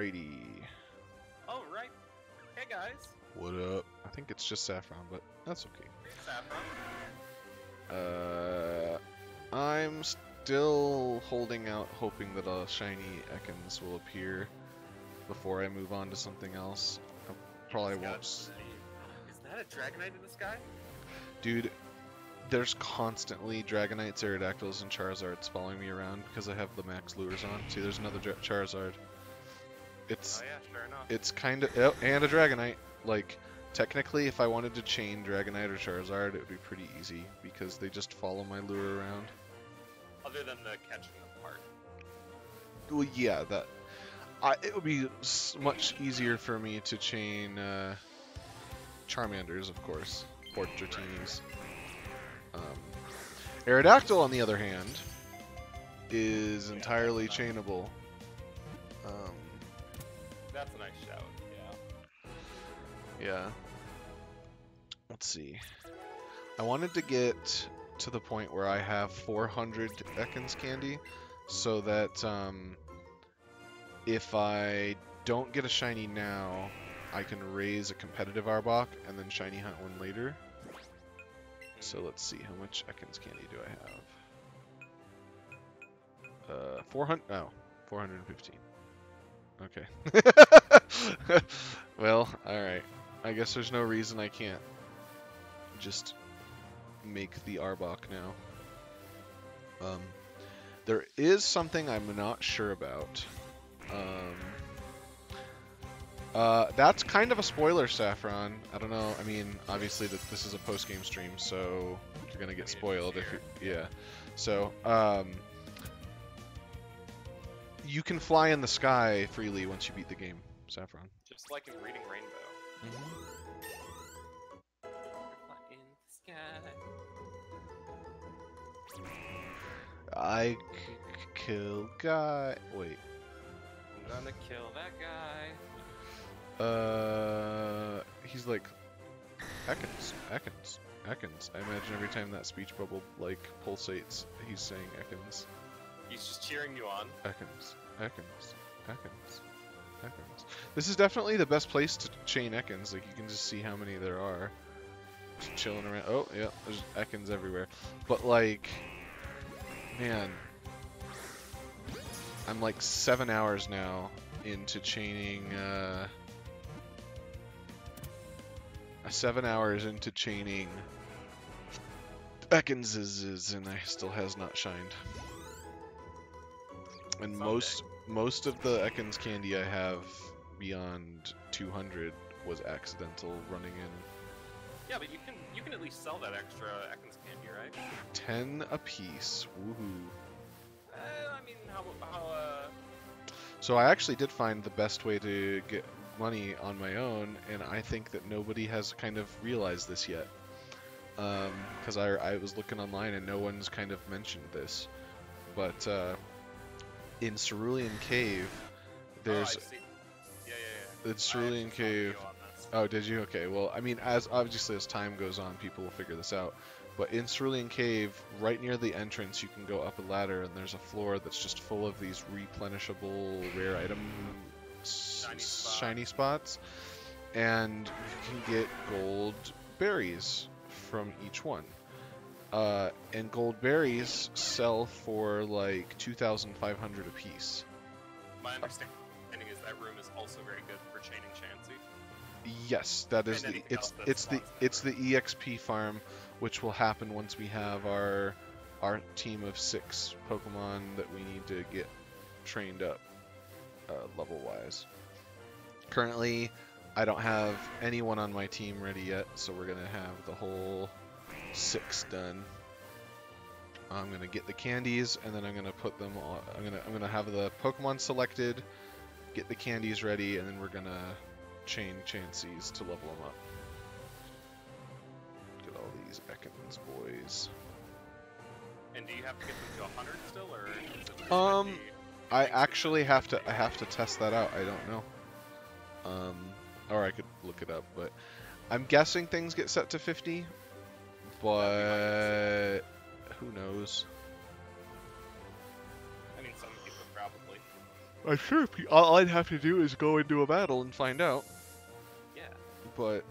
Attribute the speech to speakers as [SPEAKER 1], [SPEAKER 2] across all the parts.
[SPEAKER 1] Alrighty.
[SPEAKER 2] Alright. Hey guys.
[SPEAKER 1] What up? I think it's just Saffron, but that's okay.
[SPEAKER 2] Saffron.
[SPEAKER 1] I'm still holding out, hoping that a shiny Ekans will appear before I move on to something else. I probably won't.
[SPEAKER 2] Is that a Dragonite in the sky?
[SPEAKER 1] Dude, there's constantly Dragonites, Aerodactyls, and Charizards following me around because I have the max lures on. See, there's another Charizard. It's
[SPEAKER 2] Oh yeah, sure enough.
[SPEAKER 1] it's kind of and a Dragonite. Like, technically, if I wanted to chain Dragonite or Charizard, it would be pretty easy because they just follow my lure around.
[SPEAKER 2] Other than the catching them part.
[SPEAKER 1] Well, yeah, that. It would be much easier for me to chain Charmanders, of course, or Dratini's. Aerodactyl, on the other hand, is entirely chainable.
[SPEAKER 2] That's a nice shout, yeah.
[SPEAKER 1] Yeah. Let's see. I wanted to get to the point where I have 400 Ekans candy, so that if I don't get a shiny now, I can raise a competitive Arbok and then shiny hunt one later. So let's see, how much Ekans candy do I have? 400. Oh, 415. Okay. Well, alright. I guess there's no reason I can't just make the Arbok now. There is something I'm not sure about. That's kind of a spoiler, Saffron. I don't know. I mean, obviously this is a post-game stream, so you're gonna get spoiled if you, yeah. So, you can fly in the sky freely once you beat the game, Saffron.
[SPEAKER 2] Just like in Reading Rainbow. In the sky.
[SPEAKER 1] I kill guy. Wait.
[SPEAKER 2] I'm gonna kill that guy.
[SPEAKER 1] He's like Ekans. I imagine every time that speech bubble like pulsates, he's saying Ekans.
[SPEAKER 2] He's just cheering you on.
[SPEAKER 1] Ekans. This is definitely the best place to chain Ekans. Like, you can just see how many there are. Just chilling around. Oh, yeah, there's Ekans everywhere. But, like, man, I'm like 7 hours now into chaining, 7 hours into chaining Ekanses, and I still has not shined. And most of the Ekans candy I have beyond 200 was accidental running in.
[SPEAKER 2] Yeah, but you can at least sell that extra Ekans candy, right?
[SPEAKER 1] 10 apiece. Woohoo.
[SPEAKER 2] I mean, how
[SPEAKER 1] So I actually did find the best way to get money on my own, and I think that nobody has kind of realized this yet. Because I was looking online and no one's kind of mentioned this. But in Cerulean Cave, there's...
[SPEAKER 2] Oh, I see. Yeah.
[SPEAKER 1] In Cerulean Cave... Oh, did you? Okay, well, I mean, obviously as time goes on, people will figure this out. But in Cerulean Cave, right near the entrance, you can go up a ladder, and there's a floor that's just full of these replenishable rare item shiny spots. And you can get gold berries from each one. And gold berries sell for like 2,500 apiece.
[SPEAKER 2] My understanding is that room is also very good for chaining Chansey.
[SPEAKER 1] Yes, that is it's the EXP farm, which will happen once we have our team of 6 Pokemon that we need to get trained up level wise. Currently, I don't have anyone on my team ready yet, so we're gonna have the whole 6 done. I'm gonna get the candies, and then I'm gonna put them on. I'm gonna have the Pokemon selected, get the candies ready, and then we're gonna chain Chanseys to level them up. Get all these Ekans boys.
[SPEAKER 2] And do you have to get them to 100 still, or is it just 50?
[SPEAKER 1] I actually have to test that out. I don't know. Or I could look it up, but I'm guessing things get set to 50, but who knows?
[SPEAKER 2] I mean, some people probably.
[SPEAKER 1] I'm sure all I'd have to do is go into a battle and find out.
[SPEAKER 2] Yeah.
[SPEAKER 1] But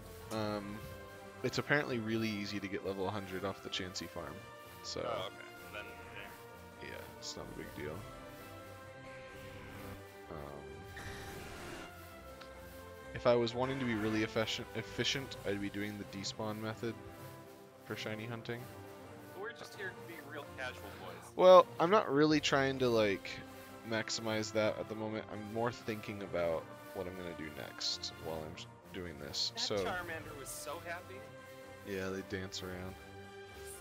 [SPEAKER 1] it's apparently really easy to get level 100 off the Chansey farm. So
[SPEAKER 2] Oh, okay. Then,
[SPEAKER 1] yeah, it's not a big deal. If I was wanting to be really efficient, I'd be doing the despawn method for shiny hunting.
[SPEAKER 2] we're just here to be real casual boys.
[SPEAKER 1] Well, I'm not really trying to like maximize that at the moment. I'm more thinking about what I'm gonna do next while I'm doing this.
[SPEAKER 2] That
[SPEAKER 1] So
[SPEAKER 2] Charmander was so happy.
[SPEAKER 1] yeah, they dance around.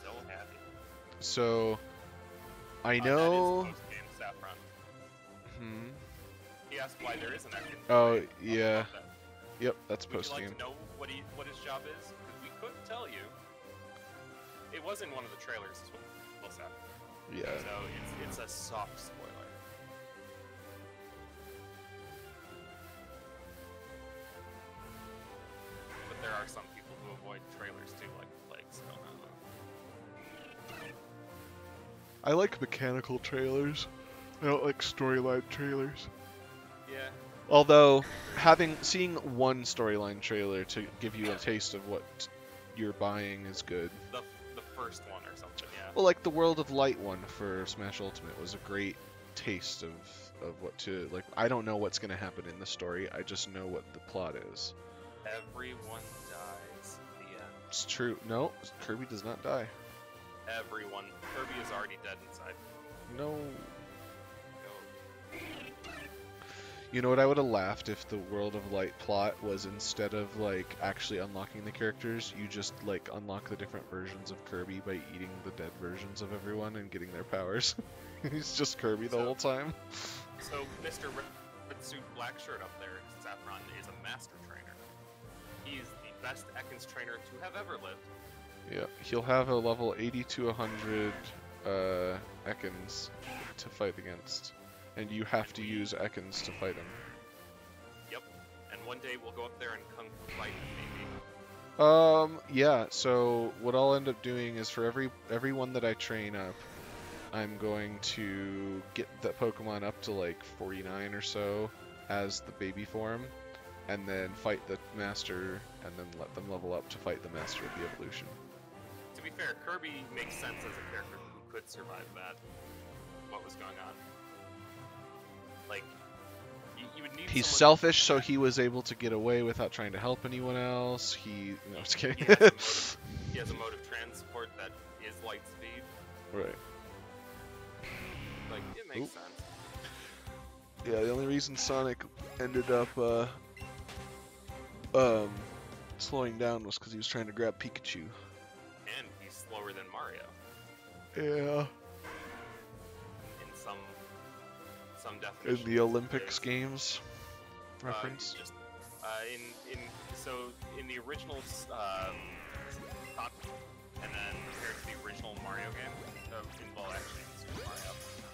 [SPEAKER 2] So happy.
[SPEAKER 1] So I
[SPEAKER 2] That
[SPEAKER 1] know.
[SPEAKER 2] is post-game Saffron.
[SPEAKER 1] Hmm.
[SPEAKER 2] He asked why there isn't that.
[SPEAKER 1] Oh yeah. Yep, that's
[SPEAKER 2] Would
[SPEAKER 1] post
[SPEAKER 2] you
[SPEAKER 1] game.
[SPEAKER 2] like to know what his job is? Because we couldn't tell you. It was in one of the trailers as well, Saffron.
[SPEAKER 1] Yeah.
[SPEAKER 2] So it's a soft spoiler. But there are some people who avoid trailers too, like the plague, so
[SPEAKER 1] I like mechanical trailers. I don't like storyline trailers.
[SPEAKER 2] yeah.
[SPEAKER 1] Although seeing one storyline trailer to give you a taste of what you're buying is good.
[SPEAKER 2] The first one or something, yeah.
[SPEAKER 1] Well, like the World of Light one for Smash Ultimate was a great taste of what to like. I don't know what's gonna happen in the story. I just know what the plot is.
[SPEAKER 2] Everyone dies. The end.
[SPEAKER 1] It's true. No, Kirby does not die.
[SPEAKER 2] Everyone. Kirby is already dead inside.
[SPEAKER 1] No.
[SPEAKER 2] Go.
[SPEAKER 1] You know what? I would have laughed if the World of Light plot was instead of like actually unlocking the characters, you just like unlock the different versions of Kirby by eating the dead versions of everyone and getting their powers. He's just Kirby the whole time.
[SPEAKER 2] So Mr. Red Suit Black Shirt up there, Saffron, is a master trainer. He's the best Ekans trainer to have ever lived.
[SPEAKER 1] Yeah, he'll have a level 80 to 100 Ekans to fight against. And you have to use Ekans to fight him.
[SPEAKER 2] Yep. And one day we'll go up there and kung fu fight him, maybe.
[SPEAKER 1] Yeah, so what I'll end up doing is for every one that I train up, I'm going to get that Pokemon up to like 49 or so as the baby form, and then fight the Master, and then let them level up to fight the Master of the Evolution.
[SPEAKER 2] To be fair, Kirby makes sense as a character who could survive that. What was going on? Like, you would need
[SPEAKER 1] He's
[SPEAKER 2] someone
[SPEAKER 1] selfish, so he was able to get away without trying to help anyone else. No, I'm just kidding.
[SPEAKER 2] He has a mode of transport that is light speed.
[SPEAKER 1] Right.
[SPEAKER 2] Like, it makes sense.
[SPEAKER 1] Yeah, the only reason Sonic ended up slowing down was because he was trying to grab Pikachu.
[SPEAKER 2] And he's slower than Mario
[SPEAKER 1] Yeah.
[SPEAKER 2] in some definition.
[SPEAKER 1] In the Olympics games reference.
[SPEAKER 2] Just in the original and then compared to the original Mario game, well, actually, Super Mario.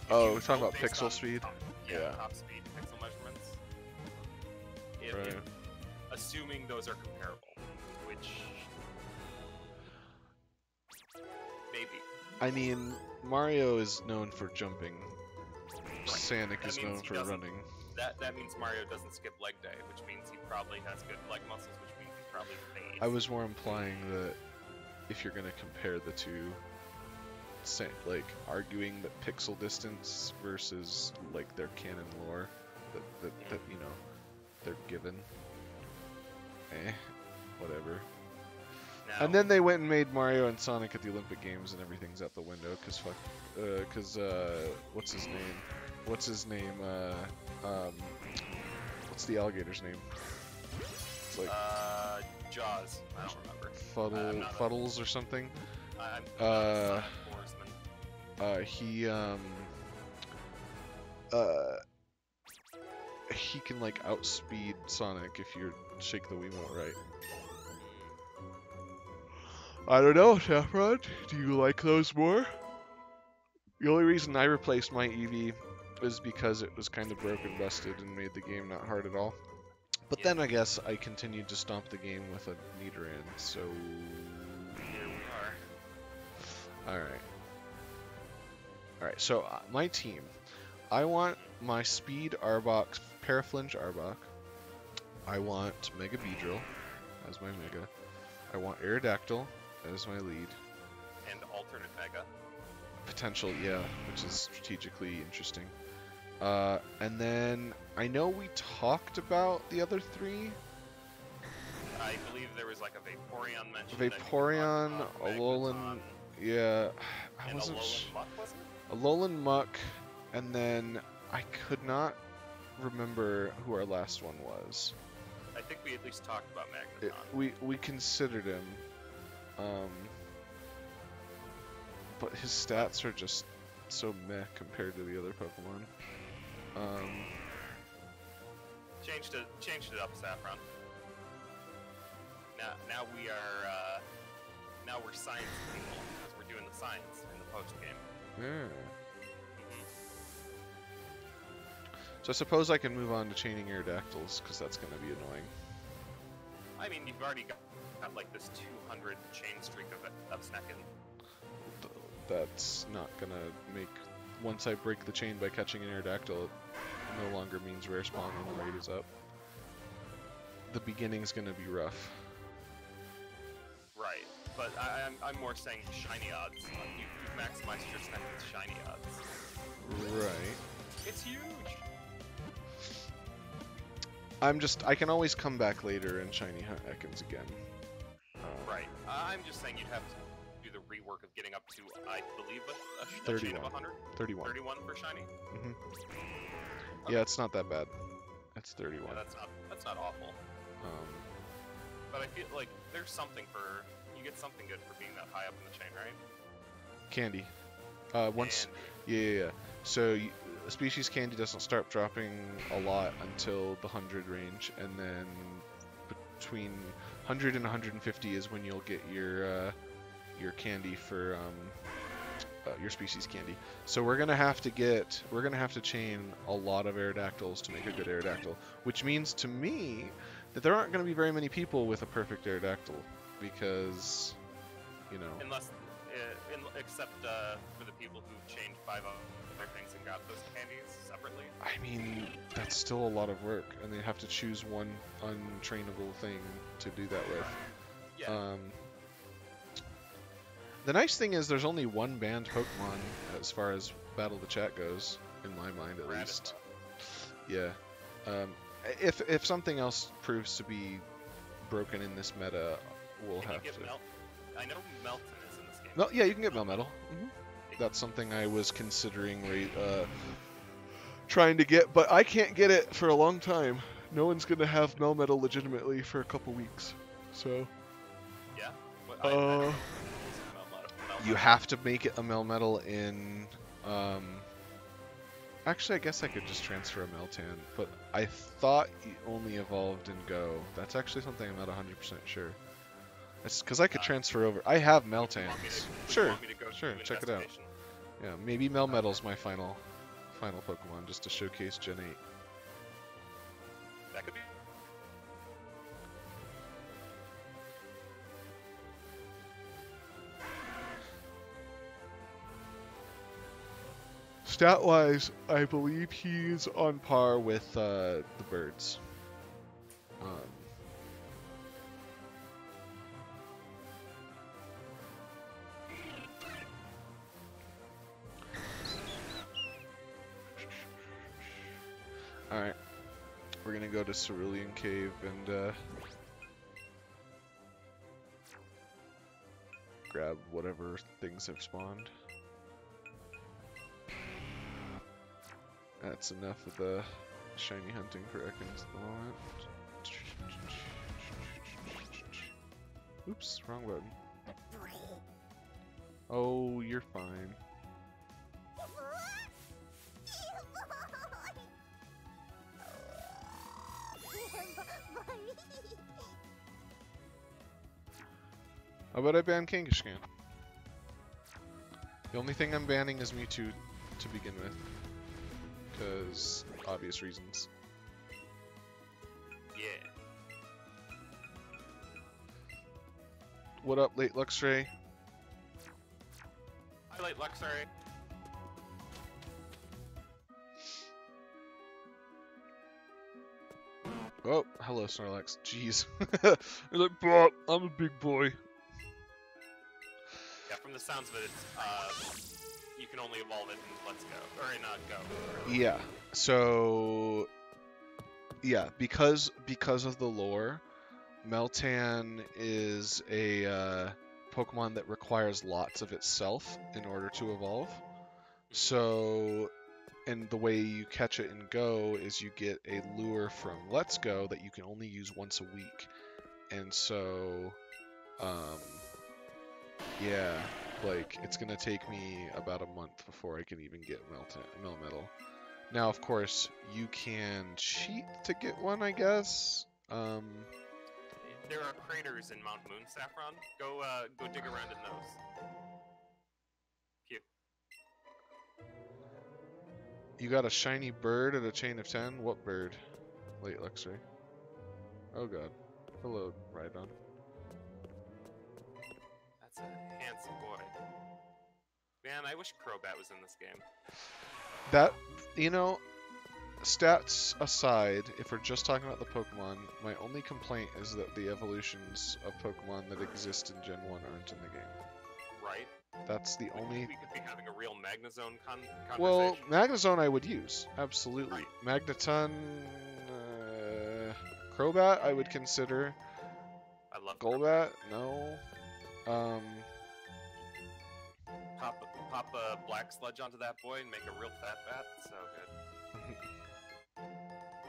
[SPEAKER 1] Oh, we're talking about pixel speed?
[SPEAKER 2] Yeah, top speed, pixel measurements.
[SPEAKER 1] Right.
[SPEAKER 2] Assuming those are comparable, which maybe.
[SPEAKER 1] I mean, Mario is known for jumping.
[SPEAKER 2] Right.
[SPEAKER 1] Sonic
[SPEAKER 2] That
[SPEAKER 1] is
[SPEAKER 2] means
[SPEAKER 1] known
[SPEAKER 2] he
[SPEAKER 1] for
[SPEAKER 2] doesn't-
[SPEAKER 1] running.
[SPEAKER 2] That means Mario doesn't skip leg day, which means he probably has good leg muscles, which means he probably fades.
[SPEAKER 1] I was more implying that if you're gonna compare the two, like arguing that pixel distance versus like their canon lore, that you know they're given. Whatever.
[SPEAKER 2] Now,
[SPEAKER 1] And then they went and made Mario and Sonic at the Olympic Games, and everything's out the window. What's his name? What's the alligator's name? It's like
[SPEAKER 2] Jaws. I don't remember.
[SPEAKER 1] Fuddles or something.
[SPEAKER 2] I'm not a Sonic
[SPEAKER 1] He can like outspeed Sonic if you shake the Wiimote right. I don't know, Saffron. Do you like those more? The only reason I replaced my Eevee was because it was kind of broken, busted, and made the game not hard at all. But then I guess I continued to stomp the game with a Nidoran, so...
[SPEAKER 2] Here we are.
[SPEAKER 1] Alright. Alright, so my team. I want my speed Arbok, Paraflinch Arbok. I want Mega Beedrill as my Mega. I want Aerodactyl as my lead.
[SPEAKER 2] And alternate Mega.
[SPEAKER 1] Potential, yeah, which is strategically interesting. And then I know we talked about the other three.
[SPEAKER 2] I believe there was like a Vaporeon mentioned.
[SPEAKER 1] Vaporeon, Alolan, yeah, I
[SPEAKER 2] and
[SPEAKER 1] wasn't
[SPEAKER 2] Alolan Muck, was it?
[SPEAKER 1] Alolan Muck, and then I could not remember who our last one was.
[SPEAKER 2] I think we at least talked about Magneton.
[SPEAKER 1] We considered him, but his stats are just so meh compared to the other Pokemon.
[SPEAKER 2] Changed it up, Saffron. Now we're science people because we're doing the science in the post game.
[SPEAKER 1] Yeah. So I suppose I can move on to chaining Aerodactyls because that's going to be annoying.
[SPEAKER 2] I mean, you've already got like this 200 chain streak of Snekin.
[SPEAKER 1] That's not going to make... Once I break the chain by catching an Aerodactyl, it no longer means rare spawn when the rate is up. The beginning's going to be rough.
[SPEAKER 2] Right, but I'm more saying shiny odds. You've maximized your Snekin's shiny odds.
[SPEAKER 1] Right.
[SPEAKER 2] It's huge!
[SPEAKER 1] I can always come back later and shiny hunt Ekans again.
[SPEAKER 2] Right. I'm just saying you'd have to do the rework of getting up to, I believe, a chain of 100?
[SPEAKER 1] 31.
[SPEAKER 2] 31 for shiny?
[SPEAKER 1] Mm-hmm.
[SPEAKER 2] Okay.
[SPEAKER 1] Yeah, it's not that bad. It's 31.
[SPEAKER 2] Yeah, that's not awful. But I feel like there's something for... You get something good for being that high up in the chain, right?
[SPEAKER 1] Candy. Yeah. So species candy doesn't start dropping a lot until the 100 range, and then between 100 and 150 is when you'll get your candy for your species candy. So we're gonna have to chain a lot of Aerodactyls to make a good Aerodactyl, which means to me that there aren't gonna be very many people with a perfect Aerodactyl because, you know.
[SPEAKER 2] Unless, except for the people who changed 5 other things and got those candies separately.
[SPEAKER 1] I mean, that's still a lot of work, and they have to choose one untrainable thing to do that with.
[SPEAKER 2] Yeah.
[SPEAKER 1] The nice thing is there's only one banned Pokemon as far as Battle of the Chat goes, in my mind at least. Yeah. If something else proves to be broken in this meta, we'll have to...
[SPEAKER 2] I know Melton is in this game.
[SPEAKER 1] No, yeah, you can get Melmetal. Mm-hmm. That's something I was considering trying to get, but I can't get it for a long time. No one's gonna have Melmetal legitimately for a couple weeks, so...
[SPEAKER 2] Yeah? But
[SPEAKER 1] you have to make it a Melmetal in... Actually, I guess I could just transfer a Meltan, but I thought it only evolved in Go. That's actually something I'm not 100% sure. It's because I could transfer over. I have Meltans. Sure, check it out. Yeah, maybe Melmetal's my final Pokemon, just to showcase Gen 8.
[SPEAKER 2] That could be.
[SPEAKER 1] Stat-wise, I believe he's on par with the birds. Alright, we're gonna go to Cerulean Cave and grab whatever things have spawned. That's enough of the shiny hunting for Ekans at the moment. Oops, wrong button. Oh, you're fine. How about I ban Kangaskhan? The only thing I'm banning is Mewtwo to begin with. Because obvious reasons.
[SPEAKER 2] Yeah.
[SPEAKER 1] What up, late Luxray?
[SPEAKER 2] Hi, late Luxray.
[SPEAKER 1] Oh, hello, Snorlax. Jeez. You're like, bro, I'm a big boy.
[SPEAKER 2] Yeah, from the sounds of it, it's, you can only evolve it in Let's Go, or in Go.
[SPEAKER 1] Yeah. So, yeah, because of the lore, Meltan is a Pokemon that requires lots of itself in order to evolve. So, and the way you catch it in Go is you get a lure from Let's Go that you can only use once a week. And so, yeah, like, it's gonna take me about a month before I can even get Melmetal. Now, of course, you can cheat to get one, I guess.
[SPEAKER 2] There are craters in Mount Moon, Saffron. Go dig around in those. Pew.
[SPEAKER 1] You got a shiny bird at a chain of 10? What bird? Late Luxray. Oh god. Hello, Rhydon.
[SPEAKER 2] That's a handsome boy. Man, I wish Crobat was in this game.
[SPEAKER 1] That, you know, stats aside, if we're just talking about the Pokemon, my only complaint is that the evolutions of Pokemon that exist in Gen 1 aren't in the game.
[SPEAKER 2] Right?
[SPEAKER 1] That's the only...
[SPEAKER 2] We could be having a real Magnezone conversation.
[SPEAKER 1] Well, Magnezone I would use, absolutely.
[SPEAKER 2] Right.
[SPEAKER 1] Magneton... Crobat I would consider.
[SPEAKER 2] I love
[SPEAKER 1] Golbat? No.
[SPEAKER 2] Pop a black sludge onto that boy and make a real fat bat. So good.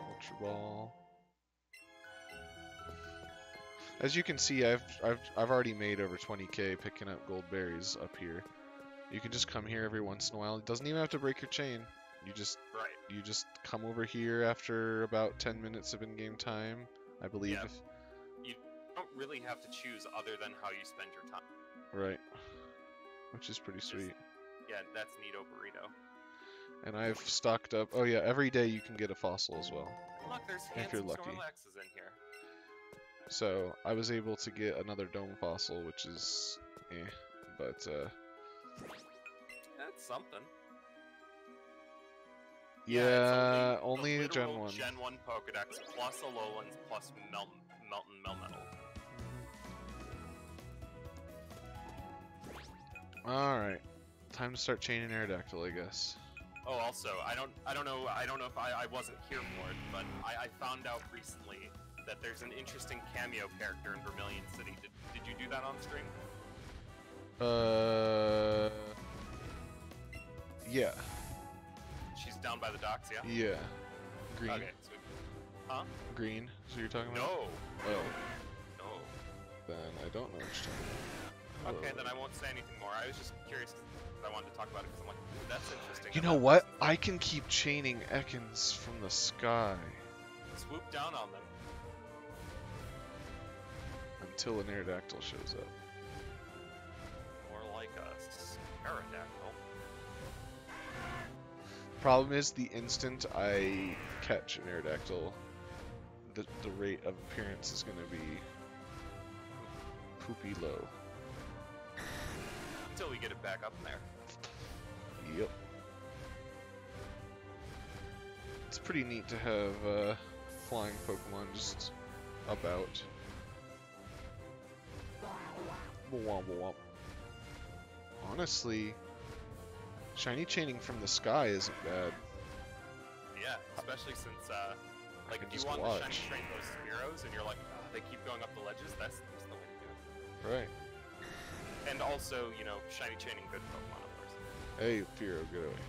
[SPEAKER 1] Ultra Ball. As you can see, I've already made over 20k picking up gold berries up here. You can just come here every once in a while. It doesn't even have to break your chain. You just come over here after about 10 minutes of in-game time, I believe.
[SPEAKER 2] Yeah. You don't really have to choose other than how you spend your time.
[SPEAKER 1] Right. Which is pretty sweet.
[SPEAKER 2] Yeah, that's neato burrito.
[SPEAKER 1] And I've stocked up. Oh yeah, every day you can get a fossil as well.
[SPEAKER 2] Look, there's
[SPEAKER 1] if you're
[SPEAKER 2] handsome
[SPEAKER 1] lucky.
[SPEAKER 2] Snorlaxes in here.
[SPEAKER 1] So I was able to get another dome fossil, which is but
[SPEAKER 2] that's something.
[SPEAKER 1] yeah,
[SPEAKER 2] it's
[SPEAKER 1] only Gen 1.
[SPEAKER 2] Gen 1 Pokedex plus Alolan plus Melmetal.
[SPEAKER 1] Alright. Time to start chaining Aerodactyl, I guess.
[SPEAKER 2] Oh, also, I don't know if I wasn't here for it, but I found out recently that there's an interesting cameo character in Vermilion City. Did you do that on stream?
[SPEAKER 1] Yeah.
[SPEAKER 2] She's down by the docks, yeah?
[SPEAKER 1] Yeah. Green.
[SPEAKER 2] Okay, so, huh?
[SPEAKER 1] Green, so you're talking about?
[SPEAKER 2] No.
[SPEAKER 1] Oh.
[SPEAKER 2] No.
[SPEAKER 1] Then I don't know what you're talking about.
[SPEAKER 2] Okay, then I won't say anything more. I was just curious because I wanted to talk about it because I'm like, ooh, that's interesting.
[SPEAKER 1] You know what? I can keep chaining Ekans from the sky.
[SPEAKER 2] Swoop down on them.
[SPEAKER 1] Until an Aerodactyl shows up.
[SPEAKER 2] More like a Aerodactyl.
[SPEAKER 1] Problem is, the instant I catch an Aerodactyl, the rate of appearance is going to be poopy low.
[SPEAKER 2] Until we get it back up in there.
[SPEAKER 1] Yep. It's pretty neat to have flying Pokemon just about. Womp womp. Honestly, shiny chaining from the sky isn't bad.
[SPEAKER 2] Yeah, especially since, like, if you want to shiny train those Spearows and you're like, oh, they keep going up the ledges, that's the way to do it.
[SPEAKER 1] Right.
[SPEAKER 2] And also, you know, shiny chaining good Pokemon, of course.
[SPEAKER 1] Hey, Firo, get away.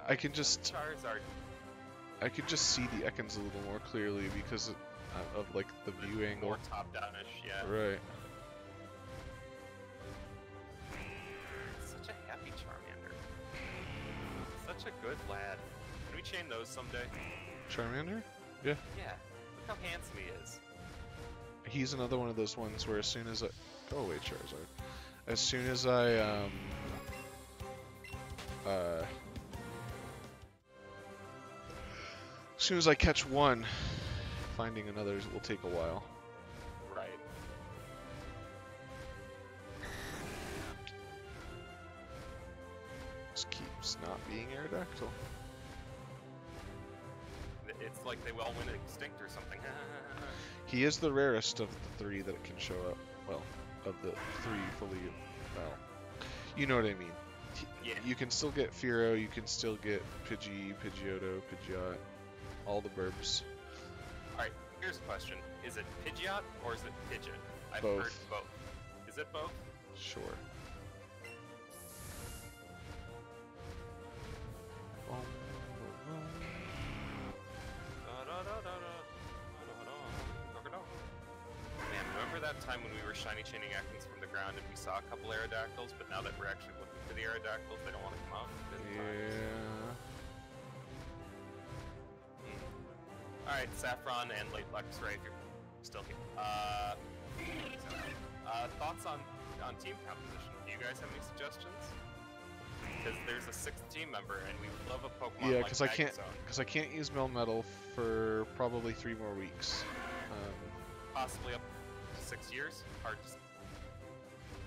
[SPEAKER 1] I can just
[SPEAKER 2] Charizard.
[SPEAKER 1] I could just see the Ekans a little more clearly because of like the view angle.
[SPEAKER 2] More top-downish, yeah.
[SPEAKER 1] Right.
[SPEAKER 2] Such a happy Charmander. Such a good lad. Can we chain those someday?
[SPEAKER 1] Charmander? Yeah.
[SPEAKER 2] Yeah. Look how handsome he is.
[SPEAKER 1] He's another one of those ones where as soon as I... Go away, Charizard. As soon as I, as soon as I catch one, finding another will take a while.
[SPEAKER 2] Right.
[SPEAKER 1] Just keep Just not being Aerodactyl.
[SPEAKER 2] It's like they all went extinct or something.
[SPEAKER 1] He is the rarest of the 3 that can show up. Well, of the 3 fully. Well, you know what I mean.
[SPEAKER 2] Yeah.
[SPEAKER 1] You can still get Fearow, you can still get Pidgey, Pidgeotto, Pidgeot, all the burbs.
[SPEAKER 2] Alright, here's a question. Is it Pidgeot or is it Pidgeot? I've
[SPEAKER 1] Both.
[SPEAKER 2] heard both. Is it both?
[SPEAKER 1] Sure.
[SPEAKER 2] Man, remember that time when we were shiny chaining Ekans from the ground and we saw a couple Aerodactyls, but now that we're actually looking for the Aerodactyls, they don't want to come out?
[SPEAKER 1] Yeah.
[SPEAKER 2] Alright, Saffron and Late Lux, right? If you're still here. Thoughts on team composition? Do you guys have any suggestions? Because there's a 6th team member, and we would love a Pokemon
[SPEAKER 1] Yeah,
[SPEAKER 2] like
[SPEAKER 1] because I can't use Melmetal for probably 3 more weeks.
[SPEAKER 2] Possibly up to 6 years. Hard to say,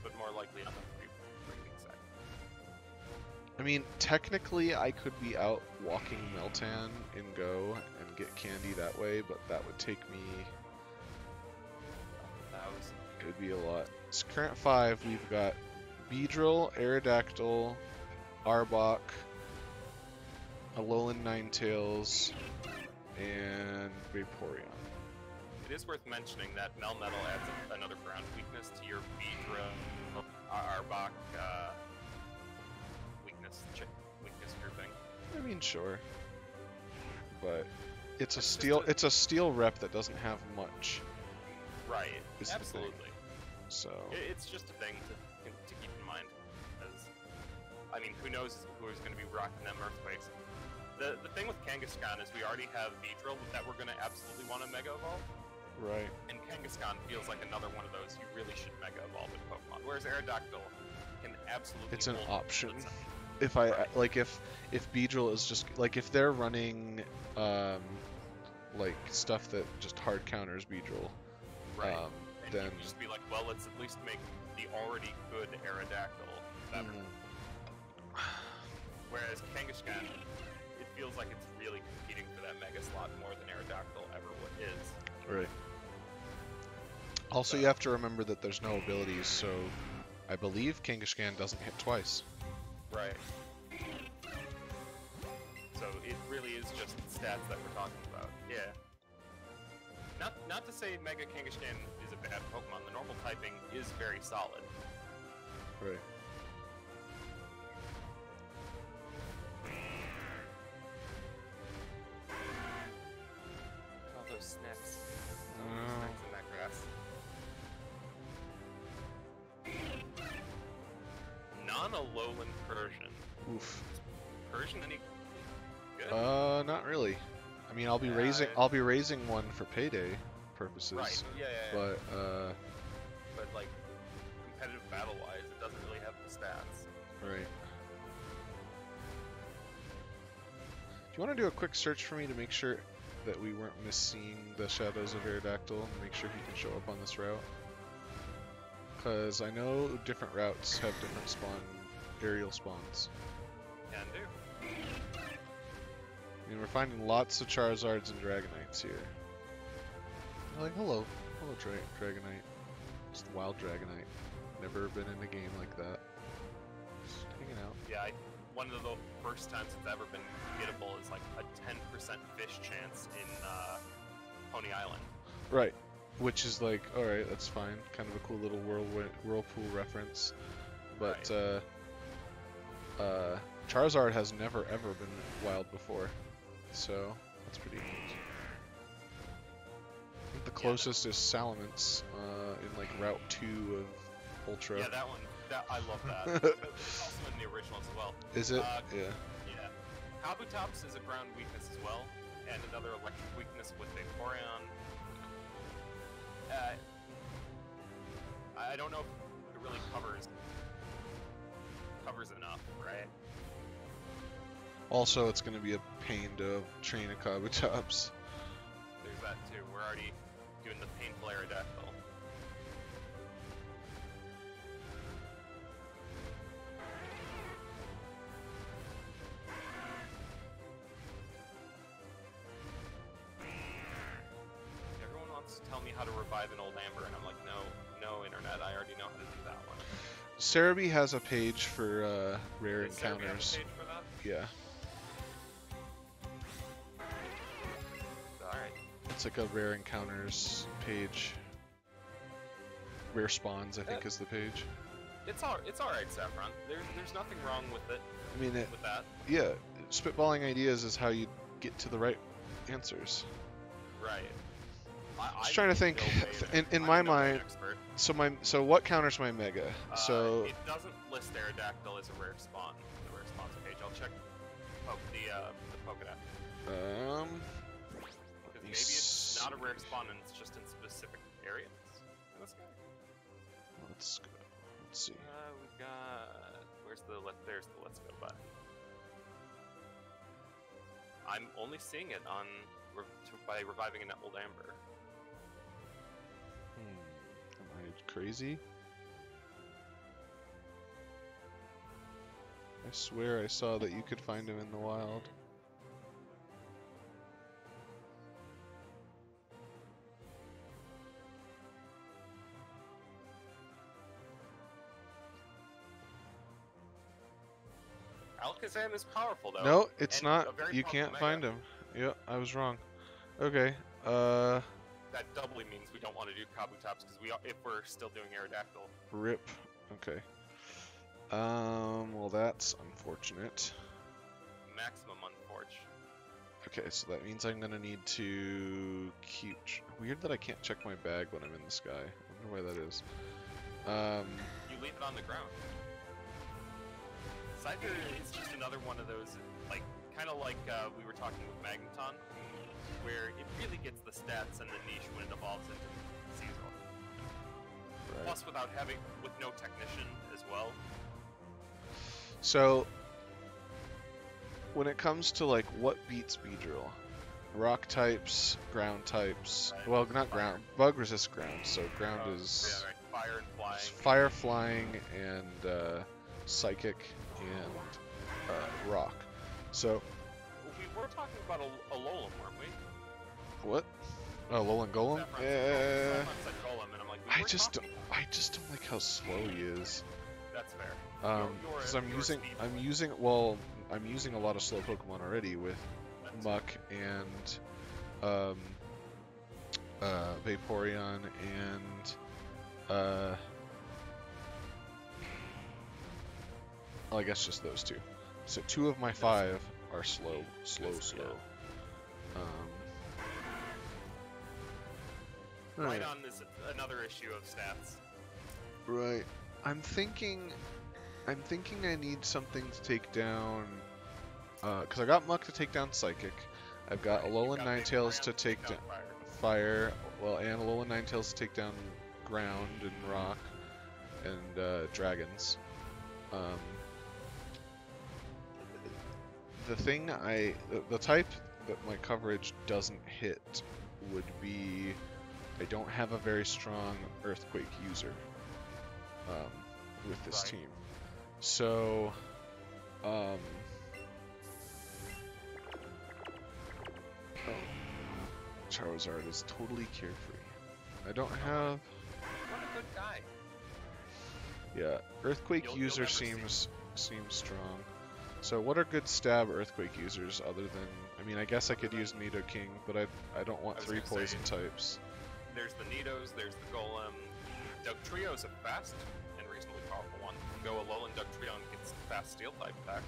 [SPEAKER 2] but more likely on the 3-week side.
[SPEAKER 1] I mean, technically, I could be out walking Meltan in Go and get candy that way, but that would take me. It would be a lot. So current 5, we've got Beedrill, Aerodactyl, Arbok, Alolan Ninetales, and Vaporeon.
[SPEAKER 2] It is worth mentioning that Melmetal adds another ground weakness to your Beedrill, Arbok weakness grouping.
[SPEAKER 1] I mean, sure, but it's a steel rep that doesn't have much.
[SPEAKER 2] Right. Absolutely.
[SPEAKER 1] So
[SPEAKER 2] it's just a thing to keep in mind. As I mean, who knows who's going to be rocking them earthquakes? The thing with Kangaskhan is we already have Beedrill that we're going to absolutely want to Mega Evolve.
[SPEAKER 1] Right.
[SPEAKER 2] And Kangaskhan feels like another one of those you really should Mega Evolve in Pokemon. Whereas Aerodactyl can absolutely.
[SPEAKER 1] It's an
[SPEAKER 2] hold
[SPEAKER 1] option.
[SPEAKER 2] If
[SPEAKER 1] like if Beedrill is just like if they're running like stuff that just hard counters Beedrill.
[SPEAKER 2] Right. And
[SPEAKER 1] then
[SPEAKER 2] you can just be like, well, let's at least make the already good Aerodactyl better. Whereas Kangaskhan, it feels like it's really competing for that Mega slot more than Aerodactyl ever is.
[SPEAKER 1] Right. Also, you have to remember that there's no abilities, so I believe Kangaskhan doesn't hit twice.
[SPEAKER 2] Right. So it really is just stats that we're talking about. Yeah. Not to say Mega Kangaskhan is a bad Pokemon. The normal typing is very solid.
[SPEAKER 1] Right.
[SPEAKER 2] All those snacks. Snacks in that grass. Non-Alolan Persian.
[SPEAKER 1] Oof.
[SPEAKER 2] Is Persian any good?
[SPEAKER 1] Not really. I mean, I'll be raising one for payday purposes.
[SPEAKER 2] Right. Yeah.
[SPEAKER 1] But
[SPEAKER 2] But like competitive battle-wise, it doesn't really have the stats.
[SPEAKER 1] Right. Do you want to do a quick search for me to make sure that we weren't misseeing the Shadows of Aerodactyl and make sure he can show up on this route? Because I know different routes have different aerial spawns.
[SPEAKER 2] Can do.
[SPEAKER 1] I mean, we're finding lots of Charizards and Dragonites here. They're like, hello Dragonite. Just wild Dragonite. Never been in a game like that. Just hanging out.
[SPEAKER 2] Yeah, one of the first times it's ever been gettable is like a 10% fish chance in Pony Island.
[SPEAKER 1] Right. Which is like, alright, that's fine. Kind of a cool little whirlpool reference. But,
[SPEAKER 2] Right.
[SPEAKER 1] Charizard has never ever been wild before. So, that's pretty neat. I think the closest is Salamence, in like Route 2 of Ultra.
[SPEAKER 2] Yeah, that one. I love that. It's also in the original as well.
[SPEAKER 1] Is it? Yeah.
[SPEAKER 2] Yeah. Kabutops is a ground weakness as well, and another electric weakness with Vaporeon. I don't know if it really covers enough, right?
[SPEAKER 1] Also, it's going to be a pain to train a Kabutops.
[SPEAKER 2] There's that too. We're already doing the painful Aerodactyl. how to revive an old Amber, and I'm like, no, internet, I already know how to do that one.
[SPEAKER 1] Cerebi has a page for rare
[SPEAKER 2] Does Cerebi have a
[SPEAKER 1] encounters.
[SPEAKER 2] page for that?
[SPEAKER 1] Yeah,
[SPEAKER 2] Alright.
[SPEAKER 1] it's like a rare encounters page. Rare spawns, I think, is the page.
[SPEAKER 2] It's alright, Saffron. There's nothing wrong with it.
[SPEAKER 1] I mean,
[SPEAKER 2] With that.
[SPEAKER 1] yeah, spitballing ideas is how you get to the right answers.
[SPEAKER 2] Right.
[SPEAKER 1] Just trying to think. In my mind, so what counters my mega? So
[SPEAKER 2] it doesn't list Aerodactyl as a rare spawn. The rare spawns page. I'll check the Pokedex. Because maybe it's not a rare spawn and it's just in specific areas. Let's go.
[SPEAKER 1] Let's see.
[SPEAKER 2] We got. There's the let's go button. I'm only seeing it on by reviving an old Amber.
[SPEAKER 1] Am I crazy? I swear I saw that you could find him in the wild.
[SPEAKER 2] Alakazam is powerful though.
[SPEAKER 1] No, it's
[SPEAKER 2] and
[SPEAKER 1] not.
[SPEAKER 2] a very
[SPEAKER 1] You
[SPEAKER 2] powerful
[SPEAKER 1] can't
[SPEAKER 2] mega.
[SPEAKER 1] find him. Yeah, I was wrong. Okay.
[SPEAKER 2] That doubly means we don't want to do Kabutops because if we're still doing Aerodactyl.
[SPEAKER 1] Rip. Okay. Well, that's unfortunate.
[SPEAKER 2] Maximum unfortunate.
[SPEAKER 1] Okay, so that means I'm gonna need to keep. Weird that I can't check my bag when I'm in the sky. I wonder why that is.
[SPEAKER 2] You leave it on the ground. Scyther is just another one of those, like, kind of like we were talking with Magneton, where it really gets the stats and the niche when it evolves into Seasonal.
[SPEAKER 1] Right.
[SPEAKER 2] Plus, with no Technician as well.
[SPEAKER 1] So, when it comes to like what beats Beedrill, rock types, ground types.
[SPEAKER 2] Right.
[SPEAKER 1] Well, not ground. Bug resists ground, so ground is
[SPEAKER 2] Yeah, right. Fire and flying.
[SPEAKER 1] fire, flying, and psychic, and rock. So
[SPEAKER 2] We were talking about a Alolan, weren't we?
[SPEAKER 1] what? Oh, Alolan Golem.
[SPEAKER 2] Saffron
[SPEAKER 1] Yeah.
[SPEAKER 2] said Golem, and I'm like,
[SPEAKER 1] I just don't like how slow he is.
[SPEAKER 2] That's fair.
[SPEAKER 1] Because I'm using a lot of slow Pokemon already with Muck and Vaporeon and well, I guess just those two. So 2 of my 5 are slow. Alright.
[SPEAKER 2] Rhydon is another issue of stats.
[SPEAKER 1] Right. I'm thinking I need something to take down. Because I got Muck to take down Psychic. I've got Alolan Ninetales to take down Fire. Well, and Alolan Ninetales to take down Ground and Rock and Dragons. The type that my coverage doesn't hit would be I don't have a very strong Earthquake user with this team. So, Charizard is totally carefree. I don't have.
[SPEAKER 2] What a good guy.
[SPEAKER 1] Yeah, Earthquake
[SPEAKER 2] You'll
[SPEAKER 1] user
[SPEAKER 2] never see.
[SPEAKER 1] seems strong. So what are good stab Earthquake users other than? I mean, I guess I could use Nidoking, but I don't want
[SPEAKER 2] I was
[SPEAKER 1] 3
[SPEAKER 2] gonna say-
[SPEAKER 1] poison types.
[SPEAKER 2] There's the Nidos, there's the Golem. Dugtrio is a fast and reasonably powerful one. Go Alolan Dugtrio and gets fast Steel type attack.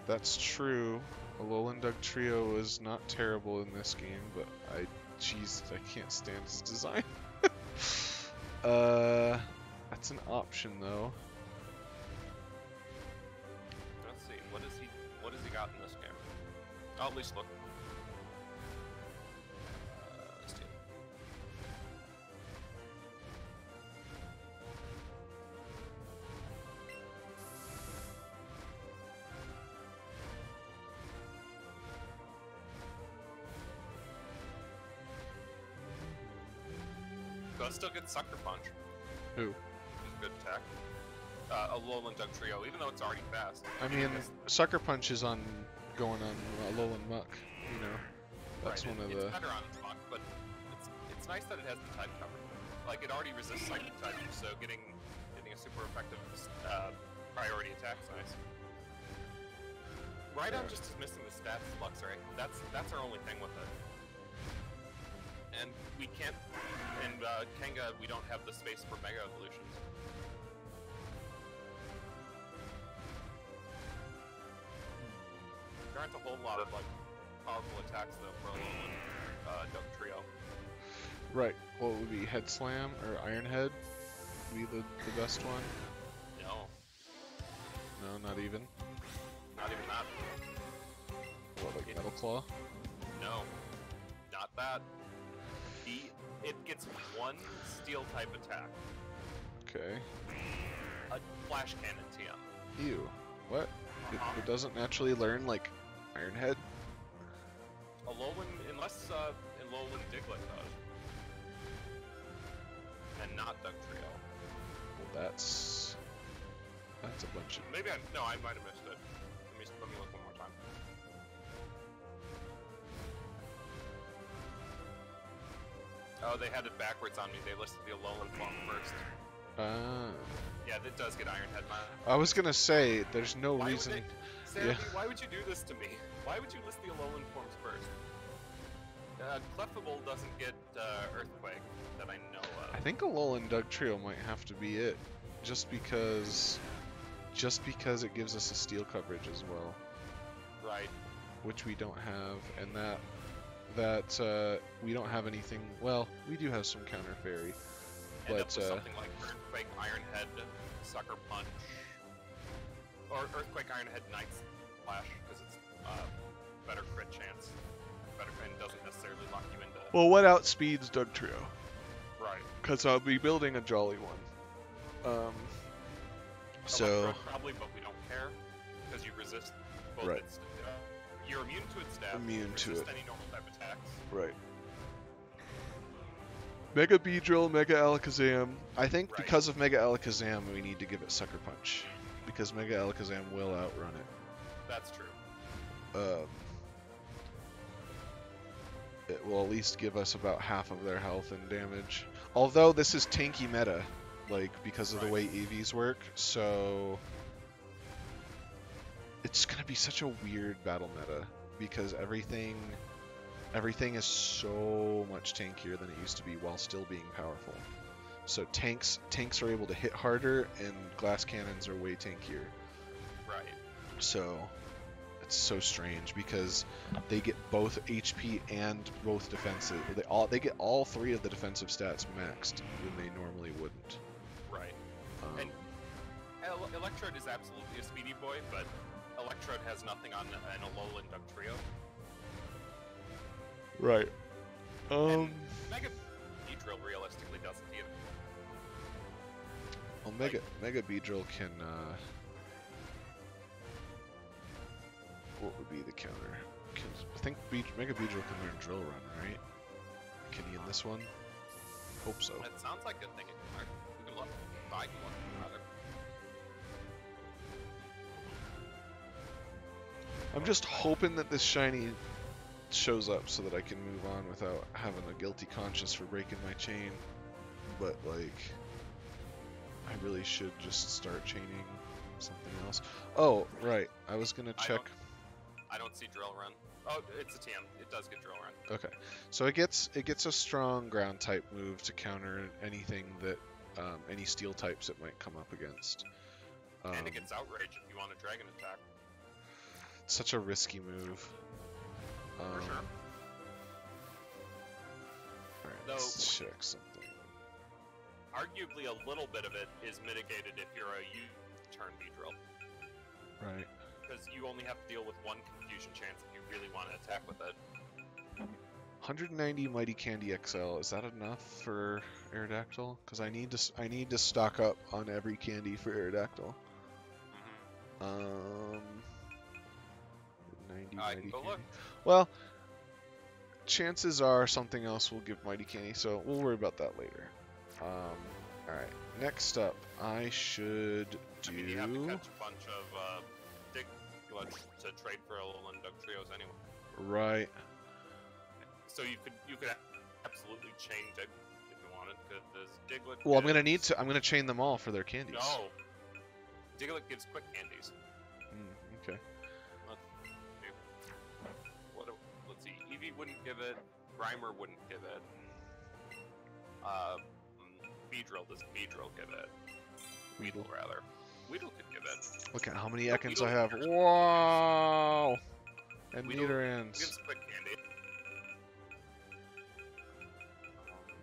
[SPEAKER 1] That's true. Alolan Dugtrio is not terrible in this game, but I can't stand his design. That's an option though.
[SPEAKER 2] Let's see, what has he got in this game? I'll at least look. Steel. Does still get Sucker Punch.
[SPEAKER 1] Who?
[SPEAKER 2] Which is a good attack. Alolan Dugtrio, even though it's already fast.
[SPEAKER 1] I mean, Sucker Punch is going on Alolan Muck. You know, that's
[SPEAKER 2] right,
[SPEAKER 1] one of
[SPEAKER 2] it's
[SPEAKER 1] the.
[SPEAKER 2] better on Muck, but nice that it has the type cover. Like, it already resists psychic type, so getting a super effective priority attack's nice. Rhydon just is missing the stats, Luxray. That's our only thing with it. And we can't, in Kanga, we don't have the space for Mega Evolutions. There aren't a whole lot of, like, powerful attacks, though, for a Alolan Duck Trio.
[SPEAKER 1] Right. What would be Head Slam or Iron Head? Be the best one?
[SPEAKER 2] No.
[SPEAKER 1] No, not even.
[SPEAKER 2] Not even that.
[SPEAKER 1] What, like Metal Claw?
[SPEAKER 2] No. Not that. It gets one Steel type attack.
[SPEAKER 1] Okay.
[SPEAKER 2] A Flash Cannon TM.
[SPEAKER 1] Ew. What? It doesn't naturally learn, like, Iron Head?
[SPEAKER 2] Alolan, unless Alolan Diglett does. And not Duck Trio.
[SPEAKER 1] Well, that's a bunch of...
[SPEAKER 2] Maybe I might have missed it. Let me look one more time. Oh, they had it backwards on me. They listed the Alolan form first. Yeah, that does get Iron Head.
[SPEAKER 1] I was gonna say, there's no reason...
[SPEAKER 2] Sandy, why would you do this to me? Why would you list the Alolan forms first? Clefable doesn't get Earthquake that I know of.
[SPEAKER 1] I think Alolan Duck Trio might have to be it, just because it gives us a steel coverage as well.
[SPEAKER 2] Right.
[SPEAKER 1] Which we don't have, and that we don't have anything. Well, we do have some counter fairy, but
[SPEAKER 2] something like Earthquake, Iron Head, Sucker Punch, or Earthquake, Iron Head, Night Slash, because it's better crit chance. Better and doesn't necessarily lock you into.
[SPEAKER 1] Well, what outspeeds Duck Trio?
[SPEAKER 2] Right.
[SPEAKER 1] Because I'll be building a Jolly one. So
[SPEAKER 2] Electrode probably, but we don't care because you resist both.
[SPEAKER 1] Right.
[SPEAKER 2] Its, you're immune to its stats.
[SPEAKER 1] Immune to
[SPEAKER 2] resist
[SPEAKER 1] it.
[SPEAKER 2] any normal type attacks.
[SPEAKER 1] Right. Mega Beedrill, Mega Alakazam. I think because of Mega Alakazam, we need to give it Sucker Punch. Because Mega Alakazam will outrun it.
[SPEAKER 2] That's true.
[SPEAKER 1] It will at least give us about half of their health and damage. Although this is tanky meta, like, because of the way Eevees work, so... It's gonna be such a weird battle meta, because everything is so much tankier than it used to be while still being powerful. So tanks are able to hit harder, and glass cannons are way tankier.
[SPEAKER 2] Right.
[SPEAKER 1] So it's so strange because they get both HP and both defensive. They get all three of the defensive stats maxed when they normally wouldn't.
[SPEAKER 2] Right. And Electrode is absolutely a speedy boy, but Electrode has nothing on an Alolan Duck Trio.
[SPEAKER 1] Right.
[SPEAKER 2] And Mega Beedrill realistically doesn't either.
[SPEAKER 1] Well, Mega Beedrill can. What would be the counter? I think Mega Beedrill can learn Drill Run, right? Can he in this one? Hope so.
[SPEAKER 2] That sounds like a thing. We can look. I can look, rather.
[SPEAKER 1] I'm just hoping that this shiny shows up so that I can move on without having a guilty conscience for breaking my chain. But, like, I really should just start chaining something else. Oh, right. I was gonna check.
[SPEAKER 2] I don't see Drill Run. Oh, it's a TM. It does get Drill Run.
[SPEAKER 1] Okay, so it gets a strong ground type move to counter anything that any steel types it might come up against.
[SPEAKER 2] And it gets Outrage if you want a Dragon attack.
[SPEAKER 1] Such a risky move.
[SPEAKER 2] For sure.
[SPEAKER 1] Alright, let's check something.
[SPEAKER 2] Arguably, a little bit of it is mitigated if you're a U-turn Beedrill.
[SPEAKER 1] Right.
[SPEAKER 2] Because you only have to deal with one confusion chance if you really want to attack with it.
[SPEAKER 1] 190 Mighty Candy XL, is that enough for Aerodactyl? Because I need to stock up on every candy for Aerodactyl. 90 Mighty Candy.
[SPEAKER 2] Look.
[SPEAKER 1] Well, chances are something else will give Mighty Candy, so we'll worry about that later. Alright, next up, I should do...
[SPEAKER 2] you have to catch a bunch of Diglett to trade for Alolan Duck Trios anyway.
[SPEAKER 1] Right.
[SPEAKER 2] So you could absolutely chain Diglett if you wanted, because Diglett.
[SPEAKER 1] Well, I'm gonna need to. I'm gonna chain them all for their candies.
[SPEAKER 2] No. Diglett gives quick candies.
[SPEAKER 1] Okay.
[SPEAKER 2] Let's see. Eevee wouldn't give it. Grimer wouldn't give it. Beedrill does Beedrill give it? Weedle, rather. Weedle could give it.
[SPEAKER 1] Look at how many Ekans I have. Wow! And
[SPEAKER 2] Weedle
[SPEAKER 1] Nidoran's.
[SPEAKER 2] gives quick candy.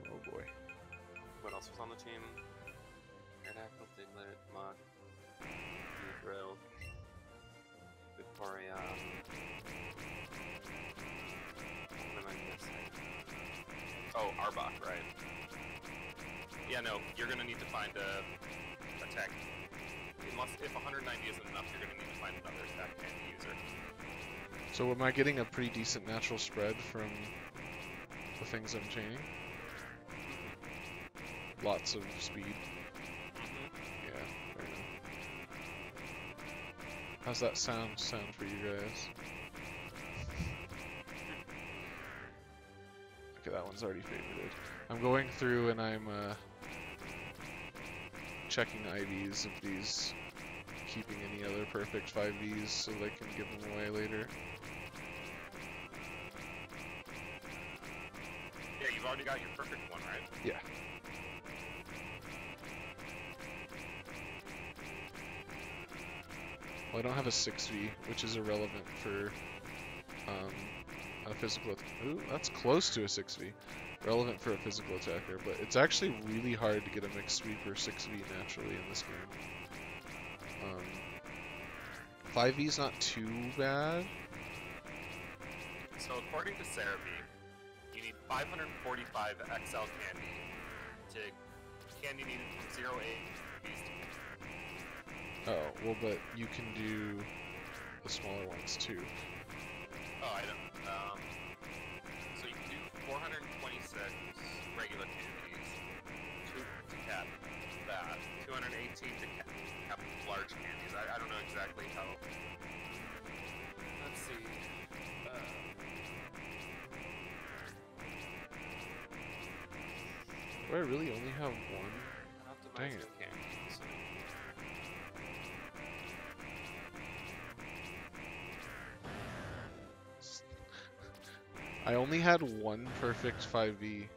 [SPEAKER 1] Oh boy.
[SPEAKER 2] What else was on the team? Aerodactyl, Diglett, Mach, Beedrill, Victoria. What am I missing? Oh, Arbok, right. Yeah, no, you're gonna need to find a attack. If 190 isn't enough, you're gonna need to find another attack candy user.
[SPEAKER 1] So am I getting a pretty decent natural spread from the things I'm chaining? Lots of speed. Yeah, fair enough. How's that sound for you guys? Okay, that one's already favorited. I'm going through and I'm checking IVs of these, keeping any other perfect 5Vs so they can give them away later.
[SPEAKER 2] Yeah, you've already got your perfect one, right?
[SPEAKER 1] Yeah. Well, I don't have a 6V, which is irrelevant for a physical. Ooh, that's close to a 6V. Relevant for a physical attacker, but it's actually really hard to get a mixed sweeper 6V naturally in this game. 5V's not too bad.
[SPEAKER 2] So according to Cerebi, you need 545 XL candy to candy needed from 0 to
[SPEAKER 1] Oh, well, but you can do the smaller ones too.
[SPEAKER 2] Oh, I don't. So you can do 426 regular candies, to cap that, 218 to cap large candies. I don't know exactly how. Let's see.
[SPEAKER 1] Do I really only have one? Dang it.
[SPEAKER 2] Candies.
[SPEAKER 1] I only had one perfect 5V.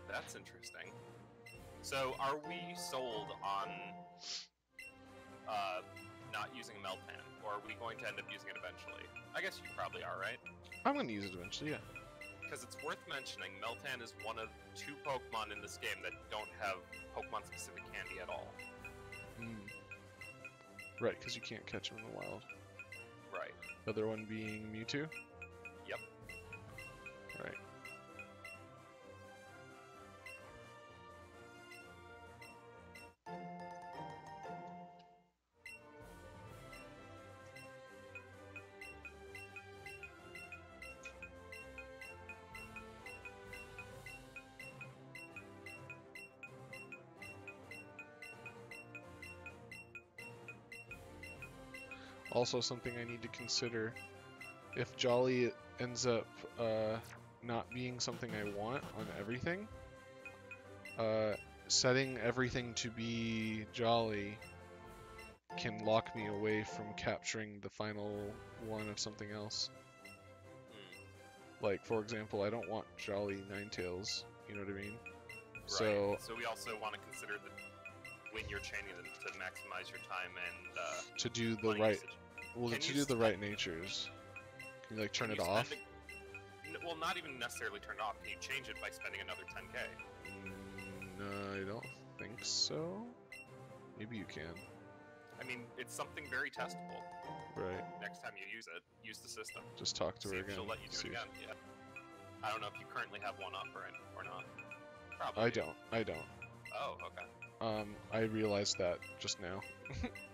[SPEAKER 2] That's interesting. So, are we sold on not using Meltan, or are we going to end up using it eventually? I guess you probably are, right?
[SPEAKER 1] I'm gonna use it eventually, yeah.
[SPEAKER 2] Because it's worth mentioning, Meltan is one of 2 Pokemon in this game that don't have Pokemon-specific candy at all.
[SPEAKER 1] Right, because you can't catch them in the wild.
[SPEAKER 2] Right.
[SPEAKER 1] The other one being Mewtwo?
[SPEAKER 2] Yep.
[SPEAKER 1] Right. Also, something I need to consider, if Jolly ends up not being something I want on everything, setting everything to be Jolly can lock me away from capturing the final one of something else. Like, for example, I don't want Jolly Ninetales, you know what I mean?
[SPEAKER 2] Right.
[SPEAKER 1] So
[SPEAKER 2] we also want to consider that when you're chaining them to maximize your time and
[SPEAKER 1] to do the
[SPEAKER 2] money
[SPEAKER 1] right,
[SPEAKER 2] usage.
[SPEAKER 1] well,
[SPEAKER 2] Can
[SPEAKER 1] to
[SPEAKER 2] you
[SPEAKER 1] do the right natures. Can you like turn it off?
[SPEAKER 2] Well, not even necessarily turn it off. Can you change it by spending another 10k?
[SPEAKER 1] No, I don't think so. Maybe you can.
[SPEAKER 2] I mean, it's something very testable.
[SPEAKER 1] Right.
[SPEAKER 2] Next time you use it, use the system.
[SPEAKER 1] Just talk to
[SPEAKER 2] See
[SPEAKER 1] her
[SPEAKER 2] if
[SPEAKER 1] again.
[SPEAKER 2] she'll let you do it again. Yeah. I don't know if you currently have one up or not. Probably.
[SPEAKER 1] I don't.
[SPEAKER 2] Oh, okay.
[SPEAKER 1] I realized that just now.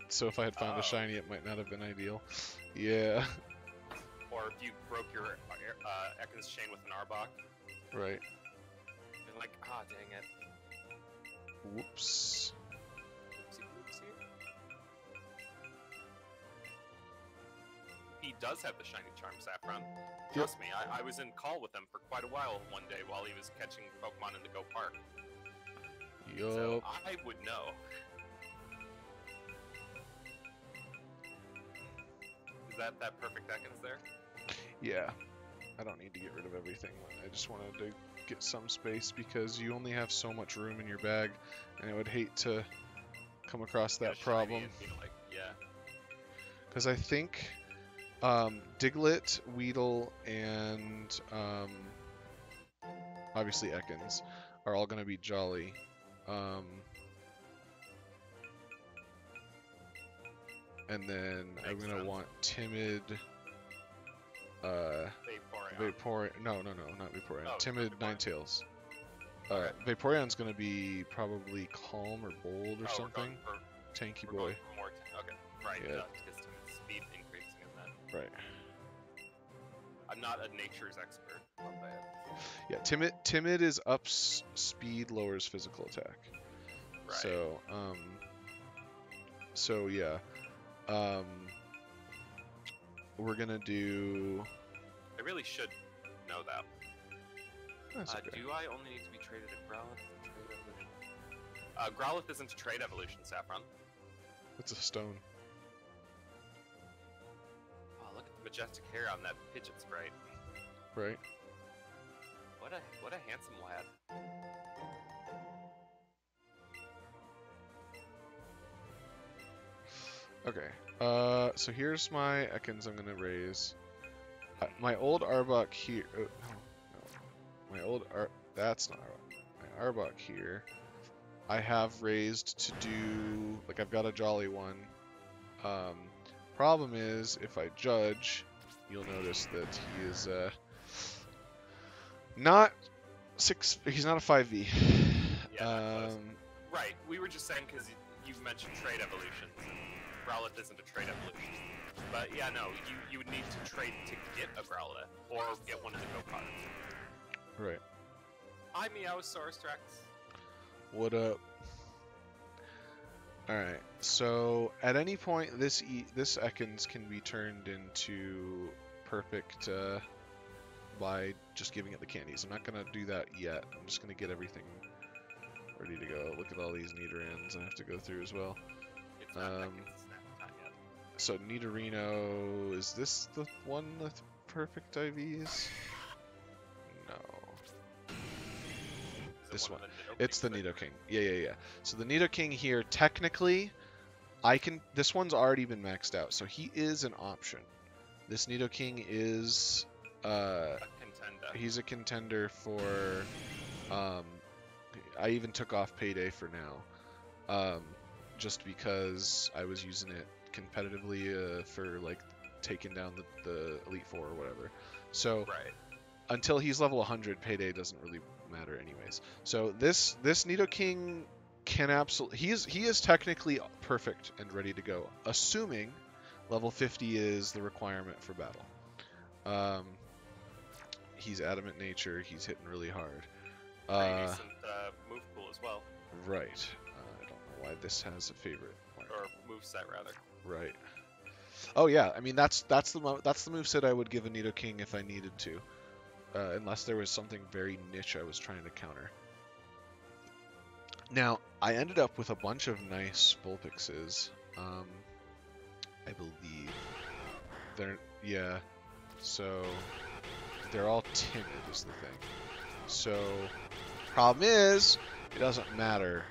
[SPEAKER 1] So if I had found a
[SPEAKER 2] Oh.
[SPEAKER 1] shiny, it might not have been ideal. Yeah.
[SPEAKER 2] Or if you broke your Ekans chain with an Arbok,
[SPEAKER 1] Right.
[SPEAKER 2] you're like, ah, dang it.
[SPEAKER 1] Whoops.
[SPEAKER 2] Oopsie, oopsie. He does have the shiny charm, Saffron. Trust me, I was in call with him for quite a while one day while he was catching Pokemon in the Go Park.
[SPEAKER 1] Yup.
[SPEAKER 2] So I would know. Is that perfect Ekans there?
[SPEAKER 1] Yeah. I don't need to get rid of everything. I just wanted to get some space because you only have so much room in your bag, and I would hate to come across
[SPEAKER 2] Get a
[SPEAKER 1] that
[SPEAKER 2] shiny
[SPEAKER 1] problem.
[SPEAKER 2] and be like, yeah.
[SPEAKER 1] Because I think Diglett, Weedle, and obviously Ekans are all going to be Jolly. And then I'm
[SPEAKER 2] Makes
[SPEAKER 1] going to
[SPEAKER 2] sense.
[SPEAKER 1] want Timid,
[SPEAKER 2] Vaporeon.
[SPEAKER 1] no, not Vaporeon.
[SPEAKER 2] Oh,
[SPEAKER 1] Timid
[SPEAKER 2] Vaporeon.
[SPEAKER 1] Ninetales.
[SPEAKER 2] Okay.
[SPEAKER 1] Vaporeon's going to be probably Calm or Bold or
[SPEAKER 2] Oh,
[SPEAKER 1] something.
[SPEAKER 2] We're
[SPEAKER 1] Tanky
[SPEAKER 2] going
[SPEAKER 1] boy.
[SPEAKER 2] for more. Okay, right.
[SPEAKER 1] Yeah.
[SPEAKER 2] Because speed increasing in that.
[SPEAKER 1] Right.
[SPEAKER 2] I'm not a nature's expert. I'll say it.
[SPEAKER 1] Yeah, timid is ups speed, lowers physical attack.
[SPEAKER 2] Right.
[SPEAKER 1] So yeah. We're gonna do.
[SPEAKER 2] I really should know that.
[SPEAKER 1] That's okay.
[SPEAKER 2] Do I only need to be traded at Growlithe? Trade evolution? Growlithe isn't a trade evolution, Saffron.
[SPEAKER 1] It's a stone.
[SPEAKER 2] Oh, look at the majestic hair on that Pidgeot sprite.
[SPEAKER 1] Right.
[SPEAKER 2] What a handsome lad.
[SPEAKER 1] Okay. So here's my Ekans I'm gonna raise. My old Arbok here. Oh, no. My old That's not Arbok. My Arbok here. I have raised to do like I've got a Jolly one. Problem is if I judge, you'll notice that he is not he's not a 5V.
[SPEAKER 2] Yeah, right. We were just saying because you mentioned trade evolutions, and Growlithe isn't a trade evolution. But yeah, no, you would need to trade to get a Growlithe, or get one in the Go-Kart.
[SPEAKER 1] Right.
[SPEAKER 2] Hi, Meowsaurus Rex.
[SPEAKER 1] What up? Alright, so at any point this Ekans can be turned into perfect by just giving it the candies. I'm not going to do that yet. I'm just going to get everything ready to go. Look at all these Nidorans I have to go through as well.
[SPEAKER 2] It's not like it's snap time yet.
[SPEAKER 1] So Nidorino, is this the one with perfect IVs? No. This one. It's the Nidoking. Yeah. So the Nidoking here, technically, this one's already been maxed out, so he is an option. This Nidoking is
[SPEAKER 2] a contender.
[SPEAKER 1] He's a contender for I even took off Payday for now. Just because I was using it competitively for like taking down the Elite Four or whatever. So
[SPEAKER 2] right.
[SPEAKER 1] Until he's level 100, Payday doesn't really matter anyways. So this Nidoking can absolutely he is technically perfect and ready to go, assuming level 50 is the requirement for battle. He's adamant nature. He's hitting really hard.
[SPEAKER 2] Pretty decent move pool as well.
[SPEAKER 1] Right. I don't know why this has a favorite.
[SPEAKER 2] Or moveset rather.
[SPEAKER 1] Right. Oh yeah. I mean that's the moveset I would give a Nidoking if I needed to. Unless there was something very niche I was trying to counter. Now, I ended up with a bunch of nice Vulpixes. I believe. So, they're all timid is the thing. So, problem is, it doesn't matter.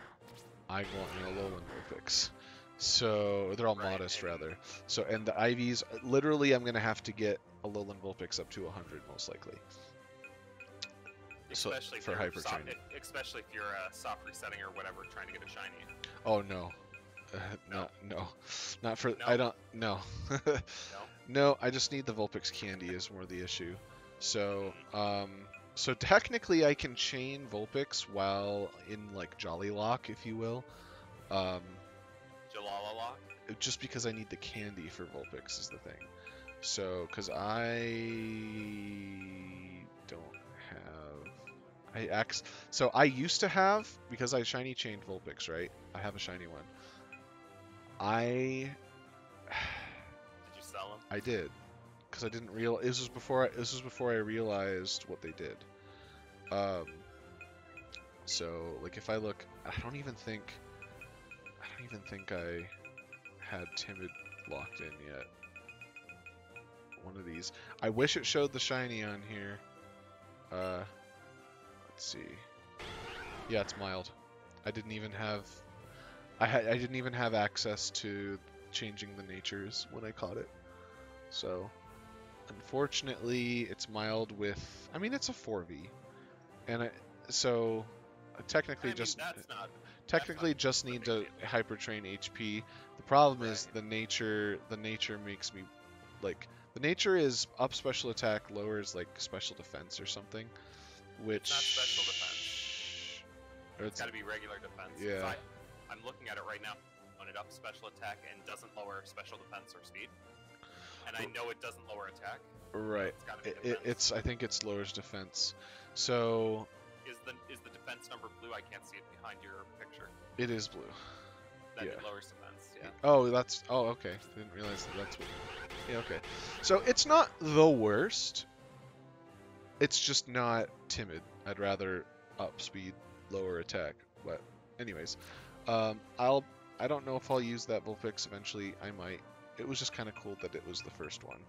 [SPEAKER 1] I want an Alolan Vulpix. So, they're all modest rather. So, and the IVs, literally I'm going to have to get a Alolan Vulpix up to 100 most likely.
[SPEAKER 2] Especially
[SPEAKER 1] for hyper training.
[SPEAKER 2] Especially if you're soft resetting or whatever, trying to get a shiny.
[SPEAKER 1] Oh no, not for.
[SPEAKER 2] No?
[SPEAKER 1] I don't. No.
[SPEAKER 2] No.
[SPEAKER 1] No, I just need the Vulpix candy is more the issue. So So technically I can chain Vulpix while in like Jolly Lock, if you will.
[SPEAKER 2] Jalala lock.
[SPEAKER 1] Just because I need the candy for Vulpix is the thing. So, because I don't have... So I used to have, because I shiny chained Vulpix, right? I have a shiny one.
[SPEAKER 2] Did you sell them?
[SPEAKER 1] I did. Because I didn't realize... This was before I realized what they did. So, like, if I look... I don't even think I had Timid locked in yet. One of these. I wish it showed the shiny on here. Let's see. Yeah, it's mild. I didn't even have... I didn't even have access to changing the natures when I caught it. So, unfortunately, it's mild with... I mean, it's a 4V. And so... Technically, just need to hyper train HP. The problem is the nature makes me like the nature is up special attack, lowers like special defense or something, which
[SPEAKER 2] it's not special defense. It's got to be regular defense.
[SPEAKER 1] Yeah.
[SPEAKER 2] I'm looking at it right now. When it up special attack and doesn't lower special defense or speed, and I know it doesn't lower attack.
[SPEAKER 1] Right.
[SPEAKER 2] It's
[SPEAKER 1] I think it's lowers defense. So.
[SPEAKER 2] Is the defense number blue? I can't see it behind your picture.
[SPEAKER 1] It is blue.
[SPEAKER 2] Then it lowers defense, yeah.
[SPEAKER 1] Oh, okay. Didn't realize that's what... Yeah, okay. So it's not the worst. It's just not timid. I'd rather up speed, lower attack. But anyways, I don't know if I'll use that Vulpix eventually. I might. It was just kind of cool that it was the first one.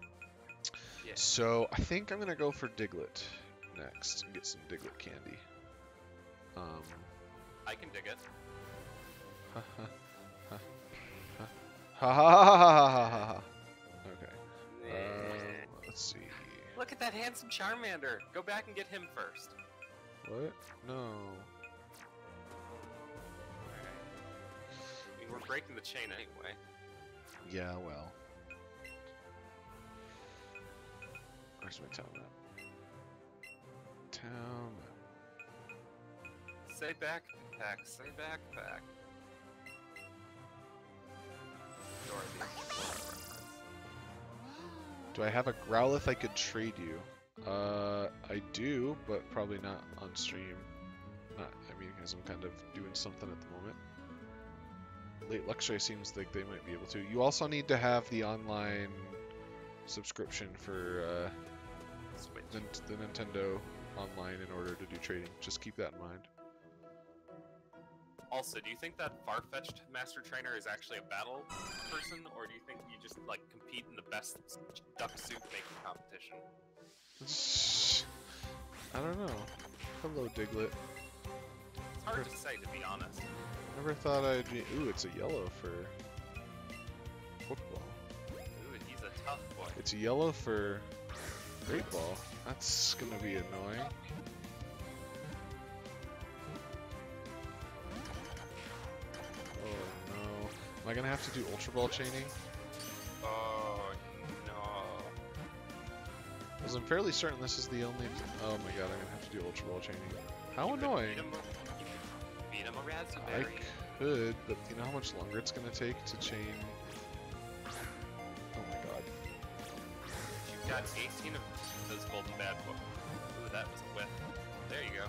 [SPEAKER 2] Yeah.
[SPEAKER 1] So I think I'm going to go for Diglett next and get some Diglett candy.
[SPEAKER 2] I can dig it.
[SPEAKER 1] Okay. Let's see.
[SPEAKER 2] Look at that handsome Charmander. Go back and get him first.
[SPEAKER 1] What? No.
[SPEAKER 2] I mean, we're breaking the chain anyway.
[SPEAKER 1] Yeah, well. Where's my town map? Town map.
[SPEAKER 2] Say backpack, say backpack.
[SPEAKER 1] Do I have a Growlithe I could trade you? I do, but probably not on stream. I mean, because I'm kind of doing something at the moment. Late Luxray seems like they might be able to. You also need to have the online subscription for the Nintendo Online in order to do trading. Just keep that in mind.
[SPEAKER 2] Also, do you think that Farfetch'd Master Trainer is actually a battle person, or do you think you just like compete in the best duck soup making competition?
[SPEAKER 1] I don't know. Hello, Diglett.
[SPEAKER 2] It's hard to say, to be honest.
[SPEAKER 1] Never thought I'd be... Ooh, it's a yellow for football.
[SPEAKER 2] Ooh, he's a tough boy.
[SPEAKER 1] It's a yellow for Great Ball. That's gonna be annoying. Oh no. Am I gonna have to do Ultra Ball chaining?
[SPEAKER 2] Oh no.
[SPEAKER 1] Because I'm fairly certain this is the only... Oh my god, I'm gonna have to do Ultra Ball chaining. How annoying.
[SPEAKER 2] Beat him a Raspberry.
[SPEAKER 1] I could, but you know how much longer it's gonna take to chain... Oh my god.
[SPEAKER 2] You've got 18 of those golden bad boys. Ooh, that was a whiff. There you go.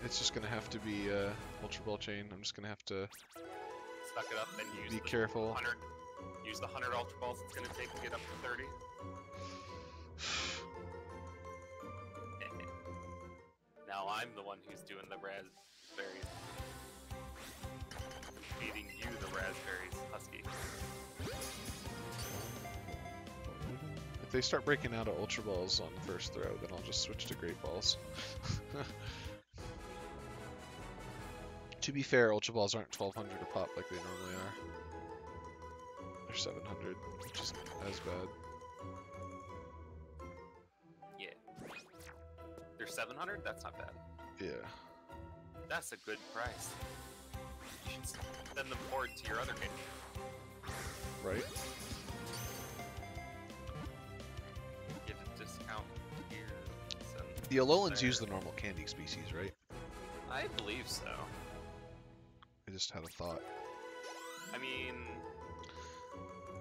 [SPEAKER 1] It's just gonna have to be Ultra Ball chain. I'm just gonna have to
[SPEAKER 2] suck it up and use
[SPEAKER 1] be careful.
[SPEAKER 2] Use the 100 Ultra Balls it's gonna take to get up to 30. Now I'm the one who's doing the raspberries. Feeding you the raspberries, Husky.
[SPEAKER 1] If they start breaking out of Ultra Balls on the first throw, then I'll just switch to Great Balls. To be fair, Ultra Balls aren't 1200 a pop like they normally are. They're 700, which isn't as bad.
[SPEAKER 2] Yeah. They're 700? That's not bad.
[SPEAKER 1] Yeah.
[SPEAKER 2] That's a good price. You should send them forward to your other game.
[SPEAKER 1] Right? The Alolans use the normal candy species, right?
[SPEAKER 2] I believe so.
[SPEAKER 1] I just had a thought.
[SPEAKER 2] I mean,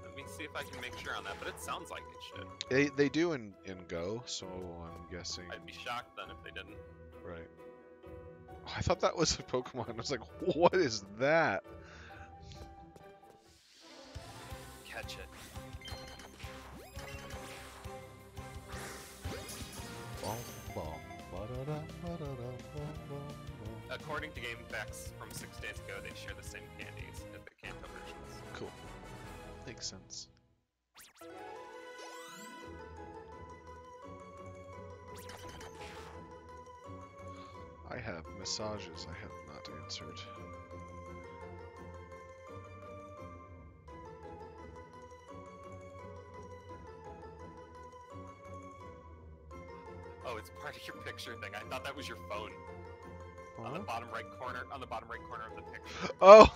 [SPEAKER 2] let me see if I can make sure on that, but it sounds like it should.
[SPEAKER 1] They do in Go, so I'm guessing.
[SPEAKER 2] I'd be shocked then if they didn't.
[SPEAKER 1] Right. Oh, I thought that was a Pokemon. I was like, what is that?
[SPEAKER 2] Catch it. According to GameFAQs from 6 days ago, they share the same candies as the Kanto versions.
[SPEAKER 1] Cool. Makes sense. I have massages I have not answered.
[SPEAKER 2] Oh, it's part of your picture thing. I thought that was your phone.
[SPEAKER 1] Huh?
[SPEAKER 2] On the bottom right corner of the picture.
[SPEAKER 1] Oh!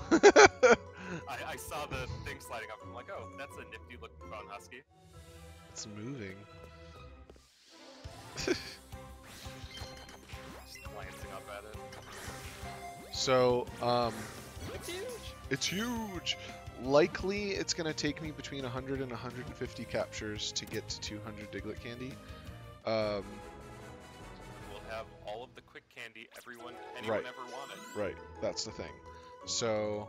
[SPEAKER 2] I saw the thing sliding up. I'm like, oh, that's a nifty looking phone, Husky.
[SPEAKER 1] It's moving.
[SPEAKER 2] Just glancing up at it.
[SPEAKER 1] So,
[SPEAKER 2] It's huge!
[SPEAKER 1] it's huge! Likely, it's going to take me between 100 and 150 captures to get to 200 Diglett candy.
[SPEAKER 2] We'll have all of the quick candy anyone
[SPEAKER 1] Right.
[SPEAKER 2] ever wanted.
[SPEAKER 1] Right, that's the thing. So,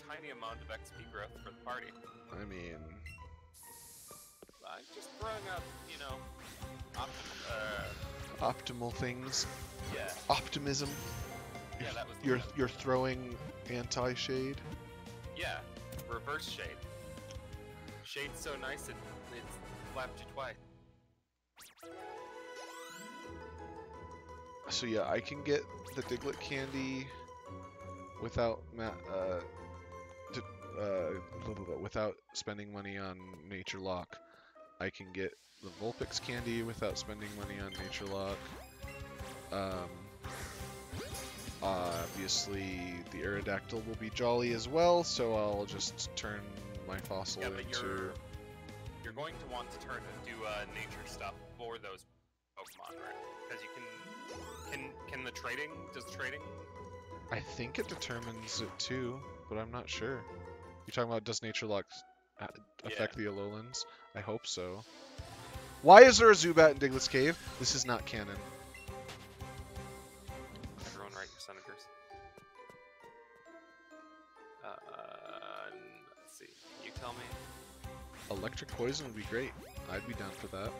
[SPEAKER 2] Tiny amount of XP growth for the party.
[SPEAKER 1] I mean,
[SPEAKER 2] I'm just throwing up, you know,
[SPEAKER 1] optimal things.
[SPEAKER 2] yeah.
[SPEAKER 1] Optimism.
[SPEAKER 2] Yeah, that was the one.
[SPEAKER 1] You're throwing anti-shade.
[SPEAKER 2] Yeah, reverse shade. Shade's so nice it's flapped you twice.
[SPEAKER 1] So yeah, I can get the Diglett candy without without spending money on Nature Lock. I can get the Vulpix candy without spending money on Nature Lock. Obviously, the Aerodactyl will be jolly as well, so I'll just turn my fossil
[SPEAKER 2] Yeah, but
[SPEAKER 1] into.
[SPEAKER 2] you're going to want to do nature stuff for those Pokemon, right? Because you can the trading, does trading?
[SPEAKER 1] I think it determines it too, but I'm not sure. You're talking about does Nature Lock affect the Alolans? I hope so. Why is there a Zubat in Diglett's Cave? This is not canon.
[SPEAKER 2] Everyone write your senators. Let's see. Can you tell me?
[SPEAKER 1] Electric Poison would be great. I'd be down for that.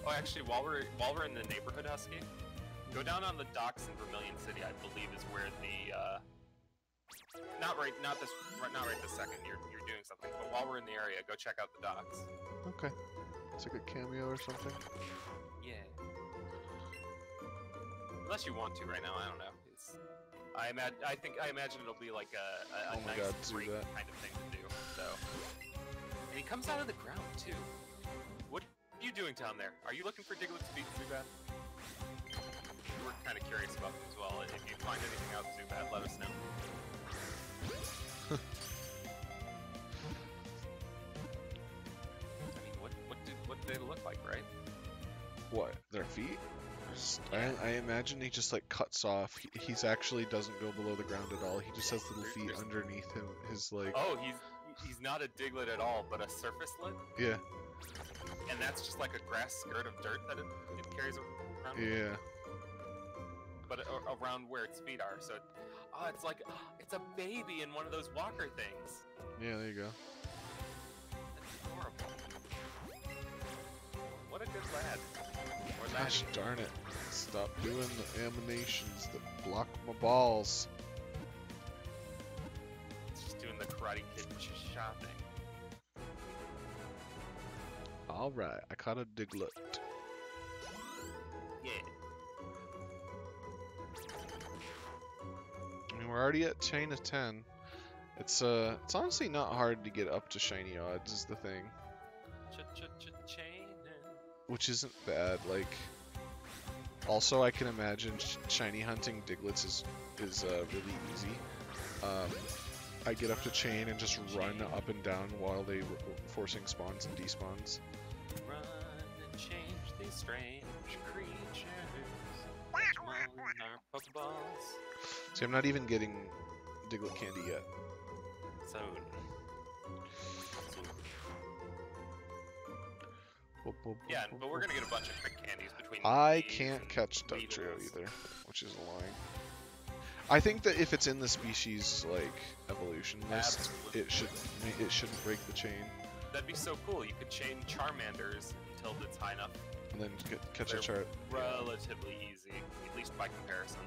[SPEAKER 2] Oh, actually, while we're in the neighborhood, Husky, go down on the docks in Vermilion City. I believe is where the not right this second. You're doing something, but while we're in the area, go check out the docks.
[SPEAKER 1] Okay. It's like a cameo or something.
[SPEAKER 2] Yeah. Unless you want to right now, I don't know. I imagine it'll be like a
[SPEAKER 1] Oh my
[SPEAKER 2] nice
[SPEAKER 1] God,
[SPEAKER 2] break
[SPEAKER 1] Zubat.
[SPEAKER 2] kind of thing to do. So, and he comes out of the ground too. What are you doing down there? Are you looking for Diglett's feet, Zubat? We're kind of curious about them as well. If you find anything out, Zubat, let us know. I mean, what do they look like, right?
[SPEAKER 1] What? Their feet? I imagine he just like cuts off. He's actually doesn't go below the ground at all. He just has little feet underneath him. His like.
[SPEAKER 2] Oh, he's not a Diglett at all, but a surfacelet.
[SPEAKER 1] Yeah.
[SPEAKER 2] And that's just like a grass skirt of dirt that it carries around.
[SPEAKER 1] Yeah.
[SPEAKER 2] But around where its feet are, so it's like it's a baby in one of those walker things.
[SPEAKER 1] Yeah, there you go.
[SPEAKER 2] That's adorable. What a good lad. Or
[SPEAKER 1] Gosh
[SPEAKER 2] laddie.
[SPEAKER 1] darn it. Stop doing the animations that block my balls.
[SPEAKER 2] It's just doing the Karate Kid shopping.
[SPEAKER 1] Alright, I caught a Diglett.
[SPEAKER 2] Yeah.
[SPEAKER 1] I mean, we're already at chain of 10. It's honestly not hard to get up to shiny odds is the thing.
[SPEAKER 2] Chain.
[SPEAKER 1] Which isn't bad, like... Also, I can imagine shiny hunting Diglets is really easy. I get up to chain and just run up and down while they forcing spawns and despawns.
[SPEAKER 2] Run and change these strange creatures. Huskymon our Pokeballs.
[SPEAKER 1] See, I'm not even getting Diglett candy yet.
[SPEAKER 2] Soon. Yeah, but we're gonna get a bunch of quick candies between.
[SPEAKER 1] I can't catch Dugtrio either, which is annoying. I think that if it's in the species like evolution list, it shouldn't break the chain.
[SPEAKER 2] That'd be so cool. You could chain Charmanders until it's high enough.
[SPEAKER 1] And then catch a chart.
[SPEAKER 2] Relatively easy, at least by comparison.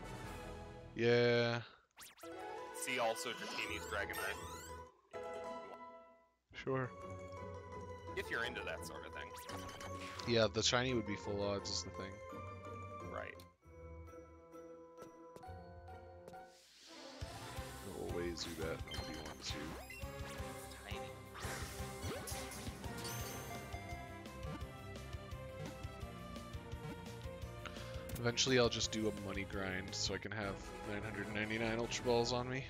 [SPEAKER 1] Yeah.
[SPEAKER 2] See also Dratini's Dragonite.
[SPEAKER 1] Sure.
[SPEAKER 2] If you're into that sort of thing.
[SPEAKER 1] Yeah, the shiny would be full odds is the thing.
[SPEAKER 2] Right.
[SPEAKER 1] No way, Zubat. Nobody wants you.
[SPEAKER 2] It's tiny.
[SPEAKER 1] Eventually I'll just do a money grind so I can have 999 Ultra Balls on me.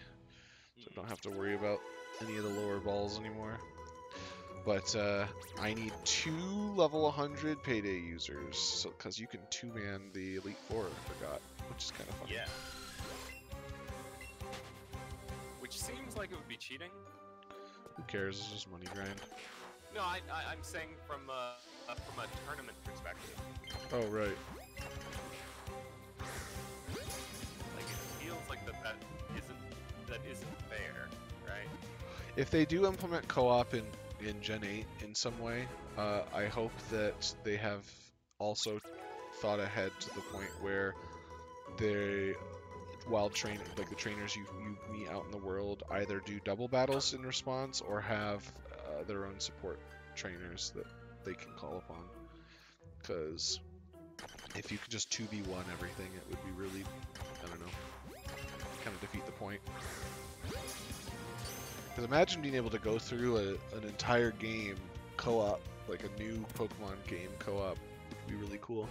[SPEAKER 1] So I don't have to worry about any of the lower balls anymore. But I need 2 level 100 payday users, so because you can 2-man the Elite Four, I forgot, which is kind of fun.
[SPEAKER 2] Yeah. Which seems like it would be cheating.
[SPEAKER 1] Who cares? It's just money grind.
[SPEAKER 2] No, I'm saying from a tournament perspective.
[SPEAKER 1] Oh right.
[SPEAKER 2] Like it feels like that isn't fair, right?
[SPEAKER 1] If they do implement co-op in Gen 8 in some way, I hope that they have also thought ahead to the point where they wild train, like the trainers you meet out in the world, either do double battles in response or have their own support trainers that they can call upon. Because if you could just 2v1 everything, it would be really, I don't know, kind of defeat the point. Because imagine being able to go through an entire game co-op, like a new Pokemon game co-op, would be really cool.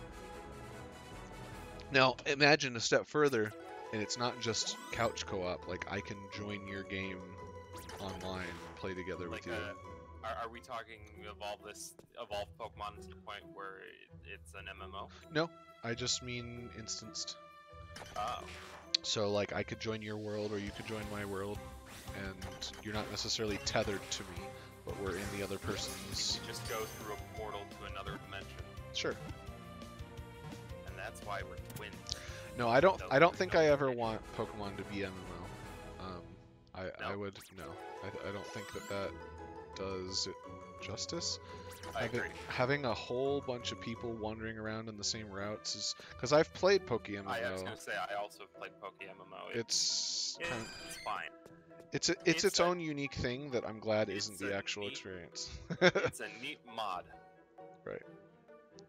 [SPEAKER 1] Now, imagine a step further, and it's not just couch co-op, like I can join your game online and play together with you.
[SPEAKER 2] Are we talking evolve Pokemon to the point where it's an MMO?
[SPEAKER 1] No, I just mean instanced.
[SPEAKER 2] Oh.
[SPEAKER 1] So like I could join your world or you could join my world, and you're not necessarily tethered to me, but we're in the other person's.
[SPEAKER 2] You just go through a portal to another dimension.
[SPEAKER 1] Sure.
[SPEAKER 2] And that's why we're twins.
[SPEAKER 1] No, I don't think I ever want Pokemon to be MMO. I would no. I don't think that does it justice.
[SPEAKER 2] I agree.
[SPEAKER 1] Having a whole bunch of people wandering around in the same routes is because I've played PokeMMO.
[SPEAKER 2] I was gonna say I also played PokeMMO.
[SPEAKER 1] It's
[SPEAKER 2] fine.
[SPEAKER 1] It's its own unique thing that I'm glad isn't the actual experience.
[SPEAKER 2] It's a neat mod.
[SPEAKER 1] Right.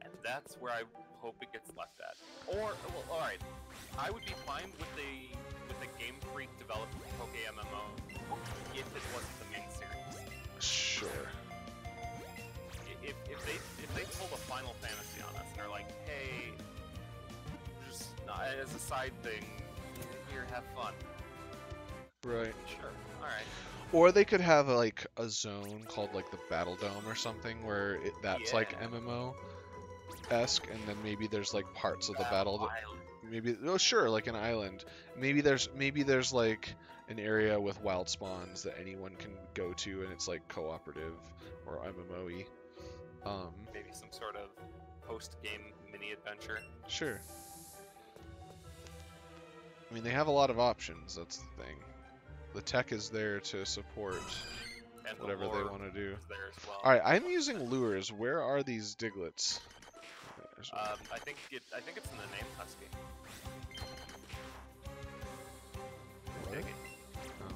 [SPEAKER 2] And that's where I hope it gets left at. Or, well, alright, I would be fine with a Game Freak developed PokeMMO if it wasn't the main series.
[SPEAKER 1] Sure.
[SPEAKER 2] If they pulled a Final Fantasy on us and are like, hey, just as a side thing, here, have fun.
[SPEAKER 1] Right.
[SPEAKER 2] Sure. Alright.
[SPEAKER 1] Or they could have like a zone called like the Battle Dome or something where that's like MMO-esque, and then maybe there's like parts of the battle. Maybe sure, like an island. Maybe there's like an area with wild spawns that anyone can go to, and it's like cooperative or MMO-y.
[SPEAKER 2] Maybe some sort of post-game mini-adventure.
[SPEAKER 1] Sure. I mean, they have a lot of options, that's the thing. The tech is there to support
[SPEAKER 2] and
[SPEAKER 1] whatever they want to do.
[SPEAKER 2] Well.
[SPEAKER 1] Alright, I'm using lures. Where are these Diglets?
[SPEAKER 2] I think it's in the name Husky.
[SPEAKER 1] What?
[SPEAKER 2] Dig it.
[SPEAKER 1] Oh.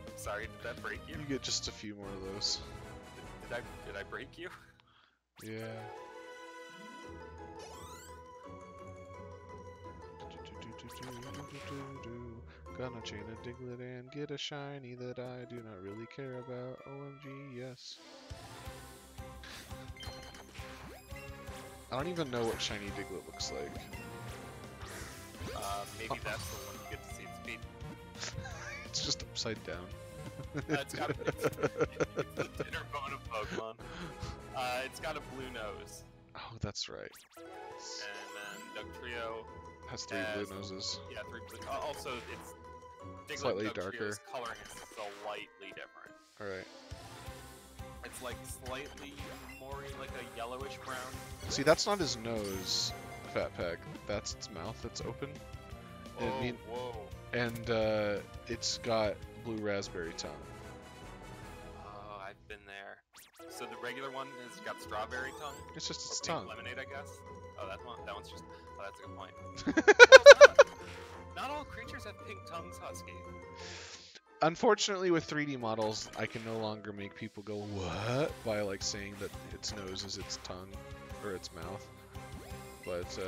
[SPEAKER 2] I'm sorry, did that break you?
[SPEAKER 1] You get just a few more of those.
[SPEAKER 2] Did I break you?
[SPEAKER 1] Yeah. Gonna chain a Diglett and get a shiny that I do not really care about. OMG, yes. I don't even know what shiny Diglett looks like.
[SPEAKER 2] Maybe that's the one you get to see its feet.
[SPEAKER 1] It's just upside down.
[SPEAKER 2] It's got it's the dinner bone of Pokemon. It's got a blue nose.
[SPEAKER 1] Oh, that's right.
[SPEAKER 2] And then Dugtrio
[SPEAKER 1] Has 3 blue noses.
[SPEAKER 2] Yeah, 3 blue. Also, it's Diglett
[SPEAKER 1] Slightly
[SPEAKER 2] Dugtrio's
[SPEAKER 1] darker.
[SPEAKER 2] coloring is slightly different.
[SPEAKER 1] Alright.
[SPEAKER 2] It's like slightly more like a yellowish brown.
[SPEAKER 1] See, that's not his nose, Fat Peg. That's its mouth that's open.
[SPEAKER 2] Oh, whoa.
[SPEAKER 1] And it's got blue raspberry tongue.
[SPEAKER 2] Oh, I've been there. So the regular one has got strawberry tongue?
[SPEAKER 1] It's just its
[SPEAKER 2] or pink
[SPEAKER 1] tongue.
[SPEAKER 2] lemonade, I guess? Oh, that one's just... Oh, that's a good point. Not all creatures have pink tongues, Husky.
[SPEAKER 1] Unfortunately, with 3D models, I can no longer make people go, what? By, like, saying that its nose is its tongue, or its mouth. But,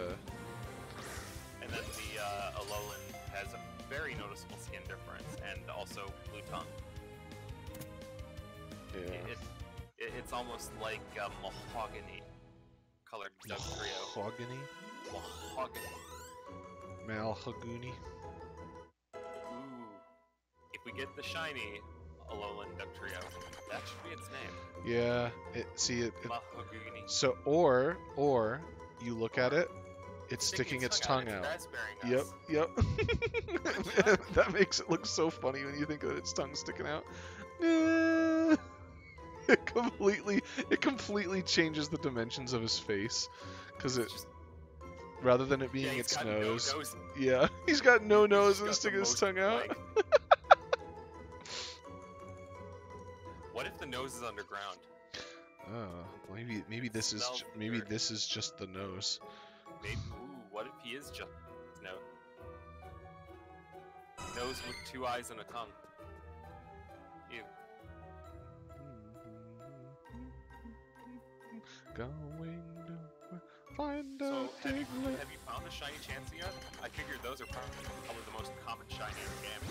[SPEAKER 2] And then the Alolan has a very noticeable skin difference, and also blue tongue.
[SPEAKER 1] yeah.
[SPEAKER 2] It's almost like mahogany colored Dugtrio.
[SPEAKER 1] Mahogany?
[SPEAKER 2] Mahogany.
[SPEAKER 1] Malhaguni?
[SPEAKER 2] Ooh. If we get the shiny Alolan Dugtrio, that should be its name.
[SPEAKER 1] Yeah.
[SPEAKER 2] Mahogany.
[SPEAKER 1] So, or you look at it, it's sticking its tongue out. Yep, yep. That makes it look so funny when you think of its tongue sticking out. It completely changes the dimensions of his face, because rather than it being its nose, yeah, he's got no nose and sticking his tongue out.
[SPEAKER 2] What if the nose is underground?
[SPEAKER 1] Oh, maybe this is just the nose.
[SPEAKER 2] Maybe. Ooh, what if he is just nose with 2 eyes and a tongue? Ew.
[SPEAKER 1] Going to find
[SPEAKER 2] So,
[SPEAKER 1] a
[SPEAKER 2] have you
[SPEAKER 1] Diglett.
[SPEAKER 2] found a shiny Chansey yet? I figured those are probably the most common shiny in the game.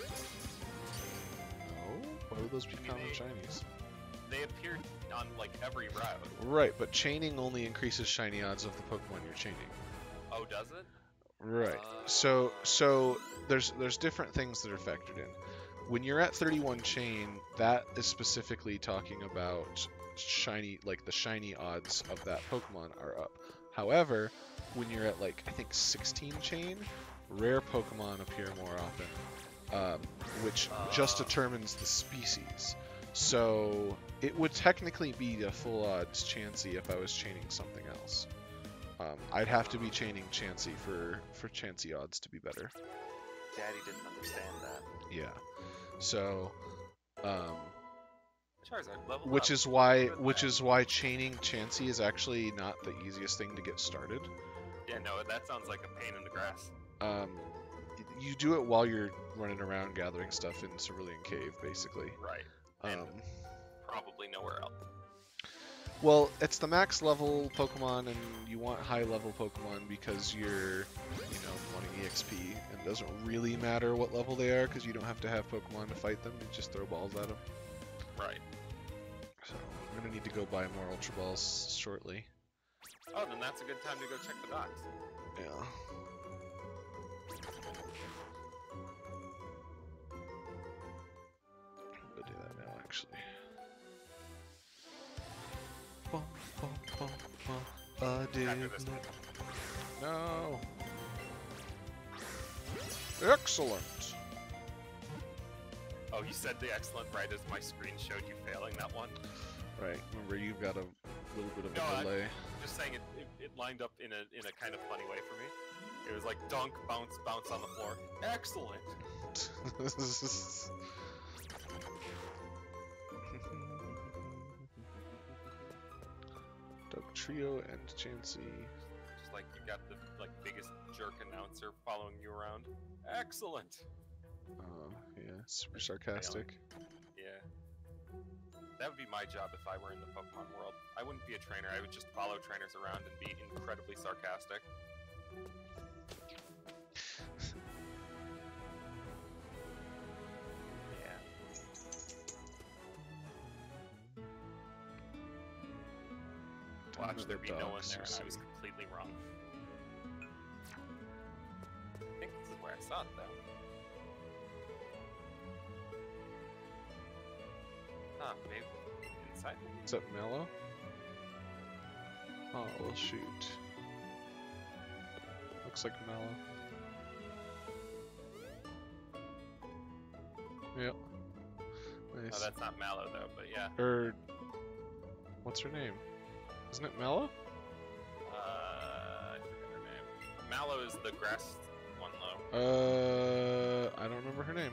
[SPEAKER 1] No? Why would those be common
[SPEAKER 2] they-
[SPEAKER 1] shinies?
[SPEAKER 2] They appear on like every route.
[SPEAKER 1] Right, but chaining only increases shiny odds of the Pokemon you're chaining.
[SPEAKER 2] Oh, does it?
[SPEAKER 1] Right. So there's different things that are factored in. When you're at 31 chain, that is specifically talking about shiny, like the shiny odds of that Pokemon are up. However, when you're at like I think 16 chain, rare Pokemon appear more often, which just determines the species. So it would technically be a full odds Chansey if I was chaining something else. I'd have to be chaining Chansey for Chansey odds to be better.
[SPEAKER 2] Daddy didn't understand that.
[SPEAKER 1] Yeah. So,
[SPEAKER 2] Charizard, level
[SPEAKER 1] which
[SPEAKER 2] up.
[SPEAKER 1] is why chaining Chansey is actually not the easiest thing to get started.
[SPEAKER 2] Yeah, no, that sounds like a pain in the grass.
[SPEAKER 1] You do it while you're running around gathering stuff in Cerulean Cave, basically.
[SPEAKER 2] Right. And probably nowhere else.
[SPEAKER 1] Well, it's the max level Pokemon, and you want high level Pokemon because you're, wanting EXP, and it doesn't really matter what level they are because you don't have to have Pokemon to fight them. You just throw balls at them.
[SPEAKER 2] Right.
[SPEAKER 1] So I'm gonna need to go buy more Ultra Balls shortly.
[SPEAKER 2] Oh, then that's a good time to go check the docks.
[SPEAKER 1] Yeah. I'm gonna do that now, actually. No. Excellent.
[SPEAKER 2] Oh, you said the excellent right as my screen showed you failing that one?
[SPEAKER 1] Right. Remember, you've got a little bit of
[SPEAKER 2] No,
[SPEAKER 1] a delay.
[SPEAKER 2] I'm just saying it lined up in a kind of funny way for me. It was like dunk, bounce, bounce on the floor. Excellent.
[SPEAKER 1] Dugtrio and Chansey.
[SPEAKER 2] Just like you got the biggest jerk announcer following you around. Excellent.
[SPEAKER 1] Yeah, super sarcastic.
[SPEAKER 2] Yeah. That would be my job if I were in the Pokemon world. I wouldn't be a trainer. I would just follow trainers around and be incredibly sarcastic. Yeah. Watch there be no one there, and I was completely completely wrong. I think this is where I saw it, though. Huh, maybe inside maybe?
[SPEAKER 1] Is that Mellow? Oh, well, shoot. Looks like Mellow. Yep. Nice.
[SPEAKER 2] Oh, that's not Mallow, though, but yeah.
[SPEAKER 1] What's her name? Isn't it Mellow?
[SPEAKER 2] I forget her name. Mallow is the grass one, though.
[SPEAKER 1] I don't remember her name.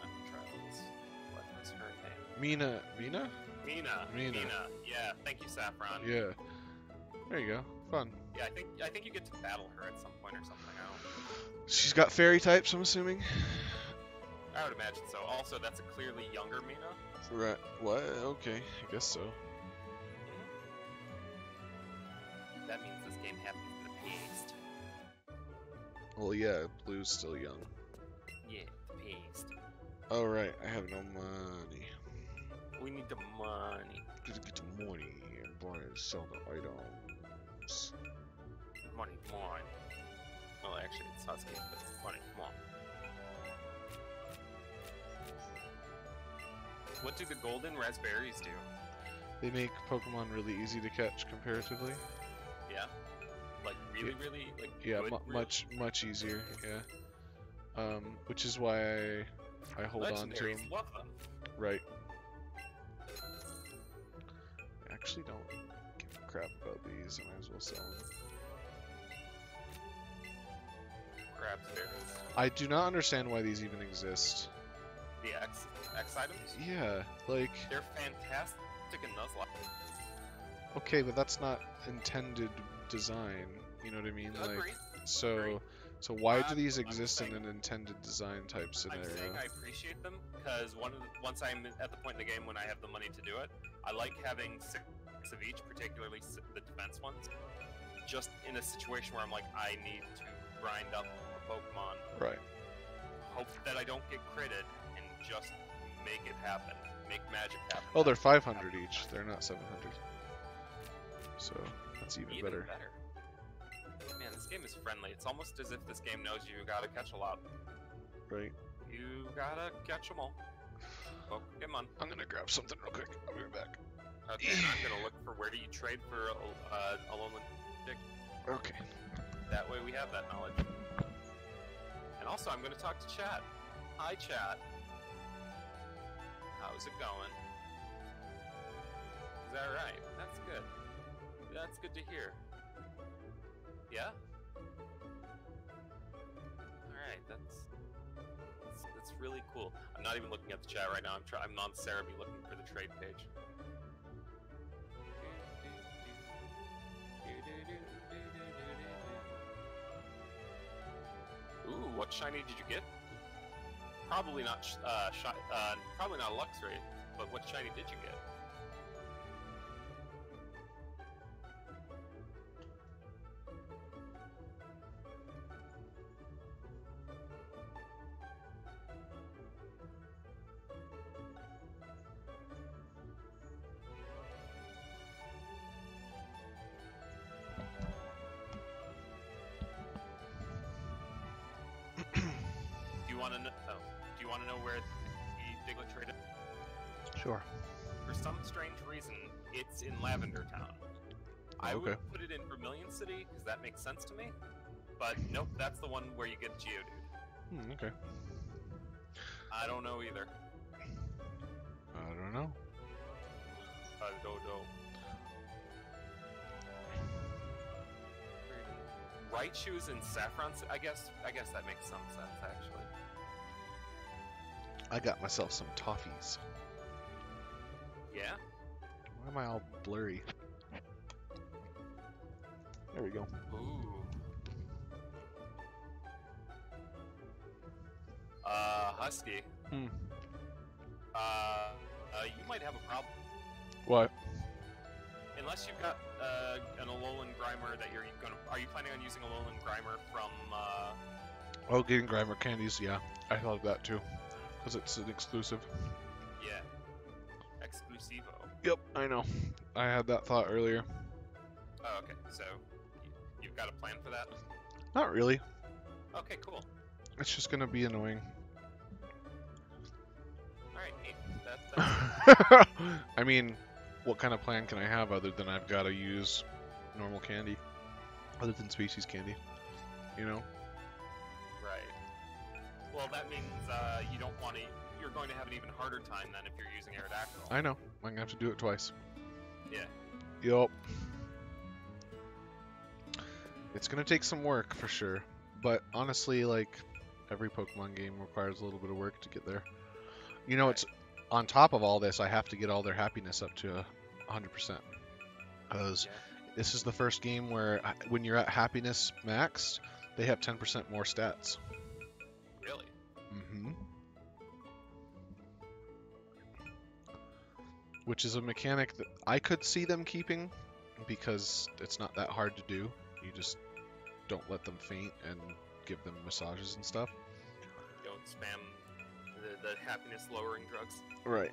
[SPEAKER 2] I'm trying to. What was her name?
[SPEAKER 1] Mina.
[SPEAKER 2] Mina. Yeah, thank you, Saffron.
[SPEAKER 1] Yeah. There you go. Fun.
[SPEAKER 2] Yeah, I think you get to battle her at some point or something. I don't know.
[SPEAKER 1] She's got fairy types, I'm assuming.
[SPEAKER 2] I would imagine so. Also, that's a clearly younger Mina.
[SPEAKER 1] Right. What? Okay, I guess so.
[SPEAKER 2] That means this game happens in the past.
[SPEAKER 1] Well, yeah, Blue's still young.
[SPEAKER 2] Yeah, the past.
[SPEAKER 1] Oh, right. I have no money.
[SPEAKER 2] We need the money.
[SPEAKER 1] Gotta get the money and buy and sell the items.
[SPEAKER 2] Money, money. Well, actually, it's Husky, but money, come on. What do the golden raspberries do?
[SPEAKER 1] They make Pokemon really easy to catch comparatively.
[SPEAKER 2] Yeah? Like, really, really? Like,
[SPEAKER 1] Yeah,
[SPEAKER 2] good,
[SPEAKER 1] much easier, yeah. Which is why I hold on to them.
[SPEAKER 2] Love them.
[SPEAKER 1] Right. I actually don't give a crap about these, I might as well sell them.
[SPEAKER 2] Crabberries.
[SPEAKER 1] I do not understand why these even exist.
[SPEAKER 2] The X items?
[SPEAKER 1] Yeah, like...
[SPEAKER 2] They're fantastic in Nuzlocke.
[SPEAKER 1] Okay, but that's not intended design, you know what I mean?
[SPEAKER 2] Agreed.
[SPEAKER 1] Like, so why do these exist in
[SPEAKER 2] saying,
[SPEAKER 1] an intended design type scenario?
[SPEAKER 2] I'm saying I appreciate them, because once I'm at the point in the game when I have the money to do it, I like having 6 of each, particularly the defense ones, just in a situation where I'm like, I need to grind up a Pokemon.
[SPEAKER 1] Right.
[SPEAKER 2] Hope that I don't get critted, and just make it happen. Make magic happen.
[SPEAKER 1] Oh, they're 500 each. They're not 700. So that's even better.
[SPEAKER 2] Man, this game is friendly. It's almost as if this game knows you gotta catch a lot.
[SPEAKER 1] Right.
[SPEAKER 2] You gotta catch them all. Pokemon.
[SPEAKER 1] I'm gonna grab something real quick. I'll be right back.
[SPEAKER 2] Okay, I'm gonna look for where do you trade for a Alolan Dick.
[SPEAKER 1] Okay.
[SPEAKER 2] That way we have that knowledge. And also, I'm gonna talk to chat. Hi, chat. How's it going? Is that right? That's good. That's good to hear. Yeah? Alright, that's really cool. I'm not even looking at the chat right now. I'm on Cerebi looking for the trade page. Ooh, what shiny did you get? Probably not probably not a Luxray, but what shiny did you get? Do you want to know where the Diglett traded?
[SPEAKER 1] Sure.
[SPEAKER 2] For some strange reason, it's in Lavender Town. I
[SPEAKER 1] Okay.
[SPEAKER 2] would put it in Vermilion City because that makes sense to me. But nope, that's the one where you get Geodude.
[SPEAKER 1] Okay.
[SPEAKER 2] I don't know either.
[SPEAKER 1] I don't know.
[SPEAKER 2] I don't know. Raichu's in Saffron. I guess that makes some sense actually.
[SPEAKER 1] I got myself some toffees.
[SPEAKER 2] Yeah?
[SPEAKER 1] Why am I all blurry? There we go.
[SPEAKER 2] Ooh. Husky.
[SPEAKER 1] Hmm.
[SPEAKER 2] You might have a problem.
[SPEAKER 1] What?
[SPEAKER 2] Unless you've got an Alolan Grimer that you're gonna... Are you planning on using Alolan Grimer from...
[SPEAKER 1] Oh, getting Grimer candies, yeah. I thought of that too. Because it's an exclusive.
[SPEAKER 2] Yeah. Exclusivo.
[SPEAKER 1] Yep, I know. I had that thought earlier.
[SPEAKER 2] Oh, okay. So you've got a plan for that?
[SPEAKER 1] Not really.
[SPEAKER 2] Okay, cool.
[SPEAKER 1] It's just gonna be annoying.
[SPEAKER 2] All right, neat. That's
[SPEAKER 1] I mean, what kind of plan can I have other than I've got to use normal candy, other than species candy? You know?
[SPEAKER 2] right. Well, that means you don't want to. You're going to have an even harder time then if you're using Aerodactyl.
[SPEAKER 1] I know. I'm gonna have to do it twice.
[SPEAKER 2] Yeah.
[SPEAKER 1] Yup. It's gonna take some work for sure, but honestly, like every Pokemon game requires a little bit of work to get there. You know, it's on top of all this, I have to get all their happiness up to 100%, because this is the first game where when you're at happiness maxed, they have 10% more stats.
[SPEAKER 2] Really?
[SPEAKER 1] Mm-hmm. Which is a mechanic that I could see them keeping, because it's not that hard to do. You just don't let them faint and give them massages and stuff.
[SPEAKER 2] Don't spam the happiness lowering drugs.
[SPEAKER 1] Right.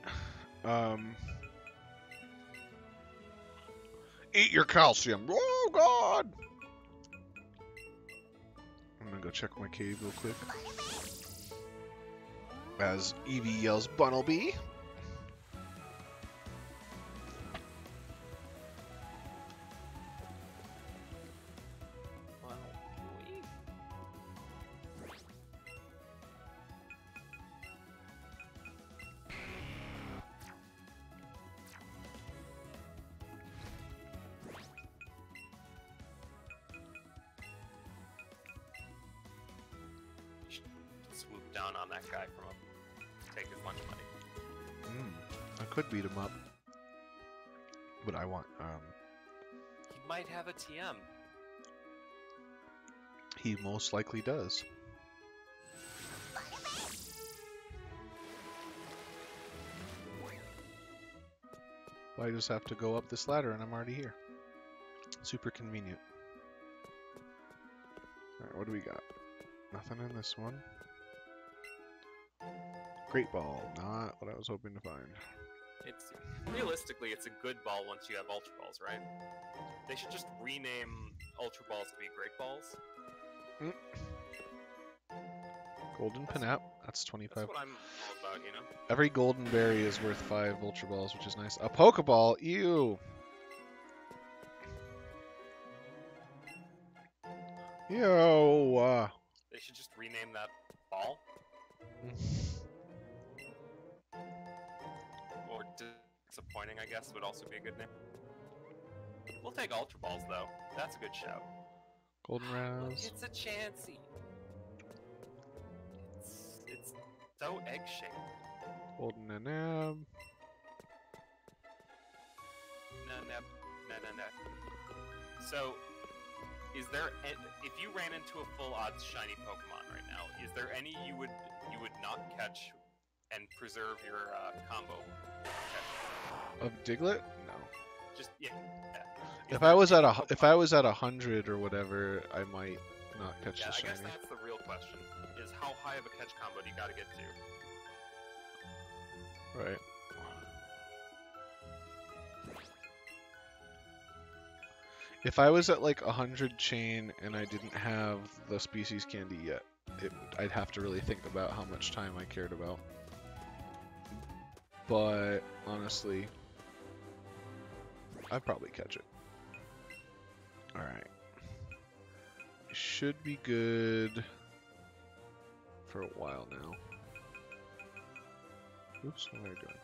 [SPEAKER 1] Eat your calcium. Oh God! I'm gonna go check my cave real quick. As Eevee yells, "Bunnelby!"
[SPEAKER 2] Swoop down on that guy from up, take his lunch money.
[SPEAKER 1] I could beat him up, but I want.
[SPEAKER 2] He might have a TM.
[SPEAKER 1] He most likely does. Well, I just have to go up this ladder and I'm already here. Super convenient. Alright, what do we got? Nothing in this one. Great Ball, not what I was hoping to find.
[SPEAKER 2] It's realistically, it's a good ball once you have Ultra Balls, right? They should just rename Ultra Balls to be Great Balls.
[SPEAKER 1] Golden Pinap, that's 25.
[SPEAKER 2] That's what I'm all about, you know?
[SPEAKER 1] Every golden berry is worth 5 Ultra Balls, which is nice. A Pokeball, ew! Yo!
[SPEAKER 2] They should just rename that ball. Or disappointing, I guess, would also be a good name. We'll take Ultra Balls, though. That's a good shout.
[SPEAKER 1] Golden Razz.
[SPEAKER 2] It's a Chansey. It's so egg-shaped.
[SPEAKER 1] Golden Nanab.
[SPEAKER 2] No. So, is there, if you ran into a full odds shiny Pokemon right now, is there any you would not catch and preserve your combo?
[SPEAKER 1] Of Diglett? No.
[SPEAKER 2] Just yeah.
[SPEAKER 1] If I was at 100 or whatever, I might not catch the
[SPEAKER 2] I
[SPEAKER 1] shiny.
[SPEAKER 2] guess that's the real question: is how high of a catch combo do you got to get to?
[SPEAKER 1] Right. If I was at like 100 chain and I didn't have the species candy yet, I'd have to really think about how much time I cared about. But honestly, I'd probably catch it. Alright. Should be good for a while now. Oops, what am I doing?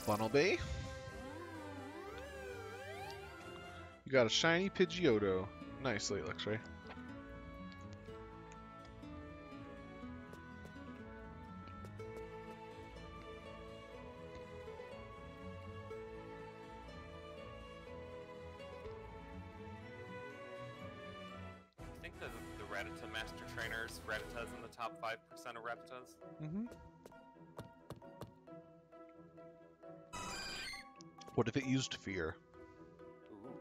[SPEAKER 1] Bunnelby. You got a shiny Pidgeotto. Nicely, X-Ray.
[SPEAKER 2] I think the Rattata Master Trainers, Rattata's in the top 5% of Rattatas.
[SPEAKER 1] Mm-hmm. What if it used Fear?
[SPEAKER 2] Ooh.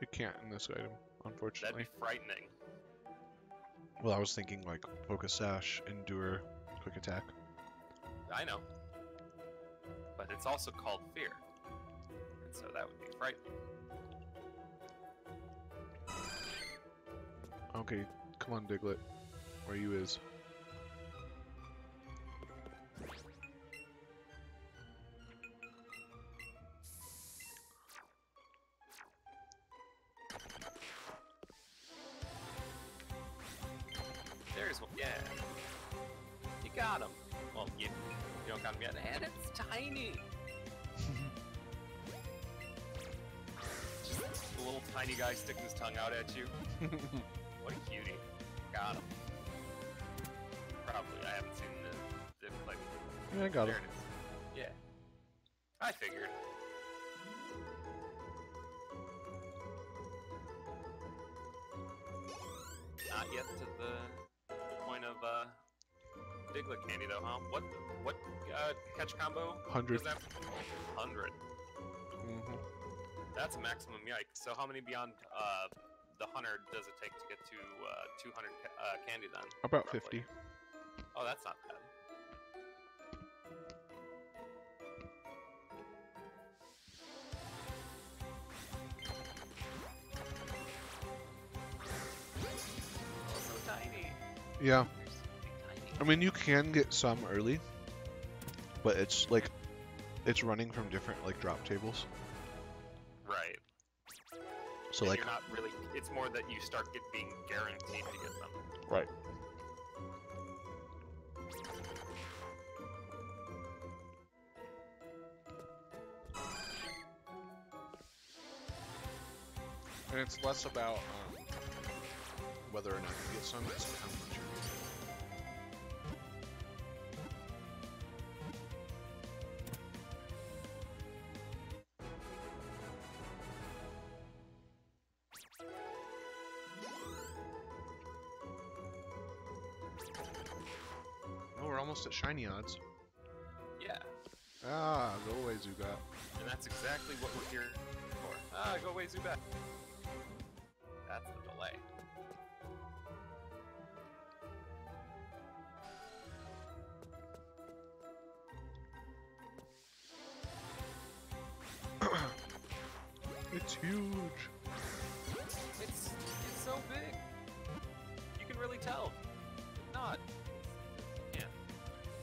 [SPEAKER 1] It can't in this item, unfortunately.
[SPEAKER 2] That'd be frightening.
[SPEAKER 1] Well, I was thinking like Focus Sash, Endure, Quick Attack.
[SPEAKER 2] I know. But but it's also called fear. And so that would be frightening.
[SPEAKER 1] Okay, come on, Diglett. Where you is?
[SPEAKER 2] There's one. Yeah. You got him. Well, you don't got him yet. And it's tiny. Just a little tiny guy sticking his tongue out at you. What a cutie. Got him. Probably. I haven't seen the like.
[SPEAKER 1] Yeah, I got
[SPEAKER 2] There
[SPEAKER 1] it.
[SPEAKER 2] it is. Yeah. I figured. Not yet to the point of Diglett candy though, huh? What catch combo?
[SPEAKER 1] 100.
[SPEAKER 2] 100.
[SPEAKER 1] Mm-hmm.
[SPEAKER 2] That's a maximum yike. So how many beyond the 100 does it take to get to 200 candy then?
[SPEAKER 1] About
[SPEAKER 2] roughly?
[SPEAKER 1] 50.
[SPEAKER 2] Oh, that's not bad. Oh, so tiny.
[SPEAKER 1] Yeah.
[SPEAKER 2] They're so tiny.
[SPEAKER 1] I mean, you can get some early, but it's like it's running from different like drop tables.
[SPEAKER 2] Right.
[SPEAKER 1] So
[SPEAKER 2] And
[SPEAKER 1] like
[SPEAKER 2] you're not really. It's more that you start being guaranteed to get them.
[SPEAKER 1] right. And it's less about whether or not you get some, it's how much you're getting. Oh, we're almost at shiny odds.
[SPEAKER 2] Yeah.
[SPEAKER 1] Ah, go away, Zubat.
[SPEAKER 2] And that's exactly what we're here for. Ah, go away, Zubat. That's the delay.
[SPEAKER 1] It's huge.
[SPEAKER 2] It's so big. You can really tell. But not. Yeah.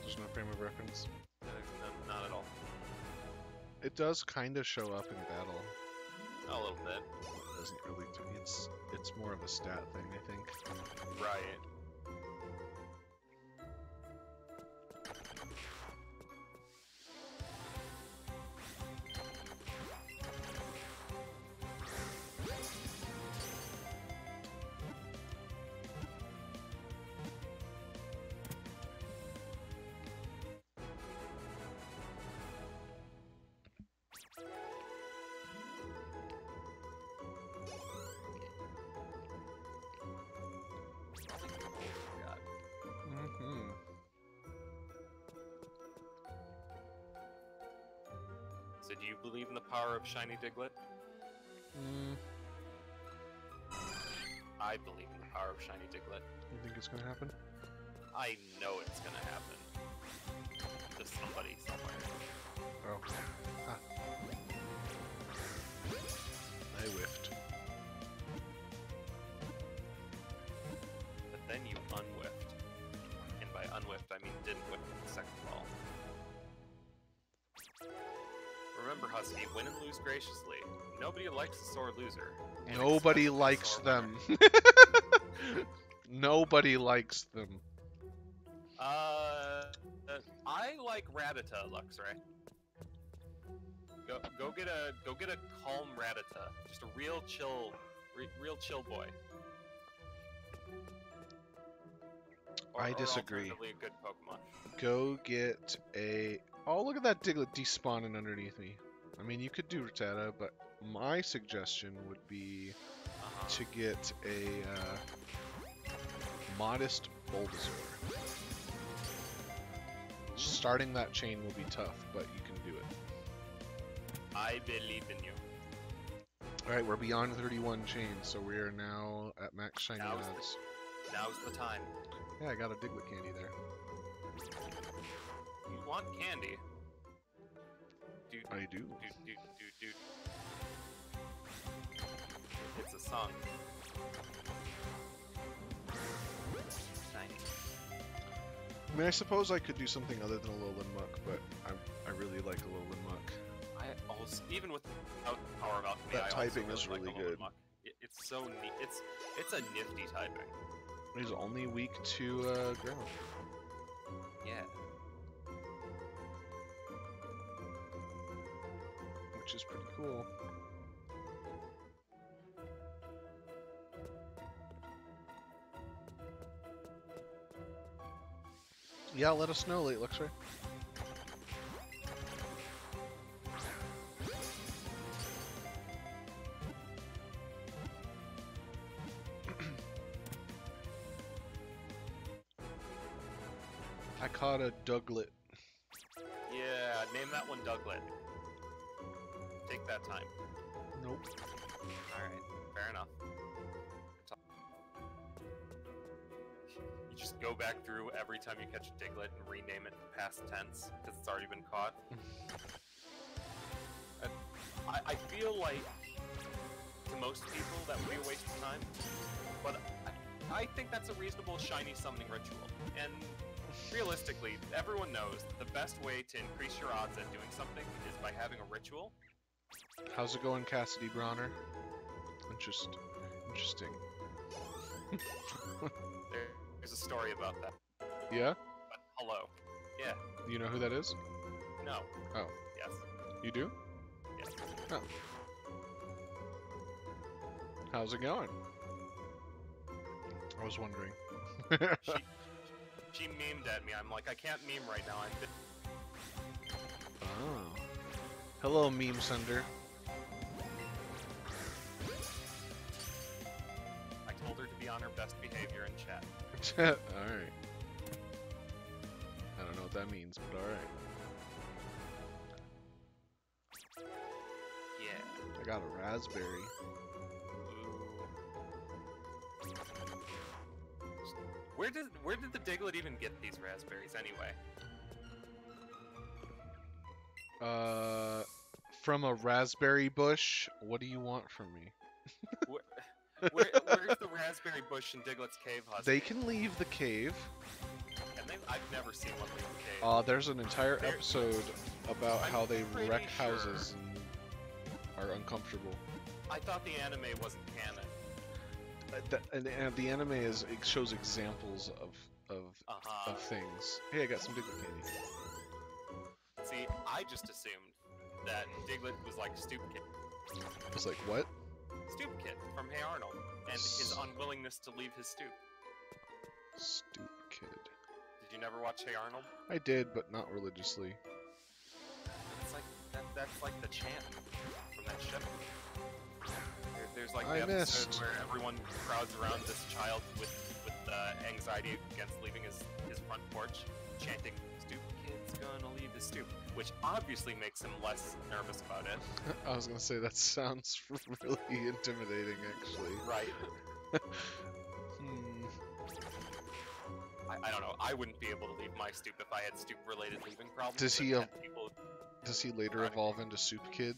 [SPEAKER 1] There's no frame of reference.
[SPEAKER 2] No, not at all.
[SPEAKER 1] It does kind of show up in battle.
[SPEAKER 2] A little bit.
[SPEAKER 1] It doesn't really. It's more of a stat thing, I think.
[SPEAKER 2] Right. God.
[SPEAKER 1] Mm-hmm.
[SPEAKER 2] So do you believe in the power of Shiny Diglett?
[SPEAKER 1] Mm,
[SPEAKER 2] I believe in the power of Shiny Diglett.
[SPEAKER 1] you think it's gonna happen?
[SPEAKER 2] I know it's gonna happen. To somebody somewhere.
[SPEAKER 1] Oh. Ah. I whiffed.
[SPEAKER 2] But then you unwhiffed. And by unwhiffed, I mean didn't whiff the second ball. Remember, Husky, win and lose graciously. Nobody likes a sore loser. And
[SPEAKER 1] Nobody
[SPEAKER 2] especially a
[SPEAKER 1] likes
[SPEAKER 2] sore
[SPEAKER 1] them.
[SPEAKER 2] winner.
[SPEAKER 1] Nobody likes them.
[SPEAKER 2] I like Rattata, Luxray. Go get a calm Rattata. Just a real chill boy.
[SPEAKER 1] I disagree.
[SPEAKER 2] Alternatively, a good Pokemon.
[SPEAKER 1] Go get a... Oh, look at that Diglett despawning underneath me. I mean, you could do Rattata, but my suggestion would be to get a modest Bulbasaur. Starting that chain will be tough, but you can do it.
[SPEAKER 2] I believe in you.
[SPEAKER 1] Alright, we're beyond 31 chains, so we are now at max shiny odds.
[SPEAKER 2] Now's the time.
[SPEAKER 1] Yeah, I got a Diglett candy there.
[SPEAKER 2] You want candy?
[SPEAKER 1] I do.
[SPEAKER 2] It's a song.
[SPEAKER 1] I mean, I suppose I could do something other than a Alolan Muck, but I really like Alolan Muck.
[SPEAKER 2] I also, even without Power of Alchemy,
[SPEAKER 1] That
[SPEAKER 2] I
[SPEAKER 1] typing
[SPEAKER 2] also
[SPEAKER 1] is
[SPEAKER 2] really
[SPEAKER 1] really
[SPEAKER 2] like Alolan
[SPEAKER 1] good.
[SPEAKER 2] Muck. It's so neat. It's a nifty typing.
[SPEAKER 1] He's only weak to ground.
[SPEAKER 2] Yeah.
[SPEAKER 1] Which is pretty cool. Yeah, let us know, Late Luxray. I caught a Douglet.
[SPEAKER 2] Yeah, name that one Douglet. Take that time.
[SPEAKER 1] Nope.
[SPEAKER 2] Alright, fair enough. You just go back through every time you catch a Diglett and rename it past tense, because it's already been caught. I feel like, to most people, that would be a waste of time, but I think that's a reasonable shiny summoning ritual. And realistically, everyone knows that the best way to increase your odds at doing something is by having a ritual.
[SPEAKER 1] How's it going, Cassidy Bronner? Interesting.
[SPEAKER 2] There's a story about that.
[SPEAKER 1] Yeah?
[SPEAKER 2] But hello. Yeah.
[SPEAKER 1] You know who that is?
[SPEAKER 2] No.
[SPEAKER 1] Oh.
[SPEAKER 2] Yes.
[SPEAKER 1] You do?
[SPEAKER 2] Yes.
[SPEAKER 1] Oh. How's it going? I was wondering.
[SPEAKER 2] She memed at me. I'm like, I can't meme right now. I'm
[SPEAKER 1] Oh. Hello, meme sender.
[SPEAKER 2] I told her to be on her best behavior in chat.
[SPEAKER 1] Alright. I don't know what that means, but alright.
[SPEAKER 2] Yeah.
[SPEAKER 1] I got a raspberry.
[SPEAKER 2] Ooh. Where did the Diglett even get these raspberries anyway?
[SPEAKER 1] From a raspberry bush. What do you want from me?
[SPEAKER 2] Where's the raspberry bush in Diglett's cave, Husky?
[SPEAKER 1] They can leave the cave.
[SPEAKER 2] And I've never seen one leave the cave.
[SPEAKER 1] There's an entire episode about how they
[SPEAKER 2] pretty
[SPEAKER 1] wreck
[SPEAKER 2] sure.
[SPEAKER 1] houses and are uncomfortable.
[SPEAKER 2] I thought the anime wasn't canon.
[SPEAKER 1] And the anime it shows examples of things. Hey, I got some Diglett candy.
[SPEAKER 2] See, I just assumed that Diglett was like Stoop Kid.
[SPEAKER 1] I was like, what?
[SPEAKER 2] Stoop Kid from Hey Arnold, and his unwillingness to leave his stoop.
[SPEAKER 1] Stoop Kid.
[SPEAKER 2] Did you never watch Hey Arnold?
[SPEAKER 1] I did, but not religiously.
[SPEAKER 2] It's like that's like the chant from that show. There's like the
[SPEAKER 1] I
[SPEAKER 2] episode
[SPEAKER 1] missed.
[SPEAKER 2] where everyone crowds around this child with anxiety against leaving his front porch, chanting, "Stoop Kid's gonna leave the stoop," which obviously makes him less nervous about it.
[SPEAKER 1] I was gonna say that sounds really intimidating, actually.
[SPEAKER 2] Right. I don't know. I wouldn't be able to leave my stoop if I had stoop-related leaving problems.
[SPEAKER 1] Does he
[SPEAKER 2] people
[SPEAKER 1] Does he later evolve into Soup Kid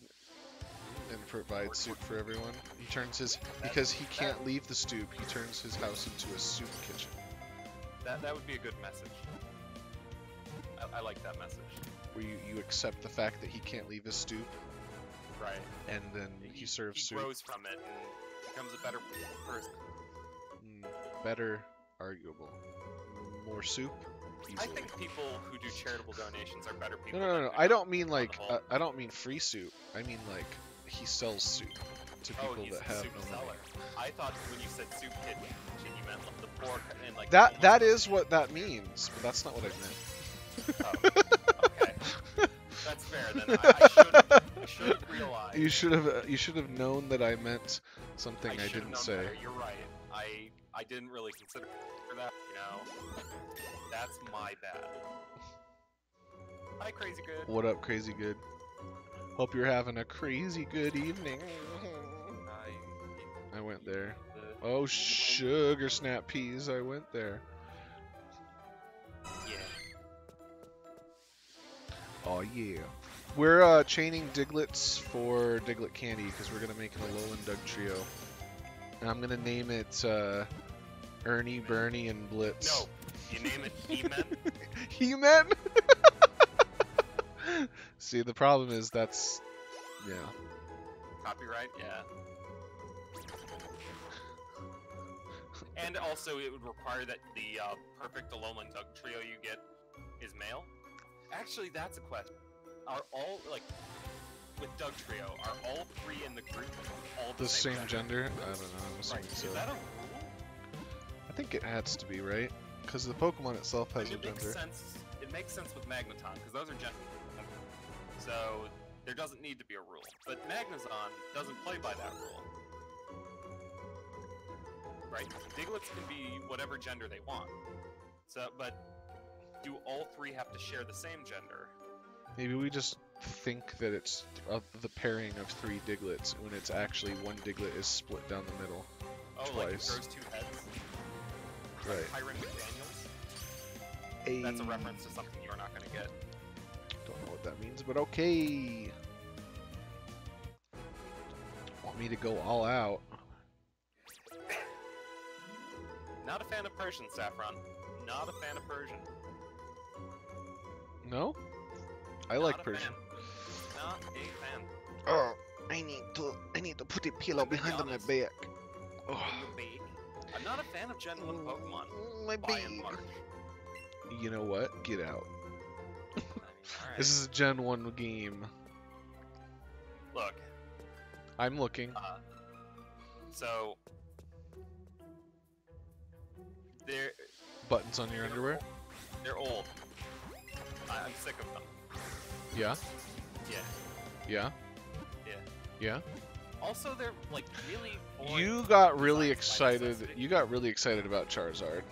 [SPEAKER 1] and provide soup for everyone? He turns his because he can't leave the stoop. He turns his house into a soup kitchen.
[SPEAKER 2] That would be a good message. I like that message.
[SPEAKER 1] Where you accept the fact that he can't leave his stoop,
[SPEAKER 2] right?
[SPEAKER 1] And then he serves soup.
[SPEAKER 2] He grows from it and becomes a better person.
[SPEAKER 1] Better, arguable. More soup. Easily.
[SPEAKER 2] I think people who do charitable donations are better people.
[SPEAKER 1] No. I don't mean like I don't mean free soup. I mean like he sells soup to people that have no money.
[SPEAKER 2] I thought when you said soup kid, you meant like the pork and like
[SPEAKER 1] that is what that means, but that's not what I meant.
[SPEAKER 2] Oh, okay, that's fair. Then I should have realized.
[SPEAKER 1] You should have known that I meant something I didn't say.
[SPEAKER 2] Better. You're right. I didn't really consider that. You know, that's my bad. Hi, Crazy Good.
[SPEAKER 1] What up, Crazy Good? Hope you're having a crazy good evening. I went there. Oh, sugar snap peas! I went there.
[SPEAKER 2] Yeah.
[SPEAKER 1] Oh yeah. We're chaining Diglets for Diglett Candy because we're gonna make an Alolan Doug trio, and I'm gonna name it Ernie, Bernie, and Blitz.
[SPEAKER 2] No, you name it He-Man.
[SPEAKER 1] He-Man. See, the problem is that's
[SPEAKER 2] Copyright, yeah. And also, it would require that the perfect Alolan Doug trio you get is male. Actually, that's a question. Are all, like, with Doug Trio, are all three in the group all
[SPEAKER 1] the same gender. I don't know. I'm assuming
[SPEAKER 2] Right.
[SPEAKER 1] so.
[SPEAKER 2] Is that a rule?
[SPEAKER 1] I think it has to be, right? Because the Pokemon itself has a
[SPEAKER 2] It makes
[SPEAKER 1] gender.
[SPEAKER 2] sense. It makes sense with Magneton because those are gender. So there doesn't need to be a rule. But Magnezon doesn't play by that rule. Right? Diglets can be whatever gender they want. So, but do all three have to share the same gender?
[SPEAKER 1] Maybe we just think that it's the pairing of 3 Diglets when it's actually one Diglett is split down the middle.
[SPEAKER 2] Oh,
[SPEAKER 1] Twice.
[SPEAKER 2] like it grows 2 heads?
[SPEAKER 1] Right.
[SPEAKER 2] Like Hiram McDaniels?
[SPEAKER 1] A...
[SPEAKER 2] That's a reference to something you're not going to get.
[SPEAKER 1] Don't know what that means, but okay. Want me to go all out?
[SPEAKER 2] Not a fan of Persian, Saffron. Not a fan of Persian.
[SPEAKER 1] No? I
[SPEAKER 2] Not
[SPEAKER 1] like
[SPEAKER 2] a
[SPEAKER 1] Persian.
[SPEAKER 2] fan. Not a fan.
[SPEAKER 1] Oh, I need to put a pillow
[SPEAKER 2] I'm gonna be
[SPEAKER 1] behind my
[SPEAKER 2] honest.
[SPEAKER 1] back. Oh,
[SPEAKER 2] In the bake. I'm not a fan of Gen 1 Pokemon,
[SPEAKER 1] my
[SPEAKER 2] by and
[SPEAKER 1] back.
[SPEAKER 2] large.
[SPEAKER 1] You know what? Get out.
[SPEAKER 2] I mean, alright.
[SPEAKER 1] This is a Gen 1 game.
[SPEAKER 2] Look,
[SPEAKER 1] I'm looking.
[SPEAKER 2] so... They're...
[SPEAKER 1] Buttons on your underwear?
[SPEAKER 2] They're old. I'm sick of them.
[SPEAKER 1] Yeah?
[SPEAKER 2] Yeah.
[SPEAKER 1] Yeah?
[SPEAKER 2] Yeah.
[SPEAKER 1] Yeah?
[SPEAKER 2] Also, they're, like, really boring.
[SPEAKER 1] You got really
[SPEAKER 2] designs by
[SPEAKER 1] excited.
[SPEAKER 2] necessity.
[SPEAKER 1] You got really excited about Charizard.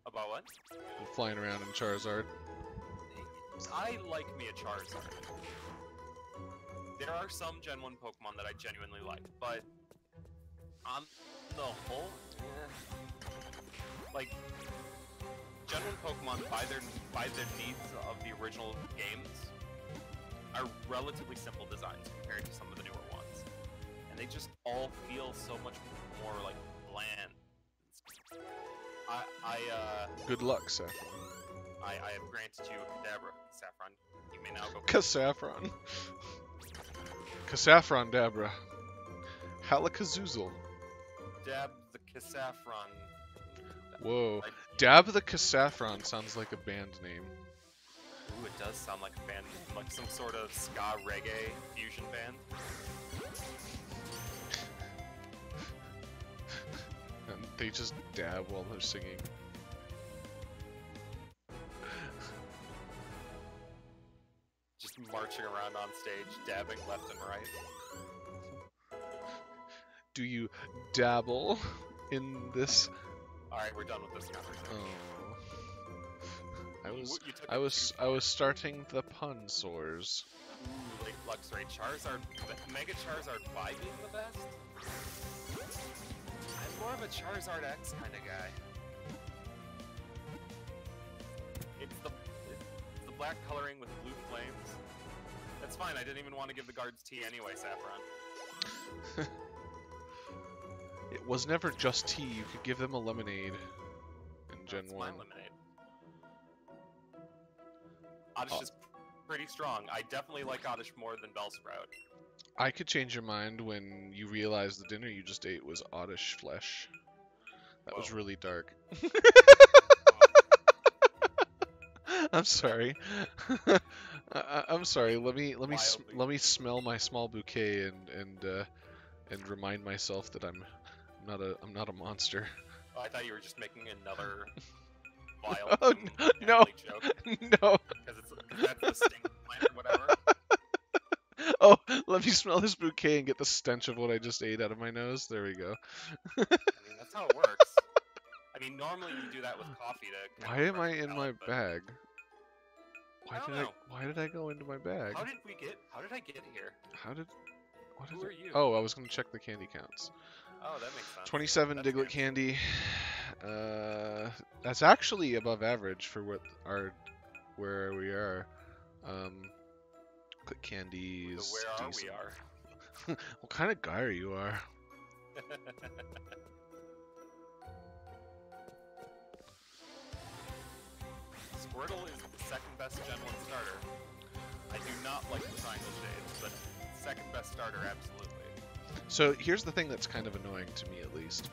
[SPEAKER 2] About what?
[SPEAKER 1] Flying around in Charizard.
[SPEAKER 2] I like me a Charizard. There are some Gen 1 Pokemon that I genuinely like, but on the whole, like, Gen 1 Pokemon, by their needs of the original games, are relatively simple designs compared to some of the newer ones. And they just all feel so much more, like, bland.
[SPEAKER 1] Good luck, Saffron.
[SPEAKER 2] I have granted you a Kadabra, Saffron. You may now go.
[SPEAKER 1] Casaffron. Casaffron Dabra. Halakazoozle.
[SPEAKER 2] Dab the Casaffron.
[SPEAKER 1] Whoa.
[SPEAKER 2] Like,
[SPEAKER 1] Dab the Casaffron sounds like a band name.
[SPEAKER 2] ooh, it does sound like a band name, like some sort of ska reggae fusion band.
[SPEAKER 1] And they just dab while they're singing.
[SPEAKER 2] Just marching around on stage, dabbing left and right.
[SPEAKER 1] Do you dabble in this?
[SPEAKER 2] Alright, we're done with this conversation.
[SPEAKER 1] Oh.
[SPEAKER 2] You took it
[SPEAKER 1] I was
[SPEAKER 2] too
[SPEAKER 1] starting the pun sores.
[SPEAKER 2] Ooh, late flux rate. Charizard, Mega Charizard Y being the best? I'm more of a Charizard X kind of guy. It's the black coloring with blue flames. That's fine, I didn't even want to give the guards tea anyway, Saffron.
[SPEAKER 1] It was never just tea. You could give them a lemonade in Gen
[SPEAKER 2] That's
[SPEAKER 1] 1.
[SPEAKER 2] my lemonade. Oddish is pretty strong. I definitely like Oddish more than Bellsprout.
[SPEAKER 1] I could change your mind when you realize the dinner you just ate was Oddish flesh. That was
[SPEAKER 2] Whoa.
[SPEAKER 1] really dark. I'm sorry. I'm sorry. Let me smell my small bouquet and remind myself that I'm not a monster.
[SPEAKER 2] Oh, I thought you were just making another vile
[SPEAKER 1] Oh, no.
[SPEAKER 2] joke.
[SPEAKER 1] No.
[SPEAKER 2] Because that's the stink plant or whatever.
[SPEAKER 1] Oh, let me smell this bouquet and get the stench of what I just ate out of my nose. There we go.
[SPEAKER 2] I mean, that's how it works. I mean, normally you do that with coffee to.
[SPEAKER 1] Why am I in my bag?
[SPEAKER 2] I don't know.
[SPEAKER 1] Why did I go into my bag?
[SPEAKER 2] How did I get here? Who are you?
[SPEAKER 1] Oh, I was gonna check the candy counts.
[SPEAKER 2] Oh, that makes sense.
[SPEAKER 1] 27
[SPEAKER 2] That's
[SPEAKER 1] Diglett
[SPEAKER 2] good.
[SPEAKER 1] candy. That's actually above average for what where we are. Click candies.
[SPEAKER 2] So where are
[SPEAKER 1] decent.
[SPEAKER 2] we are?
[SPEAKER 1] What kind of guy are you?
[SPEAKER 2] Squirtle is the second best Gen 1 starter. I do not like the Triangle Shades, but second best starter, absolutely.
[SPEAKER 1] So here's the thing that's kind of annoying to me, at least.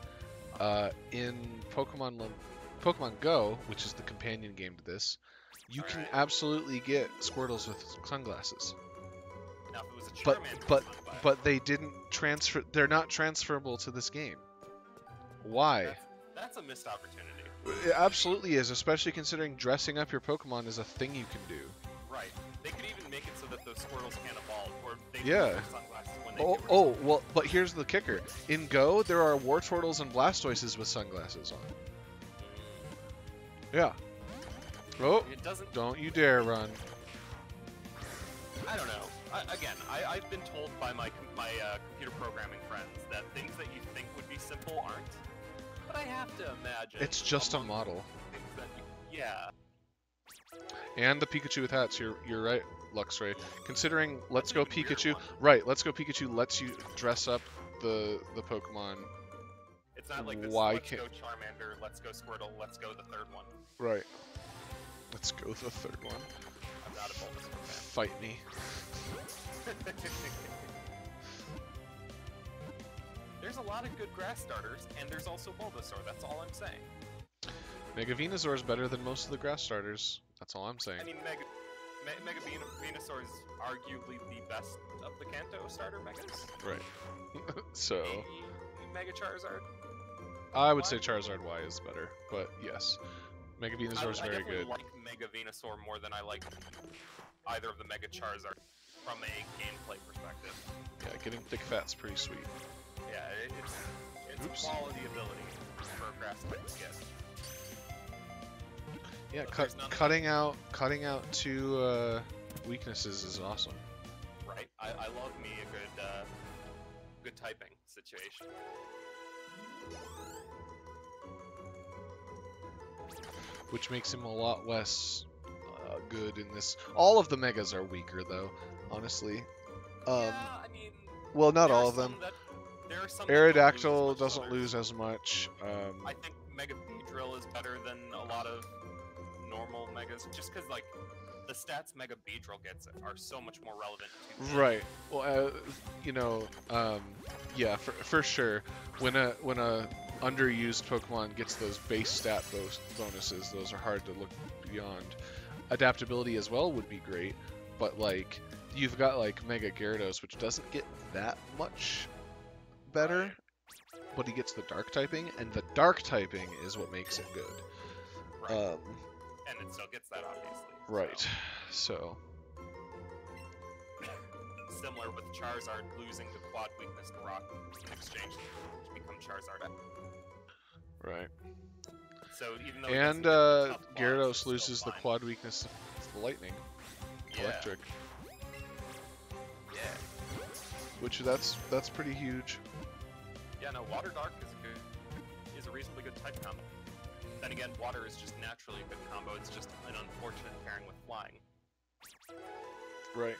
[SPEAKER 1] In Pokemon Go, which is the companion game to this, you can absolutely get Squirtles with sunglasses.
[SPEAKER 2] Now, if it was a Charmander,
[SPEAKER 1] But they didn't transfer. They're not transferable to this game. Why?
[SPEAKER 2] That's a missed opportunity.
[SPEAKER 1] It absolutely is, especially considering dressing up your Pokemon is a thing you can do.
[SPEAKER 2] Right. They could even make it so that those Squirtles can't evolve, or they can
[SPEAKER 1] Yeah.
[SPEAKER 2] wear sunglasses when they
[SPEAKER 1] Well, but here's the kicker. In Go, there are Wartortles and Blastoises with sunglasses on. Yeah. Oh,
[SPEAKER 2] It doesn't.
[SPEAKER 1] don't you dare run.
[SPEAKER 2] I don't know. I've been told by my computer programming friends that things that you think would be simple aren't. But I have to imagine.
[SPEAKER 1] It's just a model.
[SPEAKER 2] Yeah.
[SPEAKER 1] And the Pikachu with hats. You're right, Luxray. Considering Let's Go
[SPEAKER 2] That's an even
[SPEAKER 1] Pikachu.
[SPEAKER 2] weirder one.
[SPEAKER 1] Right, Let's Go Pikachu lets you dress up the Pokemon.
[SPEAKER 2] It's not like this.
[SPEAKER 1] Why
[SPEAKER 2] Let's
[SPEAKER 1] can't-
[SPEAKER 2] go Charmander. Let's go Squirtle. Let's go the third one.
[SPEAKER 1] Right. Let's go the third one.
[SPEAKER 2] I'm not a Bulbasaur fan.
[SPEAKER 1] Fight me.
[SPEAKER 2] There's a lot of good grass starters, and there's also Bulbasaur. That's all I'm saying.
[SPEAKER 1] Mega Venusaur is better than most of the grass starters. That's all I'm saying.
[SPEAKER 2] I mean, Mega Venusaur is arguably the best of the Kanto starter Megas.
[SPEAKER 1] Right. So,
[SPEAKER 2] Mega Charizard.
[SPEAKER 1] I would say Charizard Y is better, but yes. Mega Venusaur is
[SPEAKER 2] I
[SPEAKER 1] very
[SPEAKER 2] definitely
[SPEAKER 1] good.
[SPEAKER 2] like Mega Venusaur more than I like either of the Mega Charizard from a gameplay perspective.
[SPEAKER 1] Yeah, getting thick fat's pretty sweet.
[SPEAKER 2] Yeah, it's
[SPEAKER 1] Oops.
[SPEAKER 2] quality ability for a grass type to get.
[SPEAKER 1] Yeah,
[SPEAKER 2] But there's none-
[SPEAKER 1] cutting out two weaknesses is awesome.
[SPEAKER 2] Right? I love me a good typing situation.
[SPEAKER 1] Which makes him a lot less good in this. All of the megas are weaker, though, honestly.
[SPEAKER 2] Yeah, I mean,
[SPEAKER 1] Well, not
[SPEAKER 2] there are
[SPEAKER 1] all of
[SPEAKER 2] some
[SPEAKER 1] them.
[SPEAKER 2] There are some that don't lose as
[SPEAKER 1] Aerodactyl
[SPEAKER 2] much as
[SPEAKER 1] doesn't
[SPEAKER 2] others.
[SPEAKER 1] lose as much.
[SPEAKER 2] I think Mega Beedrill is better than a lot of normal Megas, just because like the stats Mega Beedrill gets are so much more relevant to
[SPEAKER 1] Right. Well, yeah, for sure. When a underused Pokemon gets those base stat bonuses, those are hard to look beyond. Adaptability as well would be great, but like you've got like Mega Gyarados, which doesn't get that much better,
[SPEAKER 2] Right.
[SPEAKER 1] but he gets the Dark typing, and the Dark typing is what makes it good.
[SPEAKER 2] Right. And it still gets that, obviously.
[SPEAKER 1] Right. So.
[SPEAKER 2] Similar with Charizard losing the quad weakness to Rock in exchange to become Charizard.
[SPEAKER 1] Right.
[SPEAKER 2] So even though
[SPEAKER 1] And
[SPEAKER 2] he doesn't get the tough quads,
[SPEAKER 1] Gyarados
[SPEAKER 2] it's still
[SPEAKER 1] loses the
[SPEAKER 2] fine.
[SPEAKER 1] quad weakness to Lightning,
[SPEAKER 2] Yeah.
[SPEAKER 1] Electric,
[SPEAKER 2] Yeah.
[SPEAKER 1] which that's pretty huge.
[SPEAKER 2] Yeah, no, Water Dark is a reasonably good type combo. Then again, Water is just naturally a good combo. It's just an unfortunate pairing with Flying.
[SPEAKER 1] Right.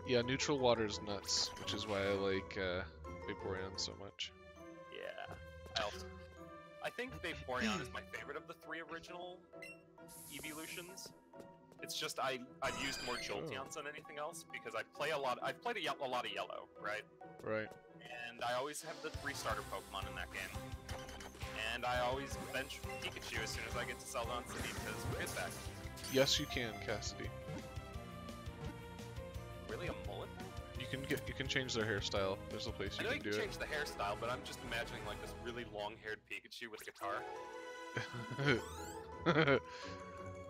[SPEAKER 1] Yeah, neutral water is nuts, which is why I like Vaporeon so much.
[SPEAKER 2] Yeah. I think Vaporeon is my favorite of the three original evolutions. It's just I've used more Jolteons than anything else because I've played a lot of Yellow, right?
[SPEAKER 1] Right.
[SPEAKER 2] And I always have the 3 starter Pokemon in that game. And I always bench Pikachu as soon as I get to Celadon City because forget that.
[SPEAKER 1] Yes, you can, Cassidy.
[SPEAKER 2] Really, a mullet?
[SPEAKER 1] You can change their hairstyle. There's a place
[SPEAKER 2] I
[SPEAKER 1] you
[SPEAKER 2] know
[SPEAKER 1] can
[SPEAKER 2] you
[SPEAKER 1] do
[SPEAKER 2] can change the hairstyle, but I'm just imagining like this really long-haired Pikachu with a guitar.
[SPEAKER 1] it.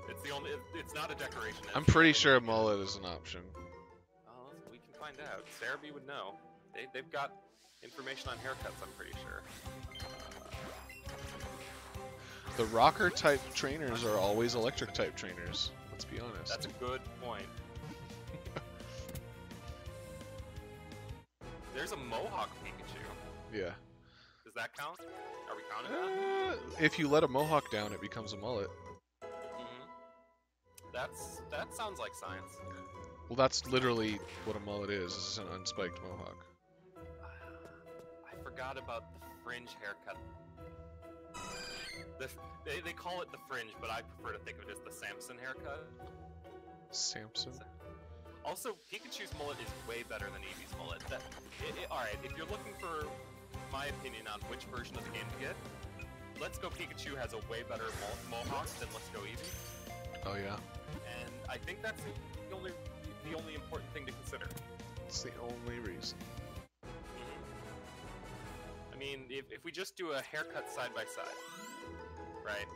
[SPEAKER 2] It's the only. It's not a decoration.
[SPEAKER 1] I'm pretty sure a mullet is an option.
[SPEAKER 2] Oh, we can find out. Cerebi would know. They've got information on haircuts. I'm pretty sure.
[SPEAKER 1] The rocker type trainers are always electric type trainers. Let's be honest.
[SPEAKER 2] That's a good point. There's a Mohawk Pikachu.
[SPEAKER 1] Yeah.
[SPEAKER 2] Does that count? Are we counting that?
[SPEAKER 1] If you let a mohawk down, it becomes a mullet.
[SPEAKER 2] Mm-hmm. That sounds like science.
[SPEAKER 1] Well, that's literally what a mullet is. This is an unspiked mohawk.
[SPEAKER 2] I forgot about the fringe haircut. They call it the fringe, but I prefer to think of it as the Samson haircut.
[SPEAKER 1] Samson?
[SPEAKER 2] Also, Pikachu's mullet is way better than Eevee's mullet. Alright, if you're looking for my opinion on which version of the game to get, Let's Go Pikachu has a way better mohawk than Let's Go Eevee.
[SPEAKER 1] Oh yeah?
[SPEAKER 2] And I think that's the only important thing to consider.
[SPEAKER 1] It's the only reason.
[SPEAKER 2] I mean, if we just do a haircut side by side, right?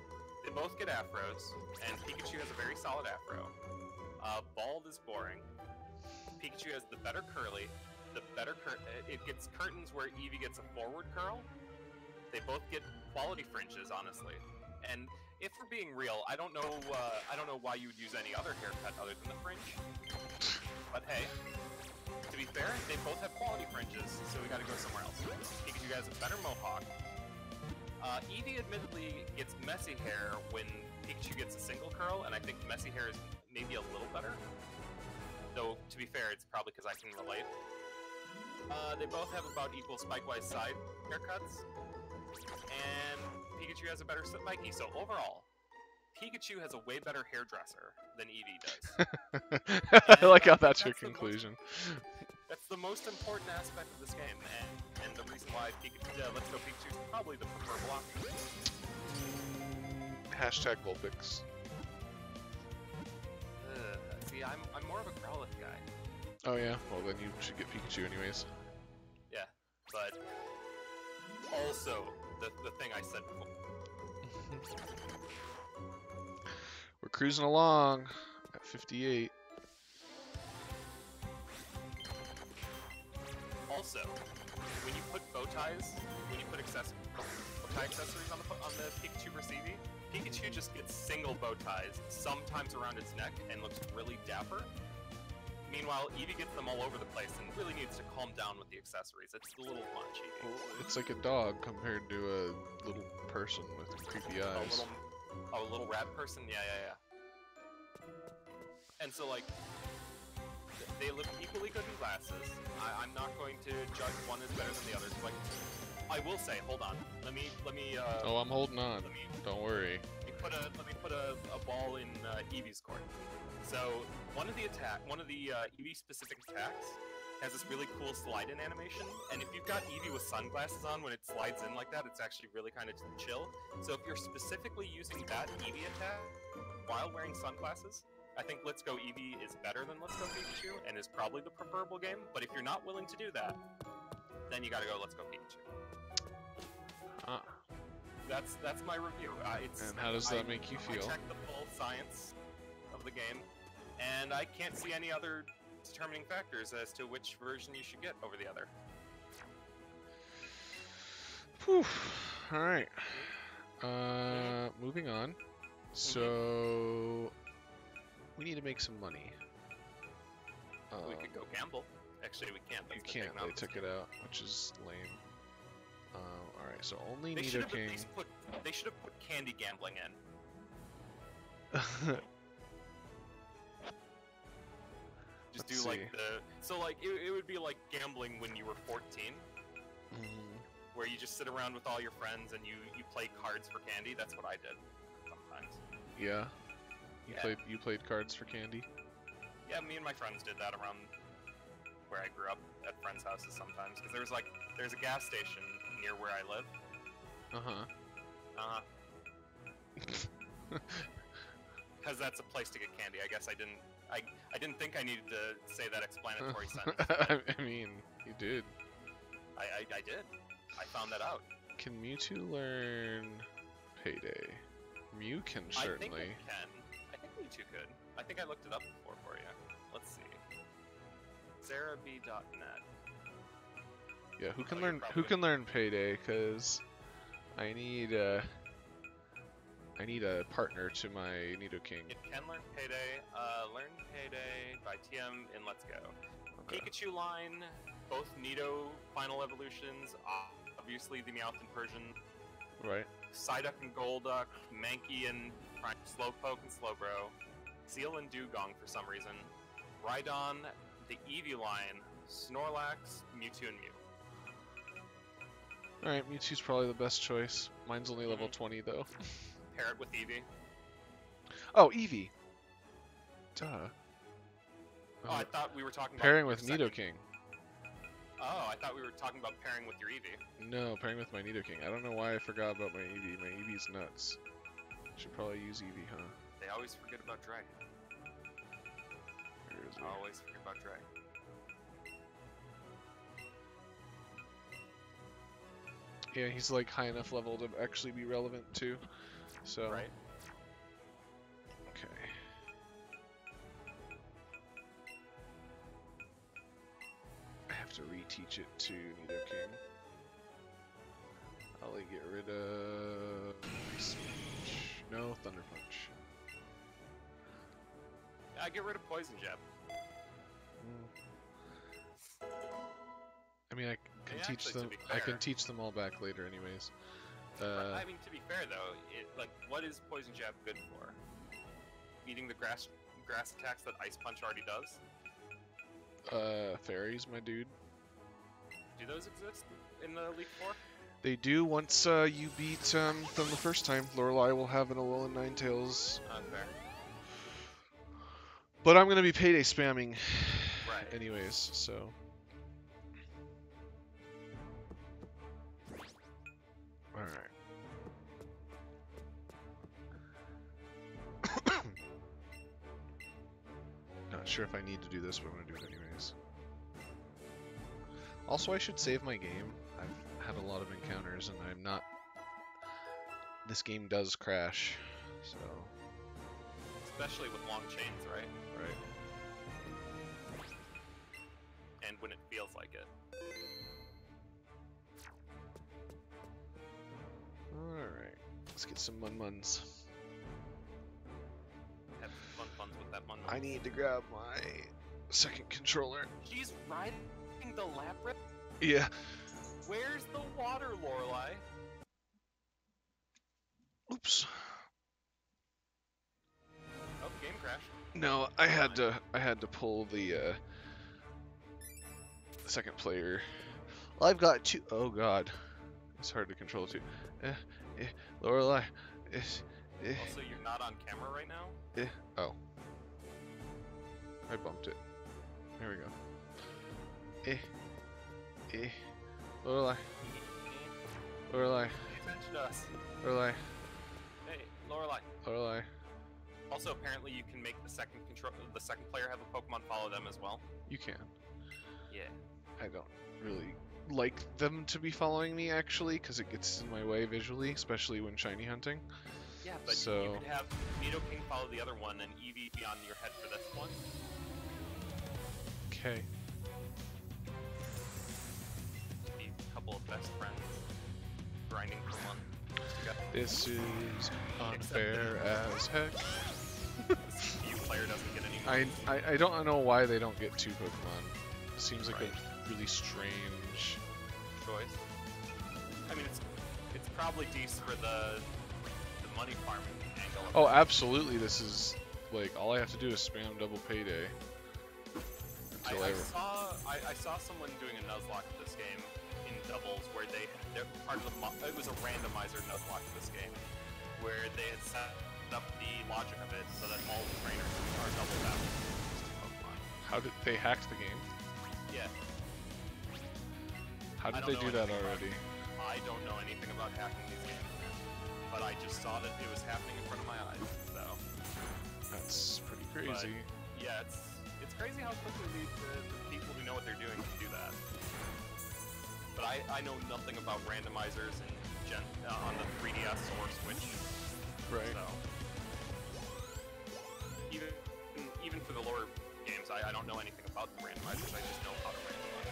[SPEAKER 2] They both get afros, and Pikachu has a very solid afro. Bald is boring. Pikachu has the better curly. It gets curtains where Eevee gets a forward curl. They both get quality fringes, honestly. And if we're being real, I don't know why you would use any other haircut other than the fringe. But hey, to be fair, they both have quality fringes, so we gotta go somewhere else. Pikachu has a better mohawk. Eevee admittedly gets messy hair when Pikachu gets a single curl, and I think messy hair is maybe a little better. Though, to be fair, it's probably because I can relate. They both have about equal spike-wise side haircuts, and Pikachu has a better spiky, so overall, Pikachu has a way better hairdresser than Eevee does.
[SPEAKER 1] I like how that's your conclusion.
[SPEAKER 2] That's the most important aspect of this game, and the reason why Let's Go Pikachu is probably the preferable option.
[SPEAKER 1] Hashtag Vulpix.
[SPEAKER 2] See, I'm more of a Growlithe guy.
[SPEAKER 1] Oh yeah? Well then you should get Pikachu anyways.
[SPEAKER 2] Yeah, but also the thing I said before.
[SPEAKER 1] We're cruising along at 58.
[SPEAKER 2] Also, when you put bow ties, when you put bow tie accessories on the Pikachu versus Eevee, Pikachu just gets single bow ties, sometimes around its neck, and looks really dapper. Meanwhile, Eevee gets them all over the place and really needs to calm down with the accessories. It's a little much, Eevee.
[SPEAKER 1] Well, it's like a dog compared to a little person with creepy eyes.
[SPEAKER 2] A little rat person? Yeah. And so, like, they look equally good in glasses. I'm not going to judge one as better than the others. Like, I will say, hold on. Let me.
[SPEAKER 1] Oh, I'm holding on. Don't worry.
[SPEAKER 2] Let me put a ball in Eevee's court. So one of the Eevee specific attacks has this really cool slide-in animation, and if you've got Eevee with sunglasses on, when it slides in like that, it's actually really kind of chill. So if you're specifically using that Eevee attack while wearing sunglasses, I think Let's Go Eevee is better than Let's Go Pikachu, and is probably the preferable game. But if you're not willing to do that, then you gotta go Let's Go Pikachu. That's my review.
[SPEAKER 1] And how does that make you feel?
[SPEAKER 2] I checked the full science of the game, and I can't see any other determining factors as to which version you should get over the other.
[SPEAKER 1] Whew. Alright. Moving on. So, we need to make some money.
[SPEAKER 2] We could go gamble. Actually, we can't.
[SPEAKER 1] You can't. They took it out, which is lame. Alright, so only Nidoking.
[SPEAKER 2] They should have put candy gambling in. Just
[SPEAKER 1] Let's
[SPEAKER 2] do like
[SPEAKER 1] see.
[SPEAKER 2] it would be like gambling when you were 14, where you just sit around with all your friends and you play cards for candy. That's what I did sometimes.
[SPEAKER 1] Yeah. You played cards for candy?
[SPEAKER 2] Yeah, me and my friends did that around where I grew up at friends' houses sometimes, because there's a gas station near where I live. Because that's a place to get candy. I guess I didn't think I needed to say that explanatory sentence.
[SPEAKER 1] I mean, you did.
[SPEAKER 2] I did. I found that out.
[SPEAKER 1] Can Mewtwo learn Payday? Mew can certainly.
[SPEAKER 2] I think it can. I think Mewtwo could. I think I looked it up before for you. Let's see. SarahB.net.
[SPEAKER 1] Yeah, who can learn Payday? Cause I need a partner to my Nidoking.
[SPEAKER 2] It can learn Payday. Learn Payday by TM in Let's Go. Okay. Pikachu line, both Nido final evolutions, obviously the Meowth and Persian.
[SPEAKER 1] Right.
[SPEAKER 2] Psyduck and Golduck, Mankey and Slowpoke and Slowbro, Seal and Dugong for some reason, Rhydon, the Eevee line, Snorlax, Mewtwo, and Mew.
[SPEAKER 1] Alright, Mewtwo's probably the best choice. Mine's only level 20 though.
[SPEAKER 2] Pair it with Eevee.
[SPEAKER 1] Oh, Eevee! Duh.
[SPEAKER 2] Oh, I thought we were talking about
[SPEAKER 1] pairing with Nidoking.
[SPEAKER 2] Oh, I thought we were talking about pairing with your Eevee.
[SPEAKER 1] No, pairing with my Nidoking. I don't know why I forgot about my Eevee. My Eevee's nuts. Should probably use Eevee, huh?
[SPEAKER 2] They always forget about Dragon.
[SPEAKER 1] Where is he?
[SPEAKER 2] Always forget about Dragon.
[SPEAKER 1] Yeah, he's like high enough level to actually be relevant too. So.
[SPEAKER 2] Right.
[SPEAKER 1] Okay. I have to reteach it to Nidoking. I'll get rid of Ice Punch. No, Thunder Punch.
[SPEAKER 2] I get rid of Poison Jab.
[SPEAKER 1] I mean, I can teach them. I can teach them all back later, anyways.
[SPEAKER 2] I mean, to be fair though, what is Poison Jab good for? Beating the grass attacks that Ice Punch already does.
[SPEAKER 1] Fairies, my dude.
[SPEAKER 2] Do those exist in the Elite Four?
[SPEAKER 1] They do. Once you beat them the first time, Lorelei will have an Alolan Ninetales.
[SPEAKER 2] Fair.
[SPEAKER 1] But I'm gonna be payday spamming,
[SPEAKER 2] right?
[SPEAKER 1] Anyways, so. All right. Not sure if I need to do this, but I'm gonna do it anyways. Also, I should save my game. I've had a lot of encounters, and I'm not. This game does crash, so.
[SPEAKER 2] Especially with long chains, right?
[SPEAKER 1] Right.
[SPEAKER 2] And when it feels like it.
[SPEAKER 1] Alright. Let's get some Mun-Muns.
[SPEAKER 2] Have fun puns with that Mun-Mun.
[SPEAKER 1] I need to grab my second controller.
[SPEAKER 2] She's riding the Lapras?
[SPEAKER 1] Yeah.
[SPEAKER 2] Where's the water, Lorelei?
[SPEAKER 1] Oops.
[SPEAKER 2] Oh, game crash.
[SPEAKER 1] No, I had to pull the second player. Well, I've got two. Oh god, it's hard to control too. Lorelei.
[SPEAKER 2] Also, you're not on camera right now.
[SPEAKER 1] Oh, I bumped it. There we go. Lorelei. Lorelei.
[SPEAKER 2] Pay attention to us.
[SPEAKER 1] Lorelei.
[SPEAKER 2] Hey, Lorelei.
[SPEAKER 1] Lorelei.
[SPEAKER 2] Also, apparently, you can make the second player have a Pokemon follow them as well.
[SPEAKER 1] You can.
[SPEAKER 2] Yeah.
[SPEAKER 1] I don't really like them to be following me, actually, because it gets in my way visually, especially when shiny hunting.
[SPEAKER 2] Yeah, but
[SPEAKER 1] so...
[SPEAKER 2] you could have Nidoking follow the other one and Eevee be on your head for this one.
[SPEAKER 1] Okay.
[SPEAKER 2] Be a couple of best friends grinding for one.
[SPEAKER 1] This is unfair as heck.
[SPEAKER 2] This player doesn't get any more.
[SPEAKER 1] I don't know why they don't get 2 Pokemon. Seems like a really strange
[SPEAKER 2] choice. I mean, it's probably decent for the money farming angle.
[SPEAKER 1] Oh, absolutely. This is like all I have to do is spam double payday.
[SPEAKER 2] I saw someone doing a Nuzlocke of this game in doubles where they're part of it was a randomizer Nuzlocke of this game where they had set up the logic of it so that all the trainers are double battles Pokemon.
[SPEAKER 1] How did they hack the game?
[SPEAKER 2] Yeah.
[SPEAKER 1] How did they do that already?
[SPEAKER 2] I don't know anything about hacking these games, but I just saw that it was happening in front of my eyes, so.
[SPEAKER 1] That's pretty crazy.
[SPEAKER 2] But, yeah, it's crazy how quickly the people who know what they're doing can do that. But I know nothing about randomizers and on the 3DS or Switch.
[SPEAKER 1] Right.
[SPEAKER 2] So even for the lower games, I don't know anything about the randomizers. I just know how to randomize.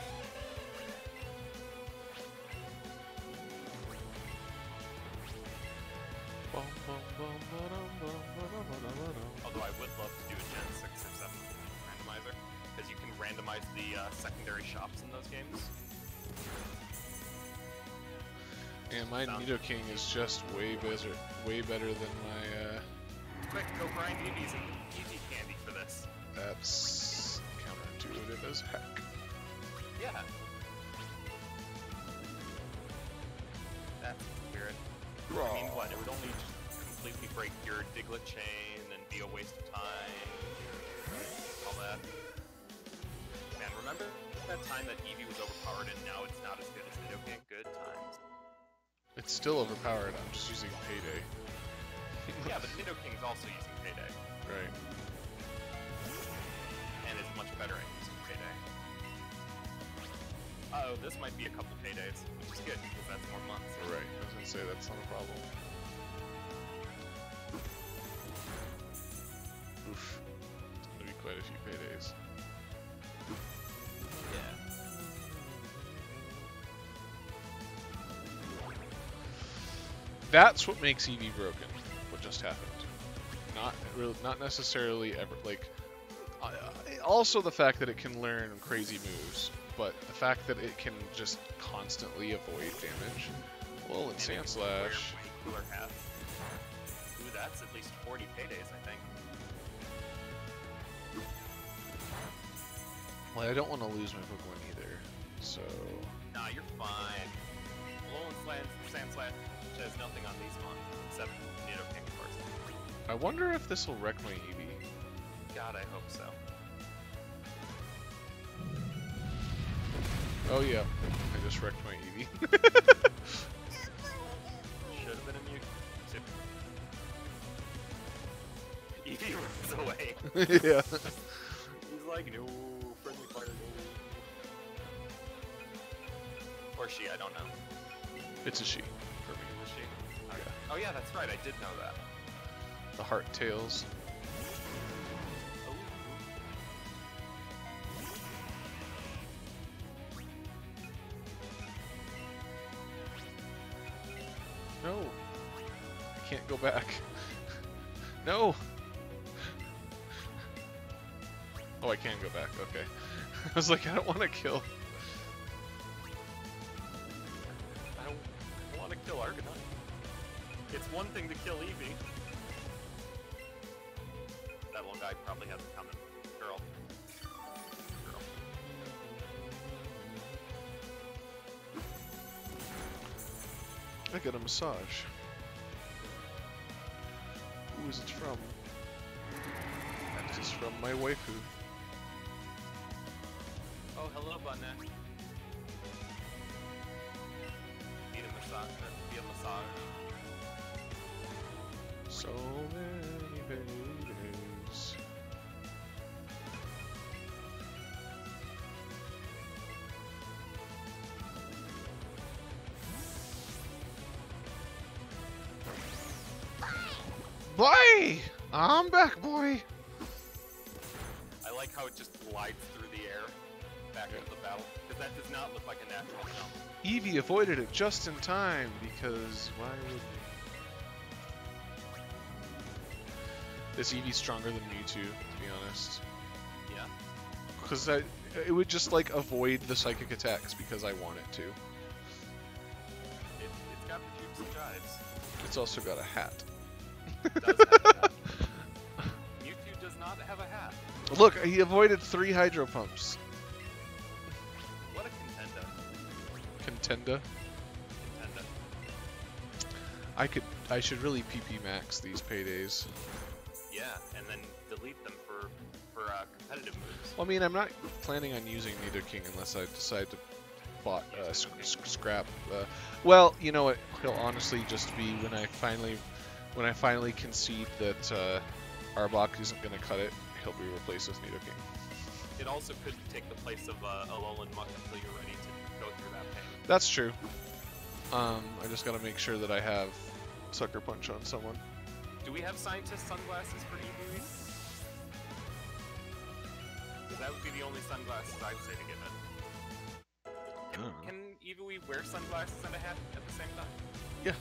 [SPEAKER 2] Although I would love to do a Gen 6 or 7 randomizer, because you can randomize the secondary shops in those games.
[SPEAKER 1] And my Nidoking is just way better than my
[SPEAKER 2] Quick, go grind Eevees and Eevee candy for this.
[SPEAKER 1] That's counterintuitive as heck.
[SPEAKER 2] Yeah. That's weird. I mean, what? It would only just completely break your Diglett chain and be a waste of time. All that. Man, remember that time that Eevee was overpowered and now it's not as good as Nidoking? Good times.
[SPEAKER 1] It's still overpowered. I'm just using Payday.
[SPEAKER 2] Yeah, but Nidoking's also using Payday.
[SPEAKER 1] Right.
[SPEAKER 2] And is much better at using Payday. Uh-oh, this might be a couple Paydays, which is good, because that's more months.
[SPEAKER 1] Right. I was gonna say that's not a problem. Oof. It's gonna be quite a few Paydays.
[SPEAKER 2] Yeah.
[SPEAKER 1] That's what makes Eevee broken. What just happened. Not necessarily ever like. Also the fact that it can learn crazy moves, but the fact that it can just constantly avoid damage. Well, in Sand Slash.
[SPEAKER 2] Cooler hats. Ooh, that's at least 40 Paydays, I think.
[SPEAKER 1] Well, I don't want to lose my Pokemon either, so.
[SPEAKER 2] Nah, you're fine. Alolan Sand Slash has nothing on these mon, except Nidoking, of course.
[SPEAKER 1] I wonder if this will wreck my Eevee.
[SPEAKER 2] God, I hope so.
[SPEAKER 1] Oh yeah, I just wrecked my Eevee.
[SPEAKER 2] Should have been a Mewtwo. Eevee runs away.
[SPEAKER 1] Yeah.
[SPEAKER 2] He's like, no, friendly fire, no. Or she, I don't know.
[SPEAKER 1] It's a she for me.
[SPEAKER 2] Is she? Okay.
[SPEAKER 1] Yeah.
[SPEAKER 2] Oh yeah, that's right, I did know that.
[SPEAKER 1] The Heart Tails.
[SPEAKER 2] Oh.
[SPEAKER 1] No. I can't go back. No. Oh, I can go back. Okay. I was like, I don't want to kill.
[SPEAKER 2] I don't want to kill Arcanine. It's one thing to kill Eevee. That little guy probably has it coming. Girl. Girl.
[SPEAKER 1] I got a massage. Who is it from? That is from my waifu.
[SPEAKER 2] Oh, hello, Bunna. Need a massage. Be a massage.
[SPEAKER 1] So many babies. Boy! I'm back, boy!
[SPEAKER 2] I like how it just glides through the air back into the battle, because that does not look like a natural jump.
[SPEAKER 1] Eevee avoided it just in time, because why would... This Eevee's stronger than Mewtwo, to be honest.
[SPEAKER 2] Yeah.
[SPEAKER 1] Because it would just, like, avoid the psychic attacks because I want it to.
[SPEAKER 2] It's got the jukes and jives.
[SPEAKER 1] It's also got a hat.
[SPEAKER 2] It does have a hat. Mewtwo does not have a hat.
[SPEAKER 1] Look, he avoided 3 Hydro Pumps.
[SPEAKER 2] What a contender.
[SPEAKER 1] Contenda.
[SPEAKER 2] Contender.
[SPEAKER 1] I should really PP max these Paydays.
[SPEAKER 2] Yeah, and then delete them for competitive moves.
[SPEAKER 1] Well, I mean, I'm not planning on using Nidoking unless I decide to scrap. Well, you know what? He'll honestly just be when I finally concede that Arbok isn't going to cut it. He'll be replaced with Nidoking.
[SPEAKER 2] It also could take the place of Alolan Muck until you're ready to go through that pain.
[SPEAKER 1] That's true. I just got to make sure that I have Sucker Punch on someone.
[SPEAKER 2] Do we have scientist sunglasses for Eevee? That would be the only sunglasses I would say to give it. Can Eevee wear sunglasses and a hat at the same time?
[SPEAKER 1] Yeah.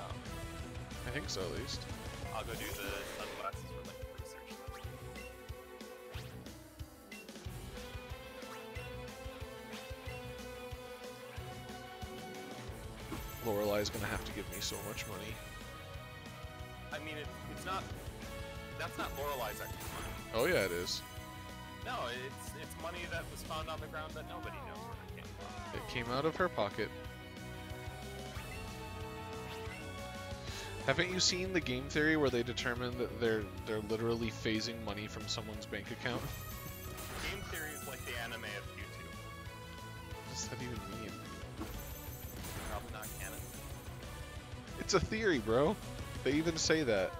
[SPEAKER 2] Oh.
[SPEAKER 1] I think so, at least.
[SPEAKER 2] I'll go do the sunglasses for like research.
[SPEAKER 1] Lorelai's gonna have to give me so much money.
[SPEAKER 2] I mean, it's not. That's not Lorelei's extra money.
[SPEAKER 1] Oh yeah, it is.
[SPEAKER 2] No, it's money that was found on the ground that nobody knows where it came from.
[SPEAKER 1] It came out of her pocket. Haven't you seen the game theory where they determine that they're literally phasing money from someone's bank account?
[SPEAKER 2] Game theory is like the anime of YouTube.
[SPEAKER 1] What does that even mean?
[SPEAKER 2] Probably not canon.
[SPEAKER 1] It's a theory, bro. They even say that.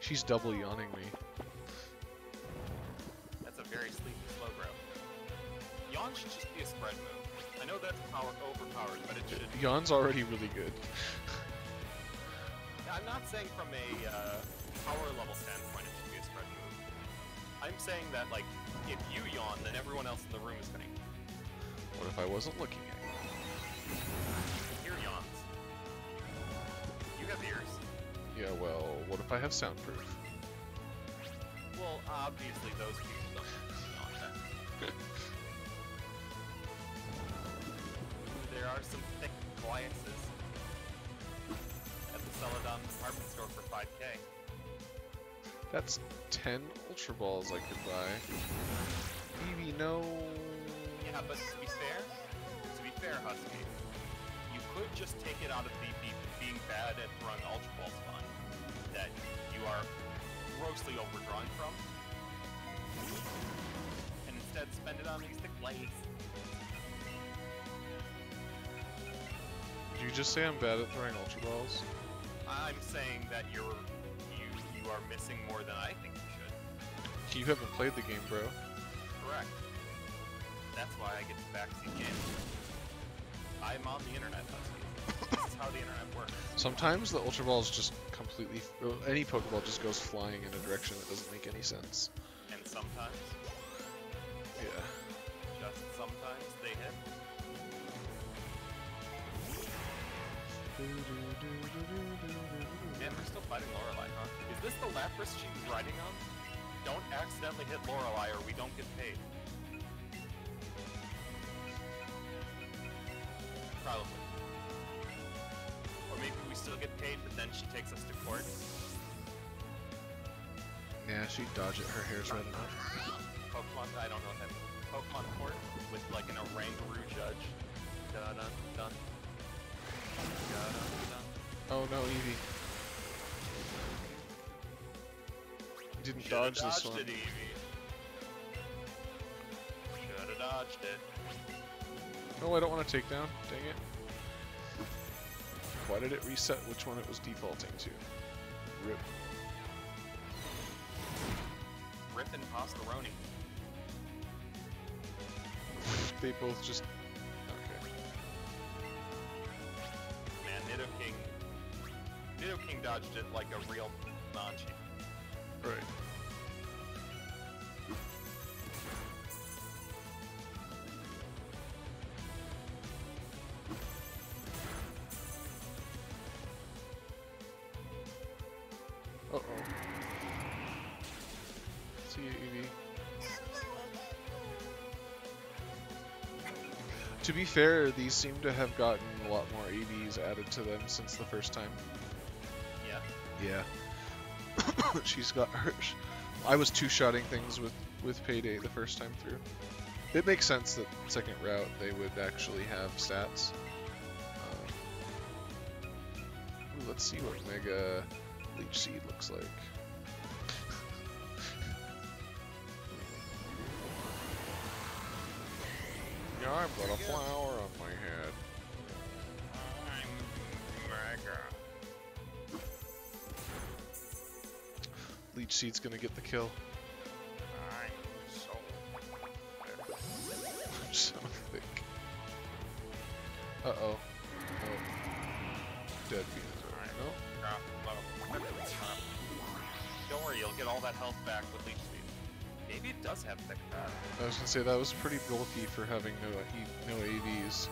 [SPEAKER 1] She's double yawning me.
[SPEAKER 2] That's a very sleepy slow grow. Yawn should just be a spread move. I know that's overpowered, but it should.
[SPEAKER 1] Yawn's already really good.
[SPEAKER 2] I'm not saying from a power level standpoint it should be a spread move. I'm saying that, like, if you yawn, then everyone else in the room is going to
[SPEAKER 1] What if I wasn't looking at you?
[SPEAKER 2] hear yawns. You have ears.
[SPEAKER 1] Yeah, well, what if I have soundproof?
[SPEAKER 2] Well, obviously those people don't yawn then. There are some thick biases at the Celadon department store for 5K.
[SPEAKER 1] That's 10 Ultra Balls I could buy. Eevee, no.
[SPEAKER 2] Yeah, but to be fair, Husky, you could just take it out of the being bad at throwing Ultra Balls fun that you are grossly overdrawing from, and instead spend it on these thick blades.
[SPEAKER 1] Did you just say I'm bad at throwing Ultra Balls?
[SPEAKER 2] I'm saying that you are missing more than I think you should.
[SPEAKER 1] You haven't played the game, bro.
[SPEAKER 2] Correct. That's why I get the backseat game. I'm on the internet, Husky. This is how the internet works.
[SPEAKER 1] Sometimes the Ultra Balls just completely... Any Pokeball just goes flying in a direction that doesn't make any sense.
[SPEAKER 2] And sometimes,
[SPEAKER 1] Yeah.
[SPEAKER 2] just sometimes, they hit. Man, we're still fighting Lorelei, huh? Is this the Lapras she was riding on? Don't accidentally hit Lorelei or we don't get paid. Probably. Or maybe we still get paid, but then she takes us to court.
[SPEAKER 1] Yeah, she'd dodge it. Her hair's red enough.
[SPEAKER 2] Pokemon, I don't know what that means. Pokemon court with like an Orangaroo judge. Dun-dun-dun. Dun-dun-dun.
[SPEAKER 1] Oh no, Eevee. You didn't dodge this one.
[SPEAKER 2] Should've dodged it, Eevee. Should've dodged it.
[SPEAKER 1] Oh, I don't want to take down. Dang it. Why did it reset which one it was defaulting to? Rip.
[SPEAKER 2] Rip and Pastaroni.
[SPEAKER 1] They both just... Okay.
[SPEAKER 2] Man, Nidoking dodged it like a real Manchi.
[SPEAKER 1] Right. Uh-oh. See you, Eevee. To be fair, these seem to have gotten a lot more EVs added to them since the first time.
[SPEAKER 2] Yeah.
[SPEAKER 1] Yeah. She's got her... I was two-shotting things with Payday the first time through. It makes sense that second route they would actually have stats. Ooh, let's see what Mega Leech Seed looks like. Yeah, I've got a flower on my head.
[SPEAKER 2] I'm Mega.
[SPEAKER 1] Leech Seed's gonna get the kill.
[SPEAKER 2] I'm so
[SPEAKER 1] I'm so thick. Uh-oh. Oh. Dead Venusaur. No?
[SPEAKER 2] Don't worry, you'll get all that health back with Leech Seed. Maybe it does have thick fat.
[SPEAKER 1] I was gonna say that was pretty bulky for having no AVs.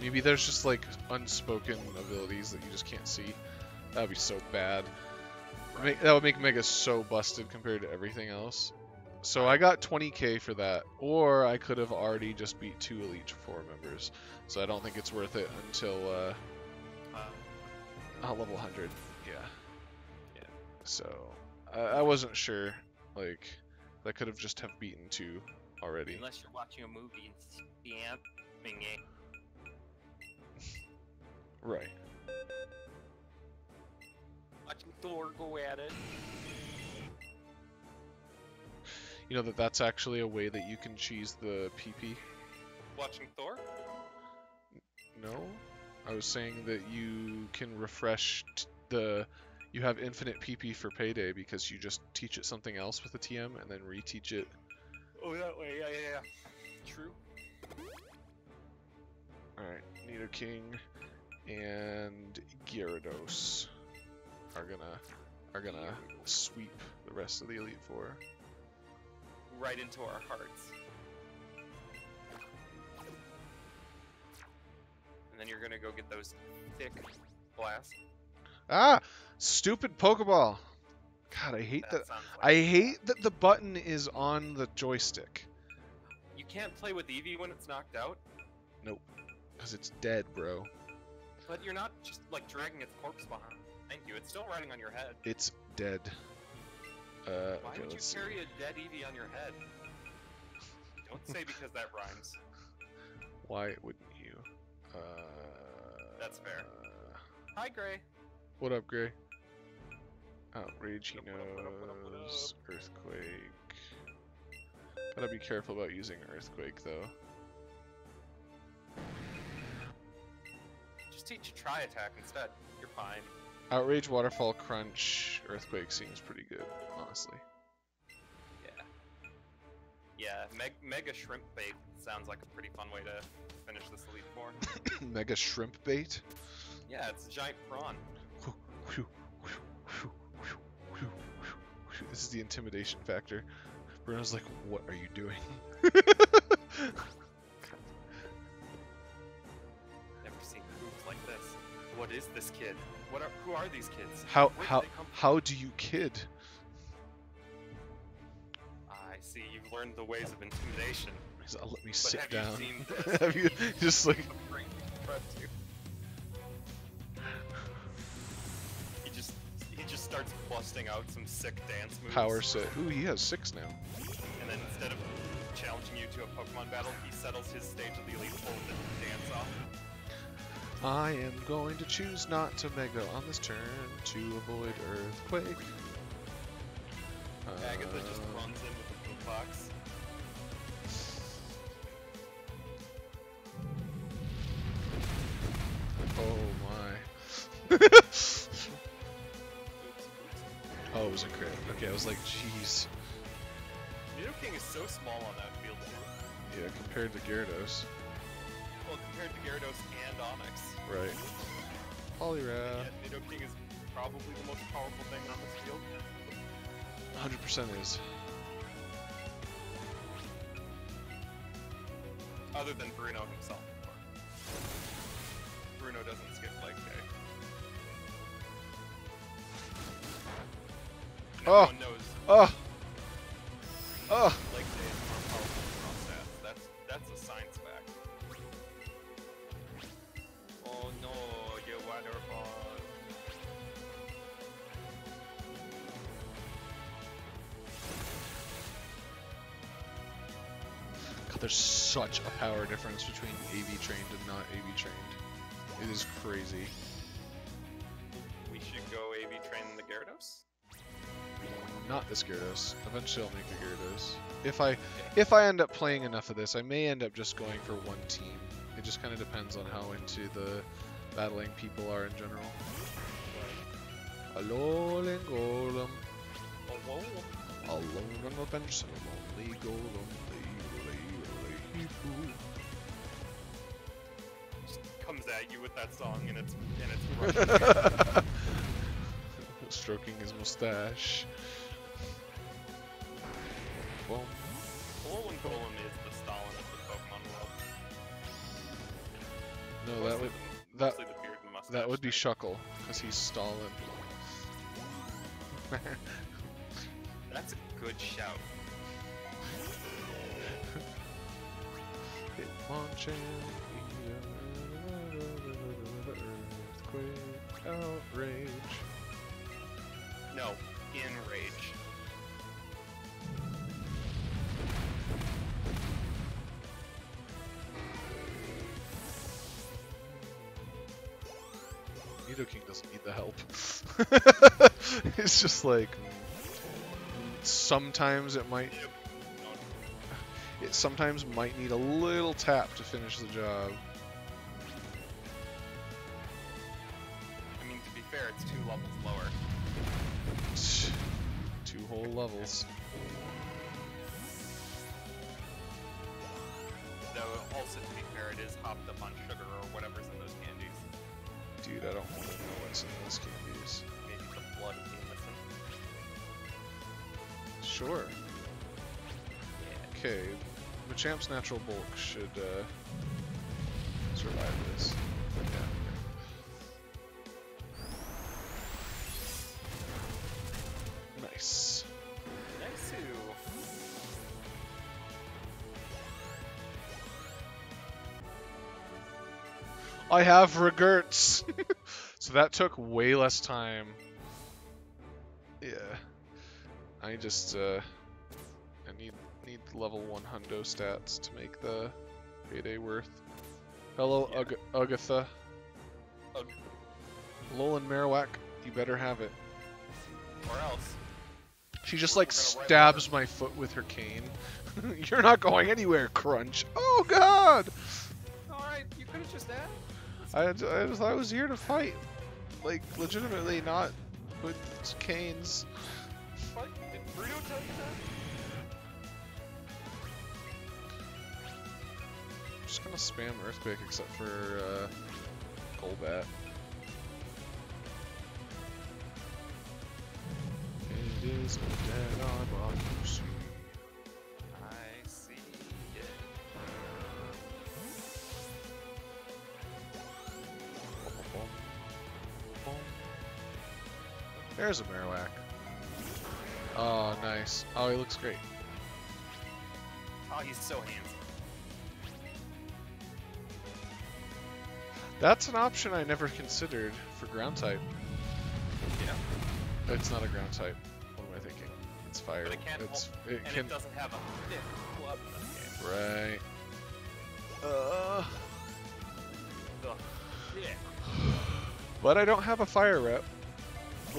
[SPEAKER 1] Maybe there's just like unspoken abilities that you just can't see. That would be so bad.
[SPEAKER 2] Right.
[SPEAKER 1] That would make Mega so busted compared to everything else. So I got 20k for that, or I could have already just beat 2 Elite Four members. So I don't think it's worth it until level 100. Yeah.
[SPEAKER 2] Yeah.
[SPEAKER 1] So I wasn't sure. Like that could have just have beaten 2 already.
[SPEAKER 2] Unless you're watching a movie and spamming it.
[SPEAKER 1] Right.
[SPEAKER 2] Watching Thor go at it.
[SPEAKER 1] You know that's actually a way that you can cheese the PP?
[SPEAKER 2] Watching Thor?
[SPEAKER 1] No? I was saying that you can refresh you have infinite PP for Payday because you just teach it something else with the TM and then reteach it.
[SPEAKER 2] Oh, that way, yeah. True.
[SPEAKER 1] Alright, Nidoking and Gyarados are gonna sweep the rest of the Elite Four.
[SPEAKER 2] Right into our hearts. And then you're gonna go get those thick blasts.
[SPEAKER 1] Ah! Stupid Pokeball! God, I hate that.
[SPEAKER 2] Sounds like
[SPEAKER 1] I hate that the button is on the joystick.
[SPEAKER 2] You can't play with Eevee when it's knocked out,
[SPEAKER 1] Nope. Because it's dead, bro.
[SPEAKER 2] but you're not just like dragging its corpse behind you. It's still riding on your head.
[SPEAKER 1] It's dead.
[SPEAKER 2] Why
[SPEAKER 1] Okay,
[SPEAKER 2] would you
[SPEAKER 1] let's see.
[SPEAKER 2] carry a dead Eevee on your head? Don't say because that rhymes.
[SPEAKER 1] Why wouldn't you?
[SPEAKER 2] That's fair. Hi, Gray.
[SPEAKER 1] What up, Gray? Outrage, he
[SPEAKER 2] What up, what up?
[SPEAKER 1] knows. Earthquake. Gotta be careful about using Earthquake, though.
[SPEAKER 2] Just teach a tri-attack instead. You're fine.
[SPEAKER 1] Outrage, Waterfall, Crunch, Earthquake seems pretty good, honestly.
[SPEAKER 2] Yeah, Mega Shrimp Bait sounds like a pretty fun way to finish this Elite Four.
[SPEAKER 1] Mega Shrimp Bait?
[SPEAKER 2] Yeah, it's a giant prawn.
[SPEAKER 1] This is the intimidation factor. Bruno's like, what are you doing?
[SPEAKER 2] Never seen moves like this. What is this kid? Who are these kids?
[SPEAKER 1] How
[SPEAKER 2] Where did
[SPEAKER 1] how
[SPEAKER 2] they come from?
[SPEAKER 1] how do you kid?
[SPEAKER 2] I see you've learned the ways of intimidation.
[SPEAKER 1] He's like, let me
[SPEAKER 2] But
[SPEAKER 1] sit
[SPEAKER 2] have
[SPEAKER 1] down.
[SPEAKER 2] you seen this?
[SPEAKER 1] Have you just like
[SPEAKER 2] He just starts busting out some sick dance moves.
[SPEAKER 1] power set? Ooh, he has 6 now.
[SPEAKER 2] And then instead of challenging you to a Pokemon battle, he settles his stage of the Elite Four with a dance off.
[SPEAKER 1] I am going to choose not to Mega on this turn to avoid Earthquake.
[SPEAKER 2] Agatha just runs in with the blue box.
[SPEAKER 1] Oh my. Oh, it was a crit. Okay, I was like, jeez.
[SPEAKER 2] Nidoking is so small on that field too.
[SPEAKER 1] Yeah, compared to Gyarados.
[SPEAKER 2] Well, compared to Gyarados and Onyx.
[SPEAKER 1] Right. Poliwrath.
[SPEAKER 2] Yeah, Nidoking is probably the most powerful thing on this field.
[SPEAKER 1] 100% is.
[SPEAKER 2] Other than Bruno himself, of course. Bruno doesn't skip leg day. And
[SPEAKER 1] Oh!
[SPEAKER 2] everyone knows
[SPEAKER 1] Oh! Oh!
[SPEAKER 2] leg day is more powerful than raw stats. That's a science fact. Oh no, you waterfall.
[SPEAKER 1] God, there's such a power difference between AV trained and not AV trained. It is crazy.
[SPEAKER 2] We should go AV train the Gyarados?
[SPEAKER 1] Not this Gyarados. Eventually I'll make a Gyarados. If I end up playing enough of this, I may end up just going for one team. It just kind of depends on how into the battling people are in general. Hello, Golem.
[SPEAKER 2] Oh,
[SPEAKER 1] Alone on the bench, and a lonely golem.
[SPEAKER 2] just comes at you with that song and it's Russian.
[SPEAKER 1] Stroking his mustache. Boom.
[SPEAKER 2] Alolan Golem is the Stalin of the Pokemon world.
[SPEAKER 1] No,
[SPEAKER 2] Mostly
[SPEAKER 1] that
[SPEAKER 2] the beard and mustache.
[SPEAKER 1] that would be
[SPEAKER 2] thing.
[SPEAKER 1] Shuckle, because he's Stalin.
[SPEAKER 2] That's a good shout.
[SPEAKER 1] Hitmonchan, earthquake, outrage.
[SPEAKER 2] No, in rage.
[SPEAKER 1] Nidoking doesn't need the help. It's just like sometimes it might. It sometimes might need a little tap to finish the job.
[SPEAKER 2] I mean, to be fair, it's 2 levels lower.
[SPEAKER 1] 2 whole levels.
[SPEAKER 2] Though, also to be fair, it is hopped up on sugar or whatever's in those candies.
[SPEAKER 1] Dude, I don't want to know what's in those candies.
[SPEAKER 2] Maybe the blood being missing.
[SPEAKER 1] Sure.
[SPEAKER 2] Yeah.
[SPEAKER 1] Okay, Machamp's natural bulk should survive this. Yeah. Okay. Nice.
[SPEAKER 2] Nice too.
[SPEAKER 1] I have regrets. So that took way less time. Yeah. I just I need level 1 hundo stats to make the payday worth. Hello,
[SPEAKER 2] Yeah.
[SPEAKER 1] Agatha.
[SPEAKER 2] Ugh.
[SPEAKER 1] Lolan Marowak, you better have it.
[SPEAKER 2] Or else.
[SPEAKER 1] She just
[SPEAKER 2] We're
[SPEAKER 1] like
[SPEAKER 2] gonna write
[SPEAKER 1] stabs my foot with her cane. You're not going anywhere, Crunch. Oh God!
[SPEAKER 2] Alright, you could have just asked.
[SPEAKER 1] I was here to fight. Like, legitimately, not with canes.
[SPEAKER 2] What? Did Bruno tell you that?
[SPEAKER 1] I'm just gonna spam Earthquake except for Golbat. It is a dead on you see.
[SPEAKER 2] I see it.
[SPEAKER 1] There's a Marowak. Oh, nice. Oh, he looks great.
[SPEAKER 2] Oh, he's so handsome.
[SPEAKER 1] That's an option I never considered for ground type.
[SPEAKER 2] Yeah.
[SPEAKER 1] It's not a ground type. What am I thinking? It's fire.
[SPEAKER 2] But it can't
[SPEAKER 1] It
[SPEAKER 2] and
[SPEAKER 1] can.
[SPEAKER 2] it doesn't have a thick club in this game.
[SPEAKER 1] Right.
[SPEAKER 2] Ugh. Yeah.
[SPEAKER 1] But I don't have a fire rep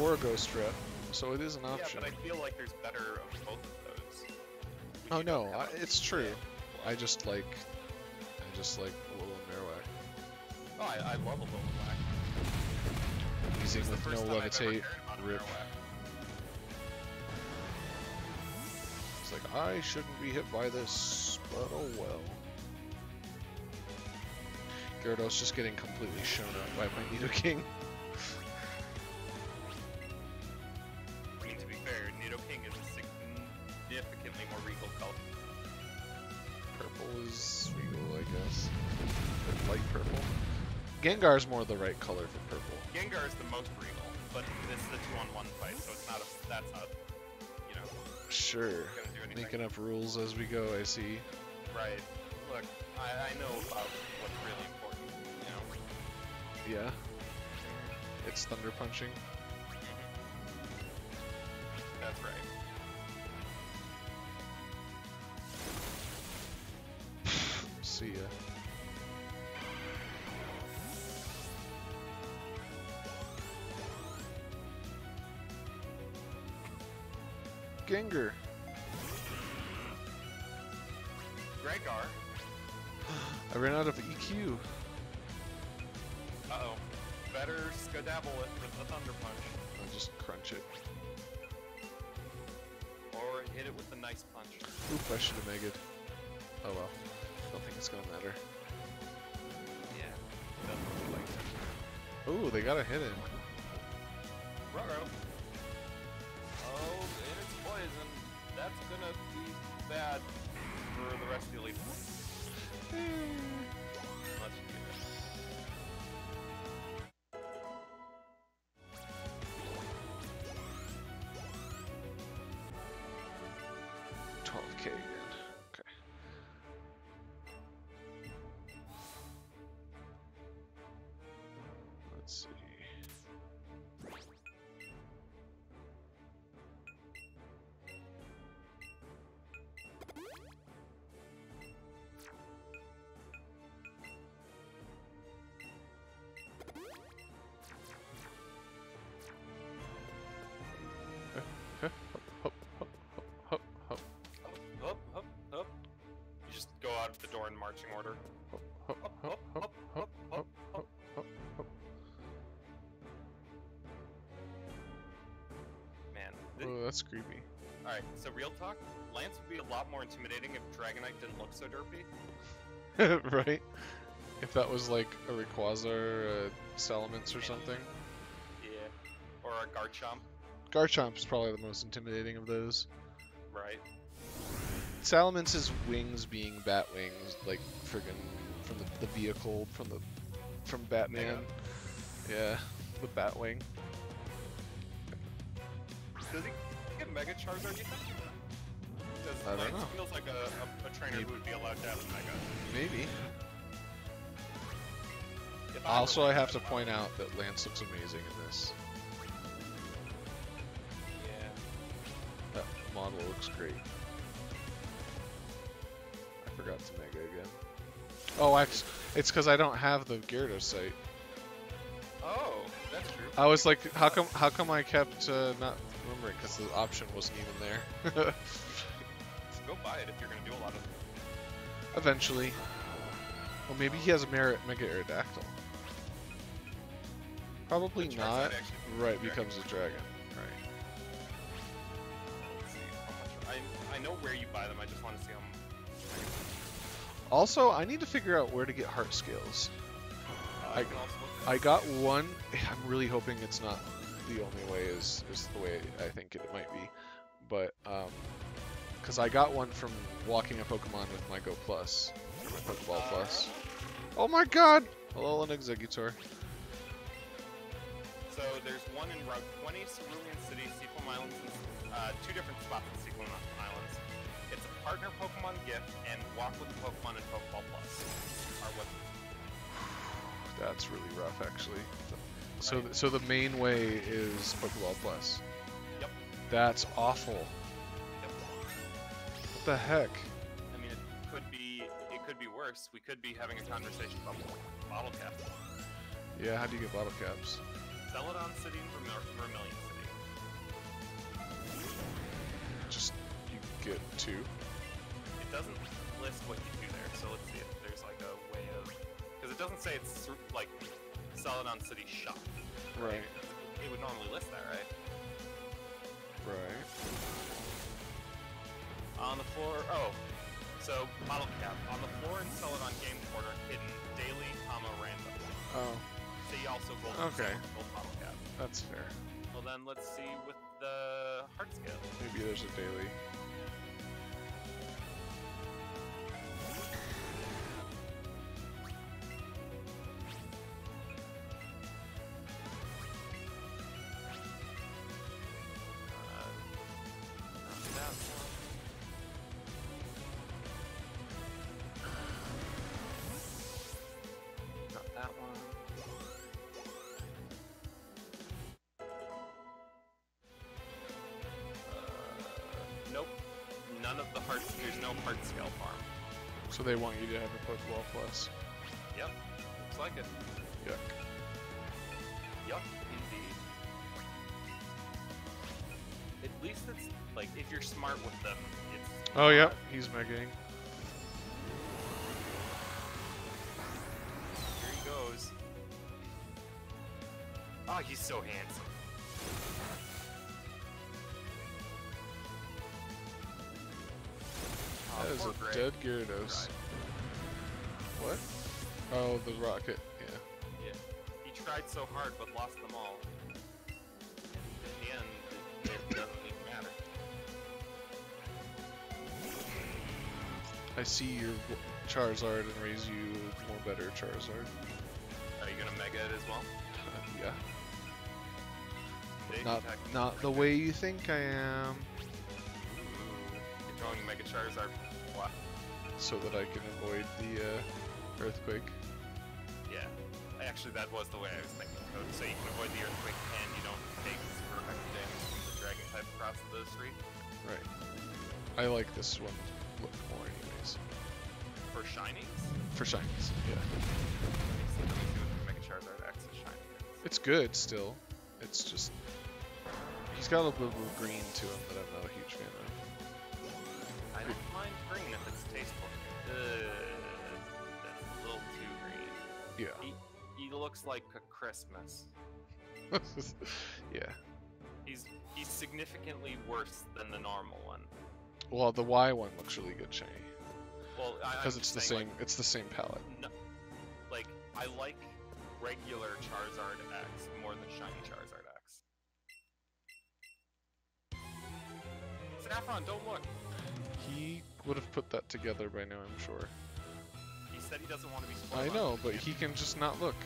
[SPEAKER 1] or a ghost rep, so it is an option.
[SPEAKER 2] Yeah, but I feel like there's better of both of those.
[SPEAKER 1] Oh
[SPEAKER 2] You
[SPEAKER 1] no,
[SPEAKER 2] don't have a
[SPEAKER 1] it's true.
[SPEAKER 2] thick
[SPEAKER 1] I
[SPEAKER 2] club.
[SPEAKER 1] just like Lolan Marowak.
[SPEAKER 2] Oh, I love a little black.
[SPEAKER 1] Easy
[SPEAKER 2] It's the
[SPEAKER 1] with no
[SPEAKER 2] first time I've ever
[SPEAKER 1] levitate.
[SPEAKER 2] cared about a
[SPEAKER 1] Rip.
[SPEAKER 2] Marowak.
[SPEAKER 1] It's like I shouldn't be hit by this, but oh well. Gyarados just getting completely shown up by my Nidoking.
[SPEAKER 2] I mean, to be fair, Nidoking is a significantly more regal color.
[SPEAKER 1] Purple is regal, I guess. But light purple. Gengar's more the right color for purple.
[SPEAKER 2] Gengar is the most regal, but this is a 2-on-1 fight, so it's not a, that's not, you know,
[SPEAKER 1] Sure.
[SPEAKER 2] gonna do anything.
[SPEAKER 1] Making up rules as we go, I see.
[SPEAKER 2] Right. Look, I know about what's really important, you know.
[SPEAKER 1] Yeah. It's thunder punching.
[SPEAKER 2] That's right.
[SPEAKER 1] See ya. Gengar.
[SPEAKER 2] Gregar.
[SPEAKER 1] I ran out of EQ.
[SPEAKER 2] Uh-oh. Better skedaddle it with the Thunder Punch.
[SPEAKER 1] I'll just crunch it.
[SPEAKER 2] Or hit it with the Nice Punch.
[SPEAKER 1] Oop, I should have megged. Oh well. Don't think it's gonna matter.
[SPEAKER 2] Yeah. Doesn't look like it.
[SPEAKER 1] Ooh, they got a hit in.
[SPEAKER 2] Ruh-roh. Oh, and it's poison. That's gonna be bad for the rest of the elite. Let's do this.
[SPEAKER 1] $12K again. Okay. Let's see.
[SPEAKER 2] out of the door in marching order.
[SPEAKER 1] Hop, hop, hop, hop, hop, hop, hop, hop.
[SPEAKER 2] Man.
[SPEAKER 1] Oh, that's creepy.
[SPEAKER 2] Alright, so real talk, Lance would be a lot more intimidating if Dragonite didn't look so derpy.
[SPEAKER 1] Right? If that was like a Rayquaza, Salamence or something.
[SPEAKER 2] Yeah. Or a Garchomp.
[SPEAKER 1] Garchomp is probably the most intimidating of those.
[SPEAKER 2] Right.
[SPEAKER 1] Salamence's wings being bat wings, like friggin' from the vehicle from Batman.
[SPEAKER 2] Mega.
[SPEAKER 1] Yeah, the Batwing.
[SPEAKER 2] Does he get Mega Charizard, you think? Because
[SPEAKER 1] I don't
[SPEAKER 2] Lance
[SPEAKER 1] know.
[SPEAKER 2] feels like a trainer
[SPEAKER 1] Maybe.
[SPEAKER 2] who would be allowed to have a Mega.
[SPEAKER 1] Maybe.
[SPEAKER 2] If I
[SPEAKER 1] Also,
[SPEAKER 2] were
[SPEAKER 1] I have
[SPEAKER 2] Lance,
[SPEAKER 1] to point out that Lance looks amazing in this.
[SPEAKER 2] Yeah.
[SPEAKER 1] That model looks great. I forgot to Mega again. Oh, it's because I don't have the Gyarados site.
[SPEAKER 2] Oh, that's true.
[SPEAKER 1] I was like, how come I kept not remembering? Because the option wasn't even there.
[SPEAKER 2] Go buy it if you're going to do a lot of it.
[SPEAKER 1] Eventually. Well, maybe he has a Mega Aerodactyl. Probably
[SPEAKER 2] The Charizard
[SPEAKER 1] not.
[SPEAKER 2] actually
[SPEAKER 1] Right,
[SPEAKER 2] becomes a
[SPEAKER 1] becomes a dragon. Right.
[SPEAKER 2] Let's see how much. I know where you buy them, I just want to see how much.
[SPEAKER 1] Also, I need to figure out where to get heart scales.
[SPEAKER 2] I can also look at
[SPEAKER 1] I got one. I'm really hoping it's not the only way is the way I think it might be. But, because I got one from walking a Pokemon with my Go Plus, or my Pokeball Plus. Oh my god! Hello, an Exeggutor.
[SPEAKER 2] So there's one in Route 20, Cerulean City, Seafoam Islands, and two different spots in Seafoam Islands. It's a partner Pokemon gift, and walk with the Pokemon and Pokeball Plus are what.
[SPEAKER 1] That's really rough, actually. So the main way is Pokeball Plus.
[SPEAKER 2] Yep.
[SPEAKER 1] That's awful.
[SPEAKER 2] Yep.
[SPEAKER 1] What the heck?
[SPEAKER 2] I mean, it could be worse. We could be having a conversation about bottle caps.
[SPEAKER 1] Yeah, how do you get bottle caps?
[SPEAKER 2] Celadon City and Vermilion City.
[SPEAKER 1] Just, you get two.
[SPEAKER 2] It doesn't list what you do there, so let's see if there's like a way of... Because it doesn't say it's like Celadon City shop.
[SPEAKER 1] Right.
[SPEAKER 2] It would normally list that, right?
[SPEAKER 1] Right.
[SPEAKER 2] On the floor... Oh, so bottle cap. On the floor in Celadon Game Quarter, hidden daily, random.
[SPEAKER 1] Oh,
[SPEAKER 2] See also gold,
[SPEAKER 1] Okay.
[SPEAKER 2] gold bottle cap.
[SPEAKER 1] that's fair.
[SPEAKER 2] Well then, let's see with the heart scale.
[SPEAKER 1] Maybe there's a daily.
[SPEAKER 2] Not that one. Not that one. Nope. None of the hearts. There's no heart scale farm.
[SPEAKER 1] So they want you to have a Pokeball Plus.
[SPEAKER 2] Yep. Looks like it.
[SPEAKER 1] Yuck.
[SPEAKER 2] Yup, indeed. At least it's like if you're smart with them, it's.
[SPEAKER 1] Oh, yep, he's Megaing.
[SPEAKER 2] Here he goes. Oh, he's so handsome.
[SPEAKER 1] That is
[SPEAKER 2] poor
[SPEAKER 1] a
[SPEAKER 2] Greg.
[SPEAKER 1] dead Gyarados. What? Oh, the rocket. Yeah.
[SPEAKER 2] Yeah. He tried so hard but lost them all. And in the end, it doesn't even matter.
[SPEAKER 1] I see your Charizard and raise you more better Charizard.
[SPEAKER 2] Are you gonna Mega it as well?
[SPEAKER 1] Yeah.
[SPEAKER 2] Big
[SPEAKER 1] Not
[SPEAKER 2] attack.
[SPEAKER 1] not the way you think I am.
[SPEAKER 2] Ooh. You're throwing Mega Charizard. What?
[SPEAKER 1] So that I can avoid the earthquake.
[SPEAKER 2] Yeah. Actually, that was the way I was thinking. So you can avoid the earthquake and you don't take super effective damage from the dragon type across the street.
[SPEAKER 1] Right. I like this one look more anyways.
[SPEAKER 2] For shinies?
[SPEAKER 1] For shinies, yeah.
[SPEAKER 2] Let me see what the Mega Charizard X is shiny is.
[SPEAKER 1] It's good still. It's just he's got a little bit of green to him that I'm not a huge fan of.
[SPEAKER 2] I don't mind green if it's tasteful. looks like a Christmas.
[SPEAKER 1] Yeah.
[SPEAKER 2] He's significantly worse than the normal one.
[SPEAKER 1] Well, the Y one looks really good, shiny.
[SPEAKER 2] Well,
[SPEAKER 1] Because it's the same. It's the same palette.
[SPEAKER 2] No, like I like regular Charizard X more than shiny Charizard X. Saffron, don't look.
[SPEAKER 1] He would have put that together by now, I'm sure.
[SPEAKER 2] He said he doesn't want to be spoiled.
[SPEAKER 1] I know, but he can just not look.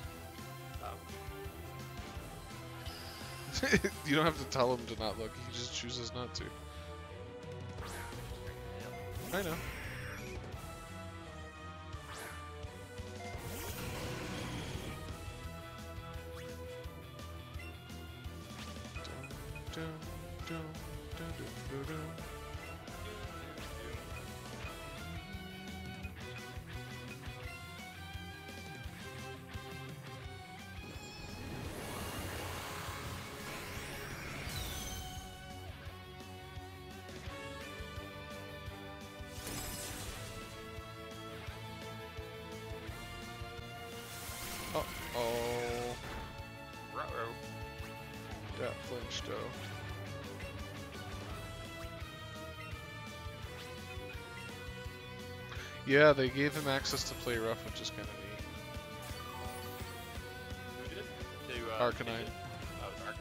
[SPEAKER 1] You don't have to tell him to not look. He just chooses not to. I know. Uh-oh.
[SPEAKER 2] Ruh-roh.
[SPEAKER 1] That flinched, though. Yeah, they gave him access to play rough, which is kind of neat.
[SPEAKER 2] Who did?
[SPEAKER 1] Arcanine.
[SPEAKER 2] Oh, it's Arcanine.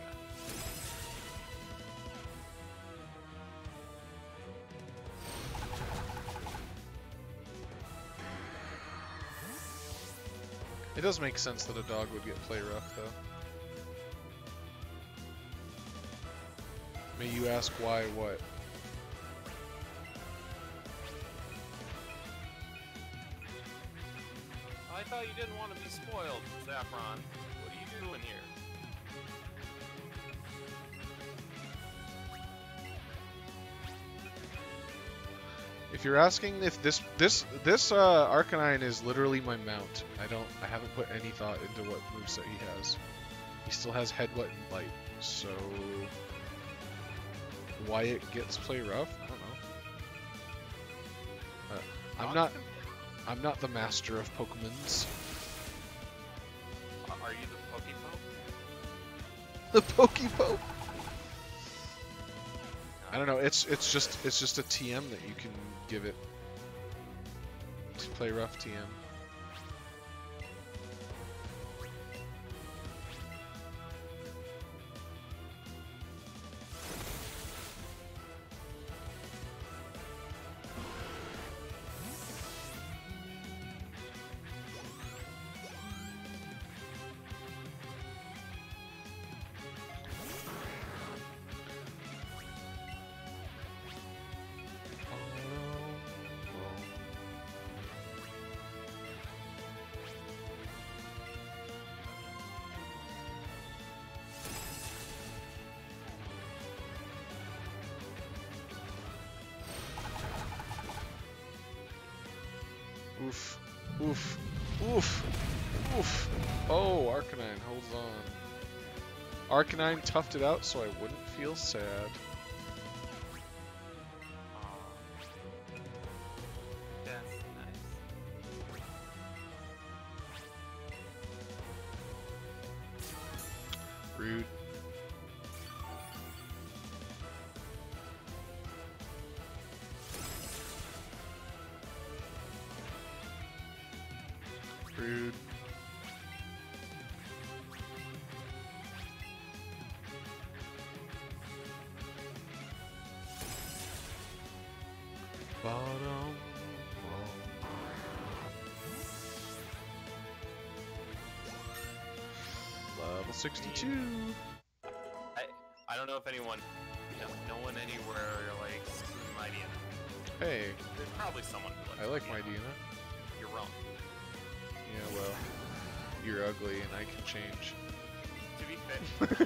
[SPEAKER 1] It does make sense that a dog would get play rough, though. May you ask why what?
[SPEAKER 2] I thought you didn't want to be spoiled, Saffron. What are you doing here?
[SPEAKER 1] If you're asking if this Arcanine is literally my mount, I haven't put any thought into what moveset he has. He still has Headbutt and Bite, so why it gets play rough, I don't know. I'm not the master of Pokemons.
[SPEAKER 2] Are you the Pokepoke?
[SPEAKER 1] The Pokepoke. I don't know. It's just a TM that you can give it to play rough TM. Oof. Oof. Oof. Oof. Oh, Arcanine holds on. Arcanine toughed it out so I wouldn't feel sad.
[SPEAKER 2] That's nice.
[SPEAKER 1] Rude. Rude. Bottom. Level 62.
[SPEAKER 2] I don't know if anyone, no one anywhere likes Mightyena.
[SPEAKER 1] Hey,
[SPEAKER 2] There's probably someone who likes
[SPEAKER 1] I like
[SPEAKER 2] Mightyena.
[SPEAKER 1] Mightyena.
[SPEAKER 2] You're wrong.
[SPEAKER 1] Yeah, well, you're ugly and I can change.
[SPEAKER 2] To be fair,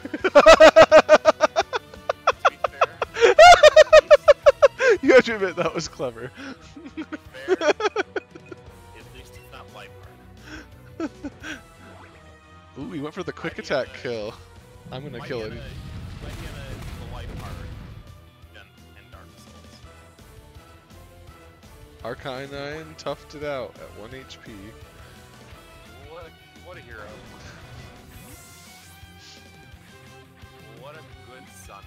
[SPEAKER 1] You have to admit that was clever.
[SPEAKER 2] at least it's not light hard.
[SPEAKER 1] Ooh, he went for the quick attack kill. I'm gonna kill it.
[SPEAKER 2] Mightyena is the light hard and Dark Souls.
[SPEAKER 1] Arcanine toughed it out at 1 HP.
[SPEAKER 2] What a hero. son.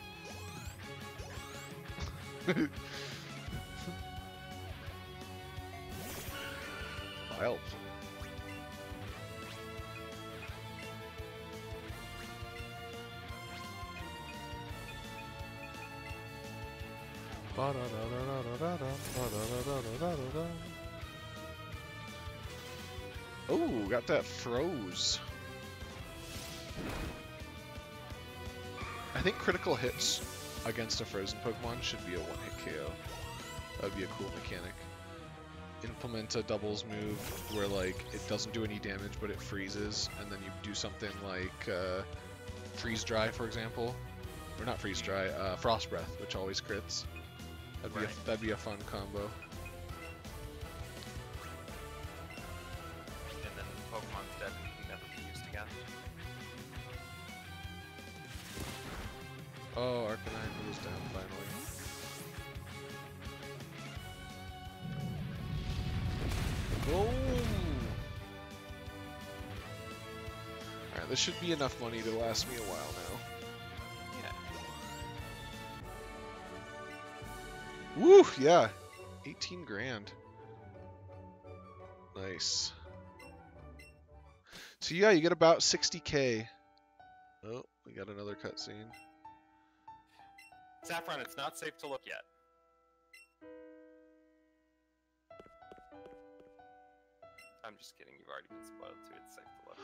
[SPEAKER 1] Wild. Oh, got that froze. I think critical hits against a frozen Pokemon should be a one-hit KO. That would be a cool mechanic. Implement a doubles move where like it doesn't do any damage but it freezes, and then you do something like freeze dry, for example, or not freeze dry, frost breath, which always crits. That'd be a fun combo.
[SPEAKER 2] And then Pokemon's dead and can never be used again.
[SPEAKER 1] Oh, Arcanine goes down finally. Boom! Alright, this should be enough money to last me a while now.
[SPEAKER 2] Yeah.
[SPEAKER 1] Woo! Yeah! 18 grand. Nice. So yeah, you get about 60k. Oh, we got another cutscene.
[SPEAKER 2] Saffron, it's not safe to look yet. I'm just kidding, you've already been spoiled too, it's safe to look.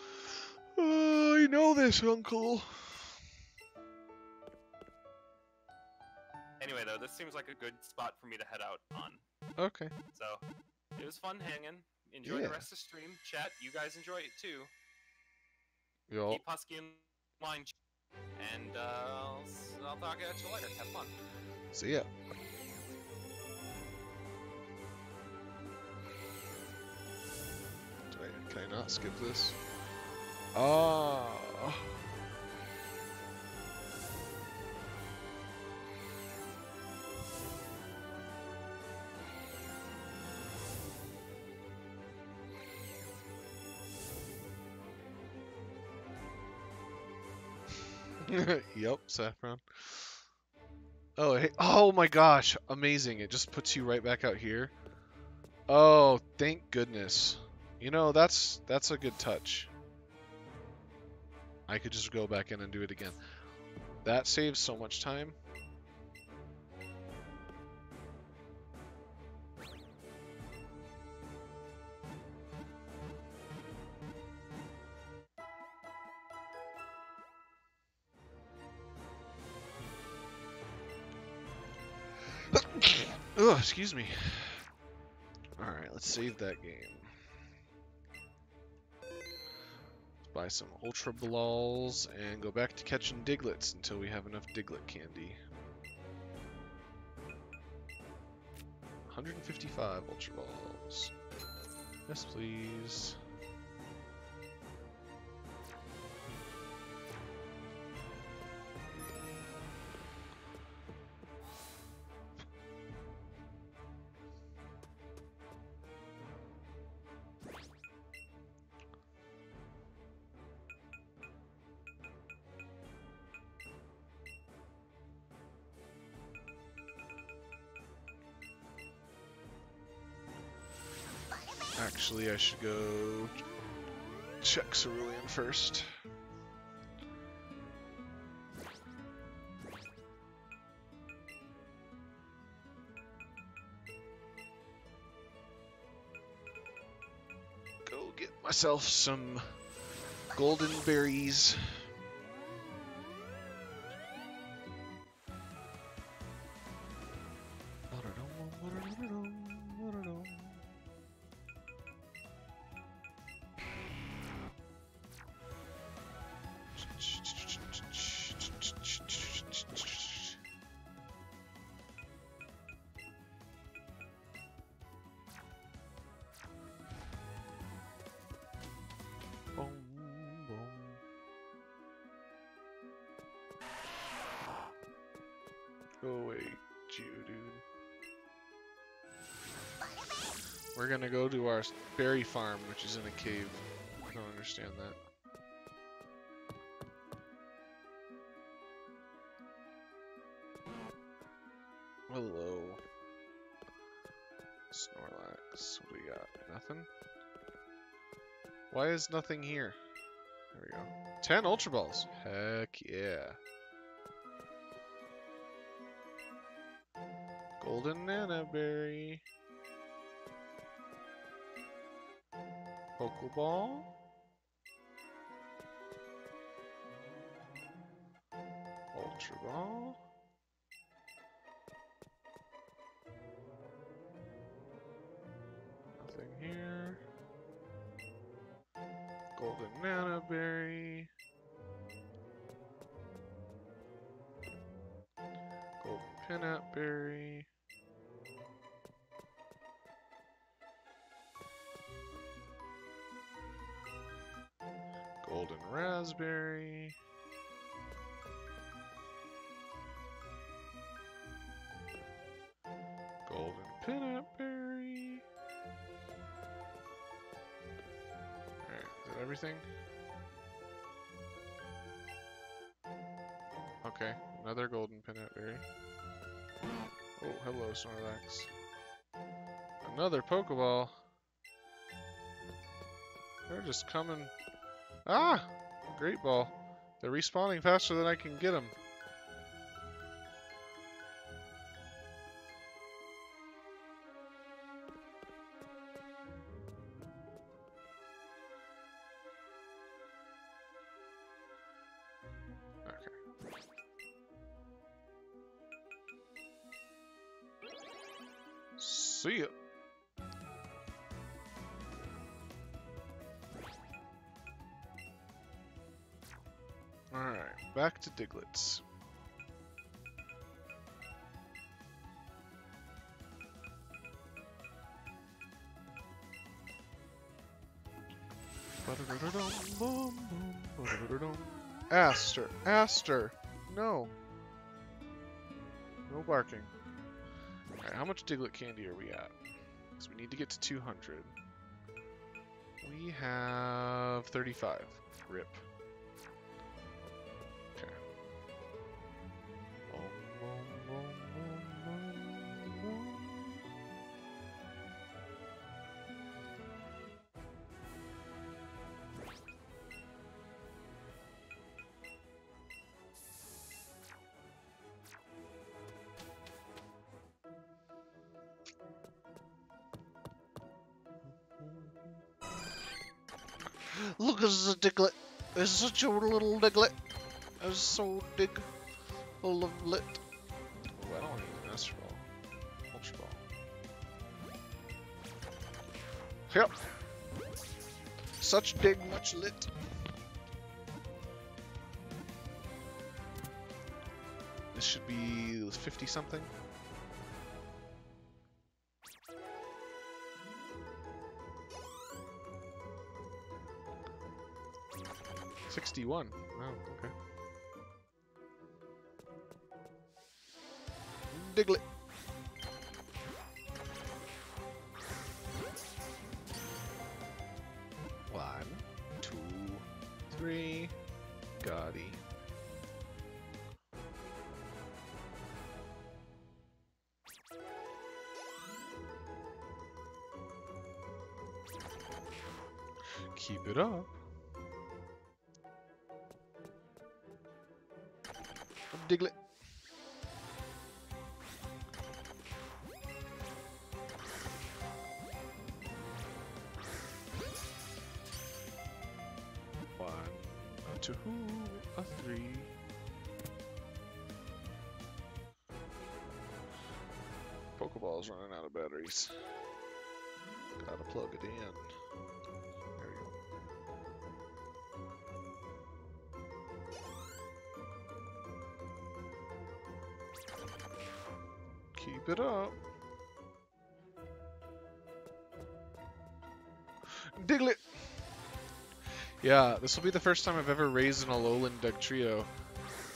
[SPEAKER 1] Oh, I know this, Uncle.
[SPEAKER 2] Anyway though, this seems like a good spot for me to head out on.
[SPEAKER 1] Okay.
[SPEAKER 2] So, it was fun hanging. Enjoy the rest of the stream. Chat, you guys enjoy it too.
[SPEAKER 1] Yo.
[SPEAKER 2] Keep Husky in line. And I'll talk at you later. Have fun.
[SPEAKER 1] See ya. Can I not skip this? Oh. Yep, Saffron. Oh, hey, oh my gosh, amazing. It just puts you right back out here. Oh, thank goodness. You know, that's a good touch. I could just go back in and do it again. That saves so much time. Ugh, excuse me. Alright, let's save that game. Let's buy some Ultra Balls and go back to catching Diglets until we have enough Diglet candy. 155 Ultra Balls. Yes, please. Actually, I should go check Cerulean first. Go get myself some golden berries. Go away, Geodude. We're gonna go to our berry farm, which is in a cave. I don't understand that. Hello. Snorlax. What do we got? Nothing? Why is nothing here? There we go. 10 Ultra Balls. Heck yeah. Golden Nana Berry. Pokeball. Ultra Ball. Nothing here. Golden Nana Berry. Golden Peanut Berry. Golden Raspberry. Golden Peanut Berry. Alright, is that everything? Okay, another Golden Peanut Berry. Oh, hello, Snorlax. Another Pokeball. They're just coming. Ah! Great Ball. They're respawning faster than I can get them. Okay. See ya. Alright, back to Diglets. Aster, Aster, no. No barking. Alright, how much Diglett candy are we at? Because we need to get to 200. We have 35. Rip. Okay. Look at the Diglett. It's such a little Diglett. It's so dig. Full of lit. Oh, I don't want to do an Astro Ball. Ultra Ball. Yep. Such dig, much lit. This should be 50 something. 61. Oh, okay. Diglett. One, two, three. Gotti. Keep it up. Diglett. One, a two, a three. Pokeball's running out of batteries. Gotta plug it in. There we go. Keep it up. Diglett! Yeah, this will be the first time I've ever raised an Alolan Dugtrio.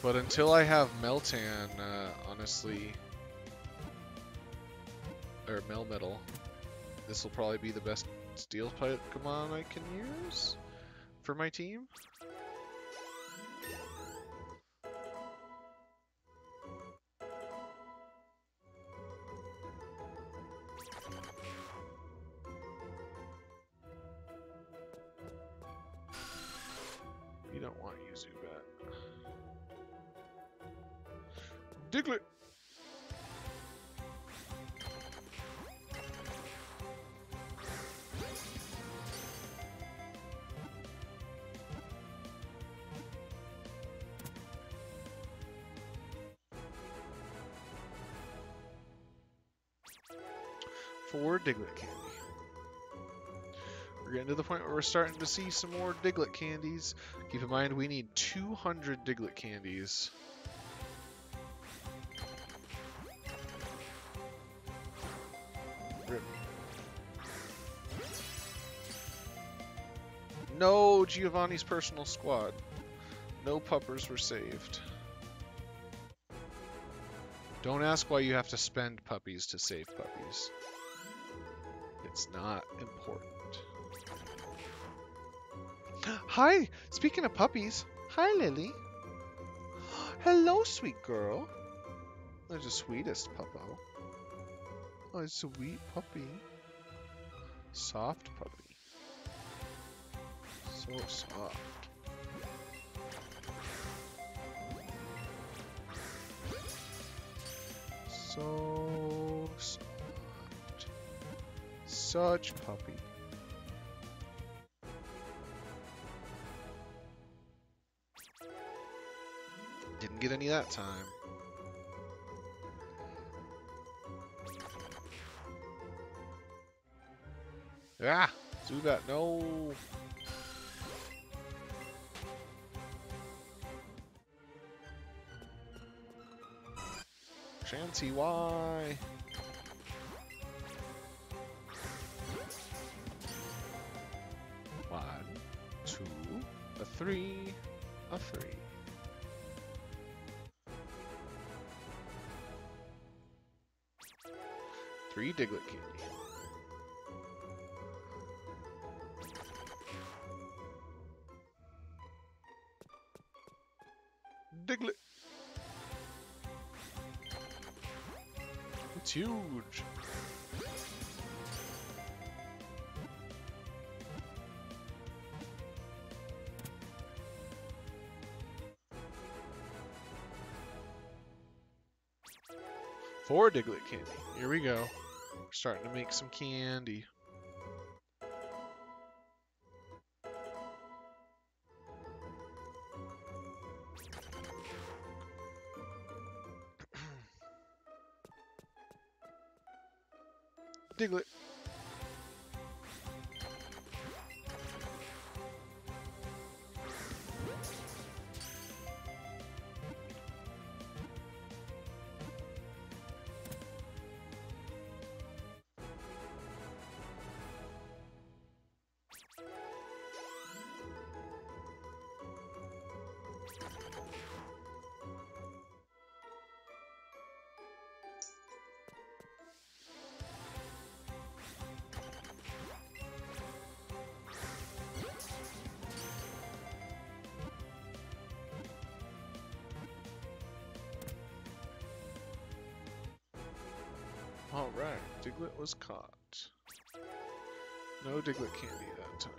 [SPEAKER 1] But until I have Meltan, honestly, or Melmetal, this will probably be the best Steel Pokemon I can use for my team. don't want you, Zubat. Diglett! Four Diglett candy. We're getting to the point where we're starting to see some more Diglett candies. Keep in mind, we need 200 Diglett candies. Rip. No Giovanni's personal squad. No puppers were saved. Don't ask why you have to spend puppies to save puppies. It's not important. Hi! Speaking of puppies, hi Lily. Hello, sweet girl. That's the sweetest puppo. Oh, it's a sweet puppy. Soft puppy. So soft. So soft. Such puppy. Didn't get any that time. Ah! Zubat, no! Chansey, why? One, two, a three, a three. Three Diglett candy. Diglett. It's huge. Four Diglett candy. Here we go. We're starting to make some candy. Diglett. Alright, Diglett was caught. No Diglett candy that time.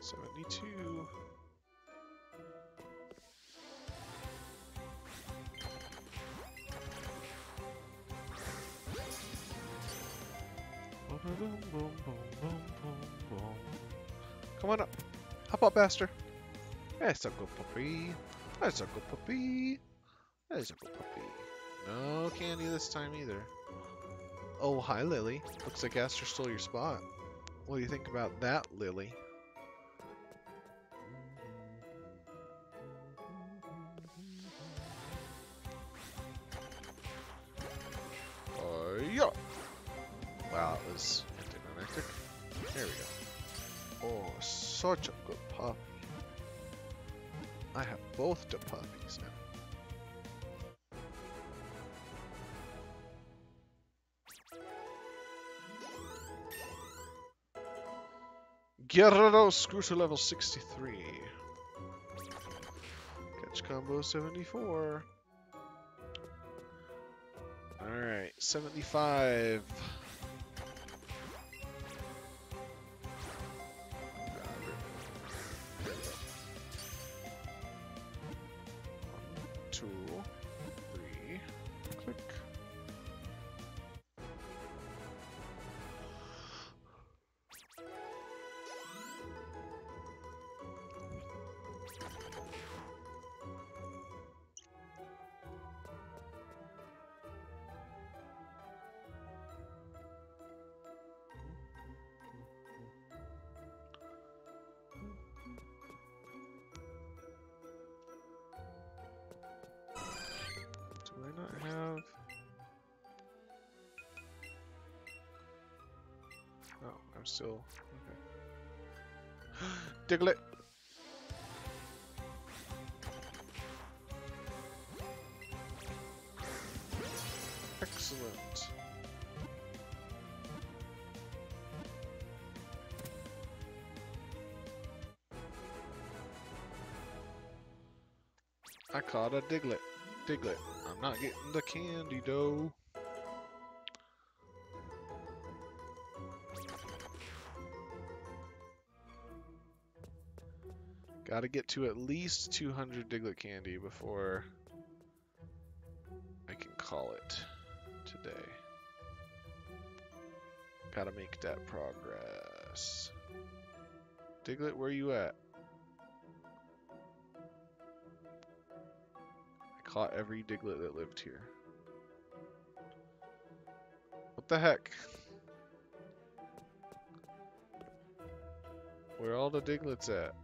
[SPEAKER 1] $72. Come on up. Hop up, Baster. That's a good puppy. That's a good puppy. That's a good puppy. No candy this time either. Oh, hi, Lily. Looks like Aster stole your spot. What do you think about that, Lily? Yeah. Wow, it was anticlimactic. There we go. Oh, such a good puppy. I have both the puppies now. Gyarados grew to level 63. Catch combo 74. Alright, 75. Two, three, click. Do I not have? Oh, I'm still okay. Diglett. Excellent. I caught a Diglett. Diglett. I'm not getting the candy though. Gotta get to at least 200 Diglett candy before I can call it today. Gotta make that progress. Diglett, where you at? I caught every Diglett that lived here. What the heck? Where are all the Digletts at?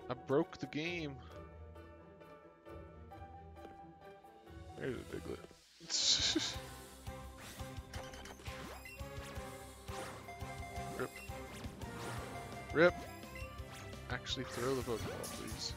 [SPEAKER 1] I broke the game. There's a Diglett. Rip. Rip. Actually throw the Pokeball, please.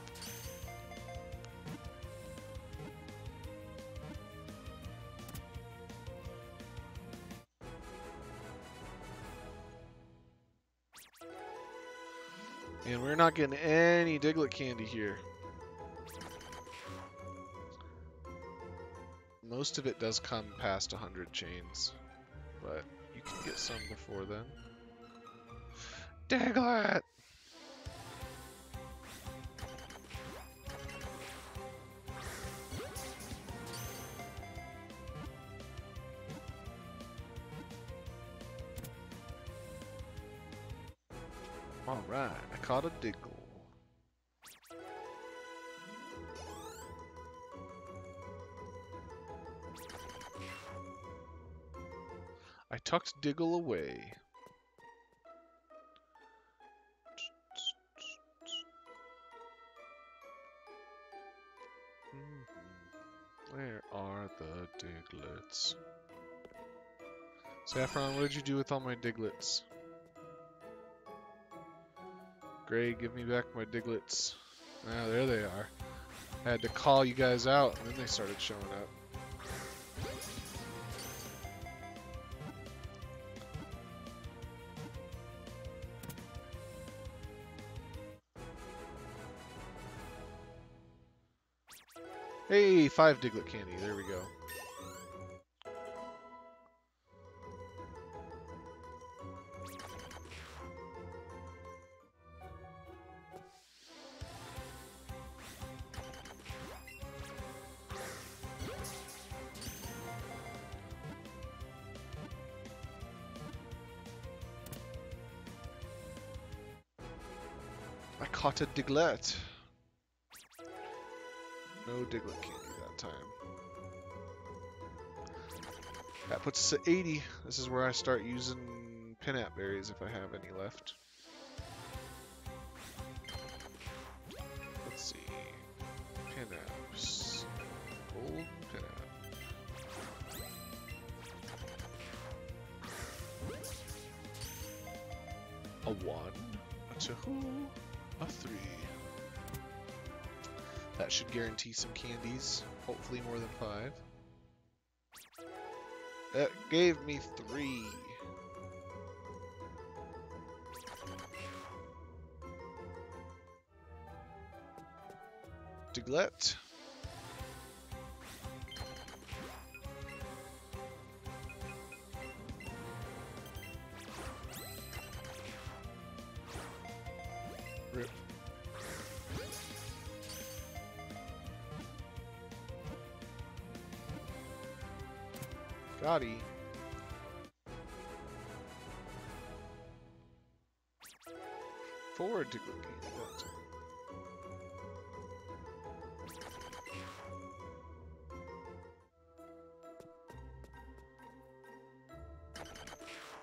[SPEAKER 1] And we're not getting any Diglett candy here. Most of it does come past 100 chains, but you can get some before then. Diglett! Alright, I caught a Diggle. I tucked Diggle away. Where are the Digletts? Saffron, what did you do with all my Digletts? Gray, give me back my Digletts. Ah, there they are. I had to call you guys out, and then they started showing up. Hey, 5 Diglett candy. There we go. I caught a Diglett. No Diglett candy that time. That puts us at 80. This is where I start using Pinap berries if I have any left. Let's see. Pinaps. Gold Pinap. A 1, a 2, a 3. That should guarantee some candies, hopefully more than 5. That gave me 3. Diglett. Rip. Gotti. Forward to Cookie.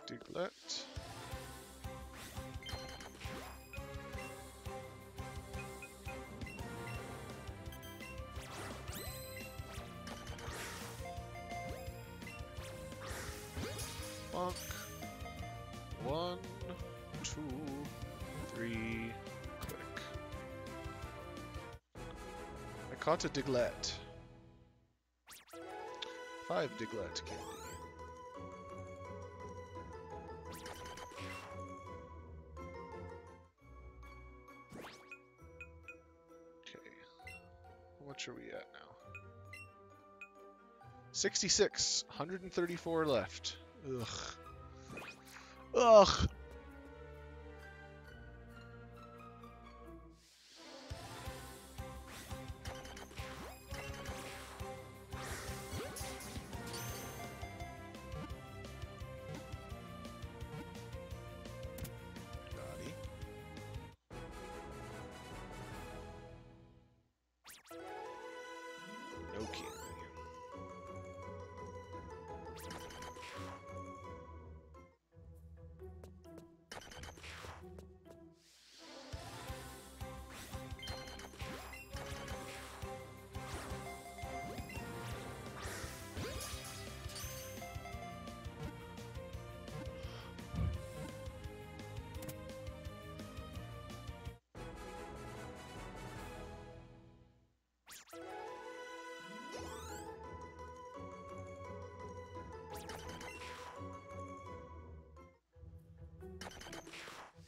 [SPEAKER 1] Diglett. Bonk. 1, 2, 3, click. I caught a Diglett. 5 Diglett candy. Okay. How much are we at now? 66. 134 left. Ugh. Ugh. Naughty. No candy.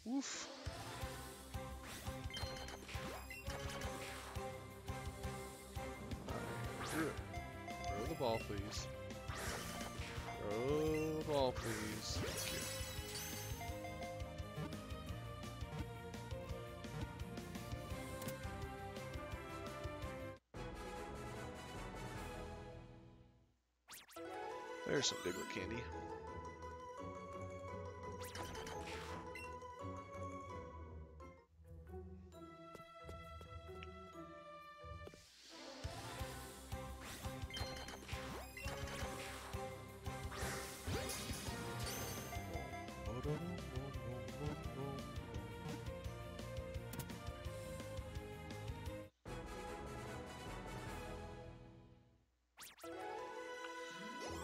[SPEAKER 1] Oof. Throw the ball, please. Throw the ball, please. Thank you. There's some Diglett candy.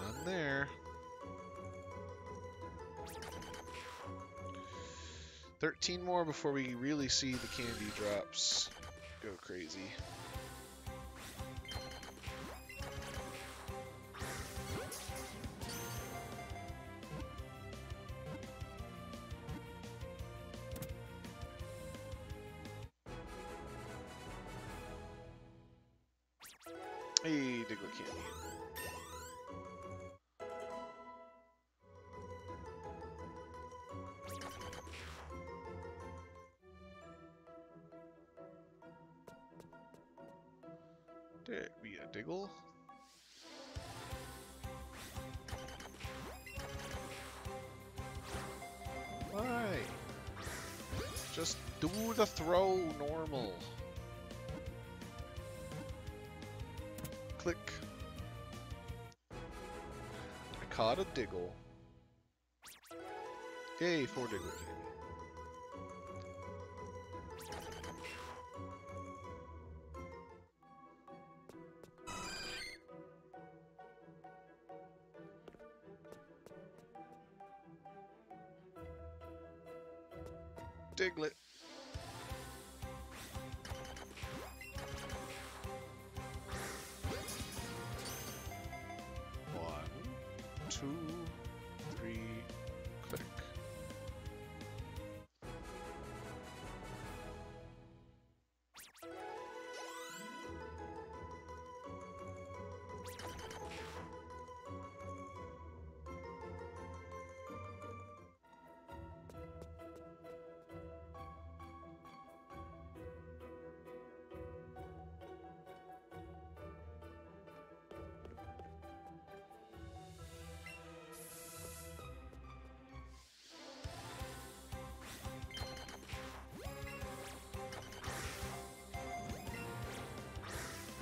[SPEAKER 1] None there. 13 more before we really see the candy drops go crazy. Hey, Diglett candy. There be a Diggle. Why? Just do the throw normal. Click. I caught a Diggle. Yay, 4 Diglett candy. Diglett. One, two, three, click.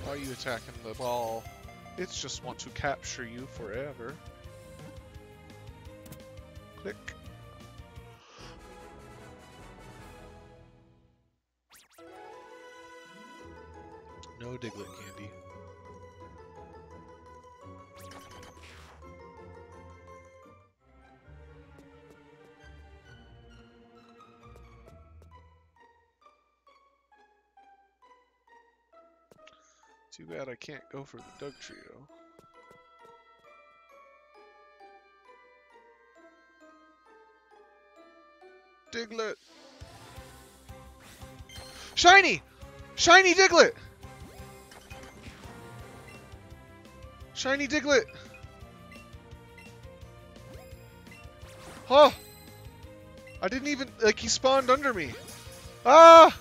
[SPEAKER 1] Why are you attacking the ball? It's just want to capture you forever. Click. No Diglett candy. Too bad I can't go for the Doug Trio. Diglett! Shiny! Shiny Diglett! Shiny Diglett! Oh! I didn't even, like, he spawned under me. Ah!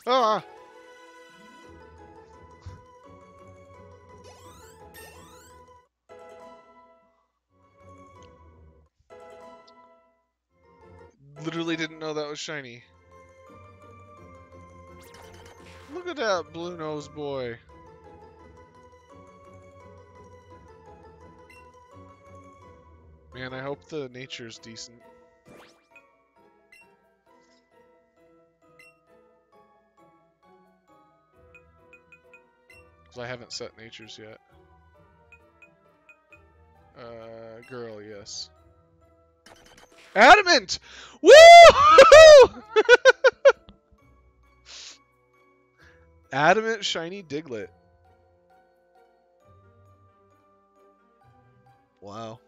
[SPEAKER 1] Ah! Literally didn't know that was shiny. Look at that blue nose boy. Man, I hope the nature's decent. Because I haven't set natures yet. Girl, yes. Adamant! Woo! Adamant shiny Diglett. Wow.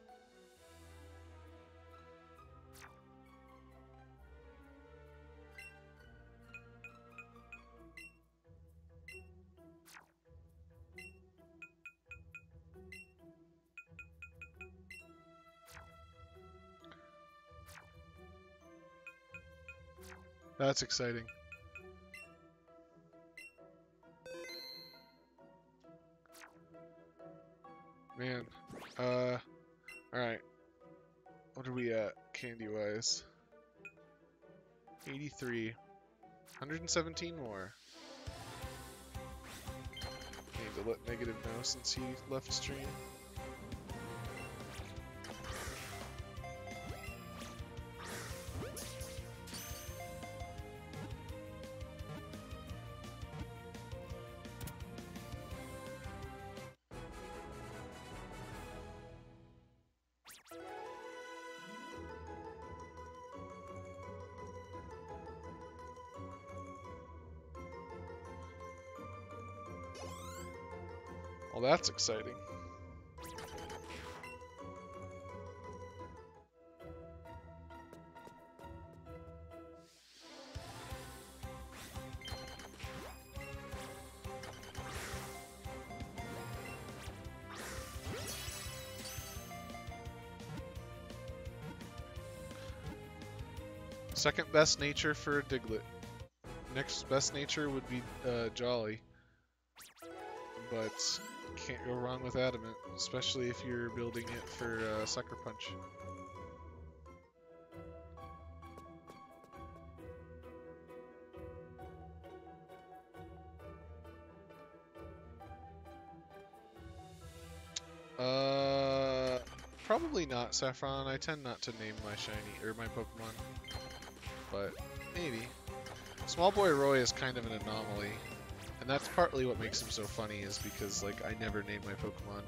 [SPEAKER 1] That's exciting. Man. Alright. What are we at, candy-wise? 83. 117 more. Need to let Negative know since he left stream. Well, that's exciting. Second best nature for Diglett. Next best nature would be Jolly. But can't go wrong with Adamant, especially if you're building it for Sucker Punch. Probably not, Saffron. I tend not to name my shiny or my Pokemon, but maybe. Small Boy Roy is kind of an anomaly. And that's partly what makes him so funny, is because, like, I never name my Pokemon.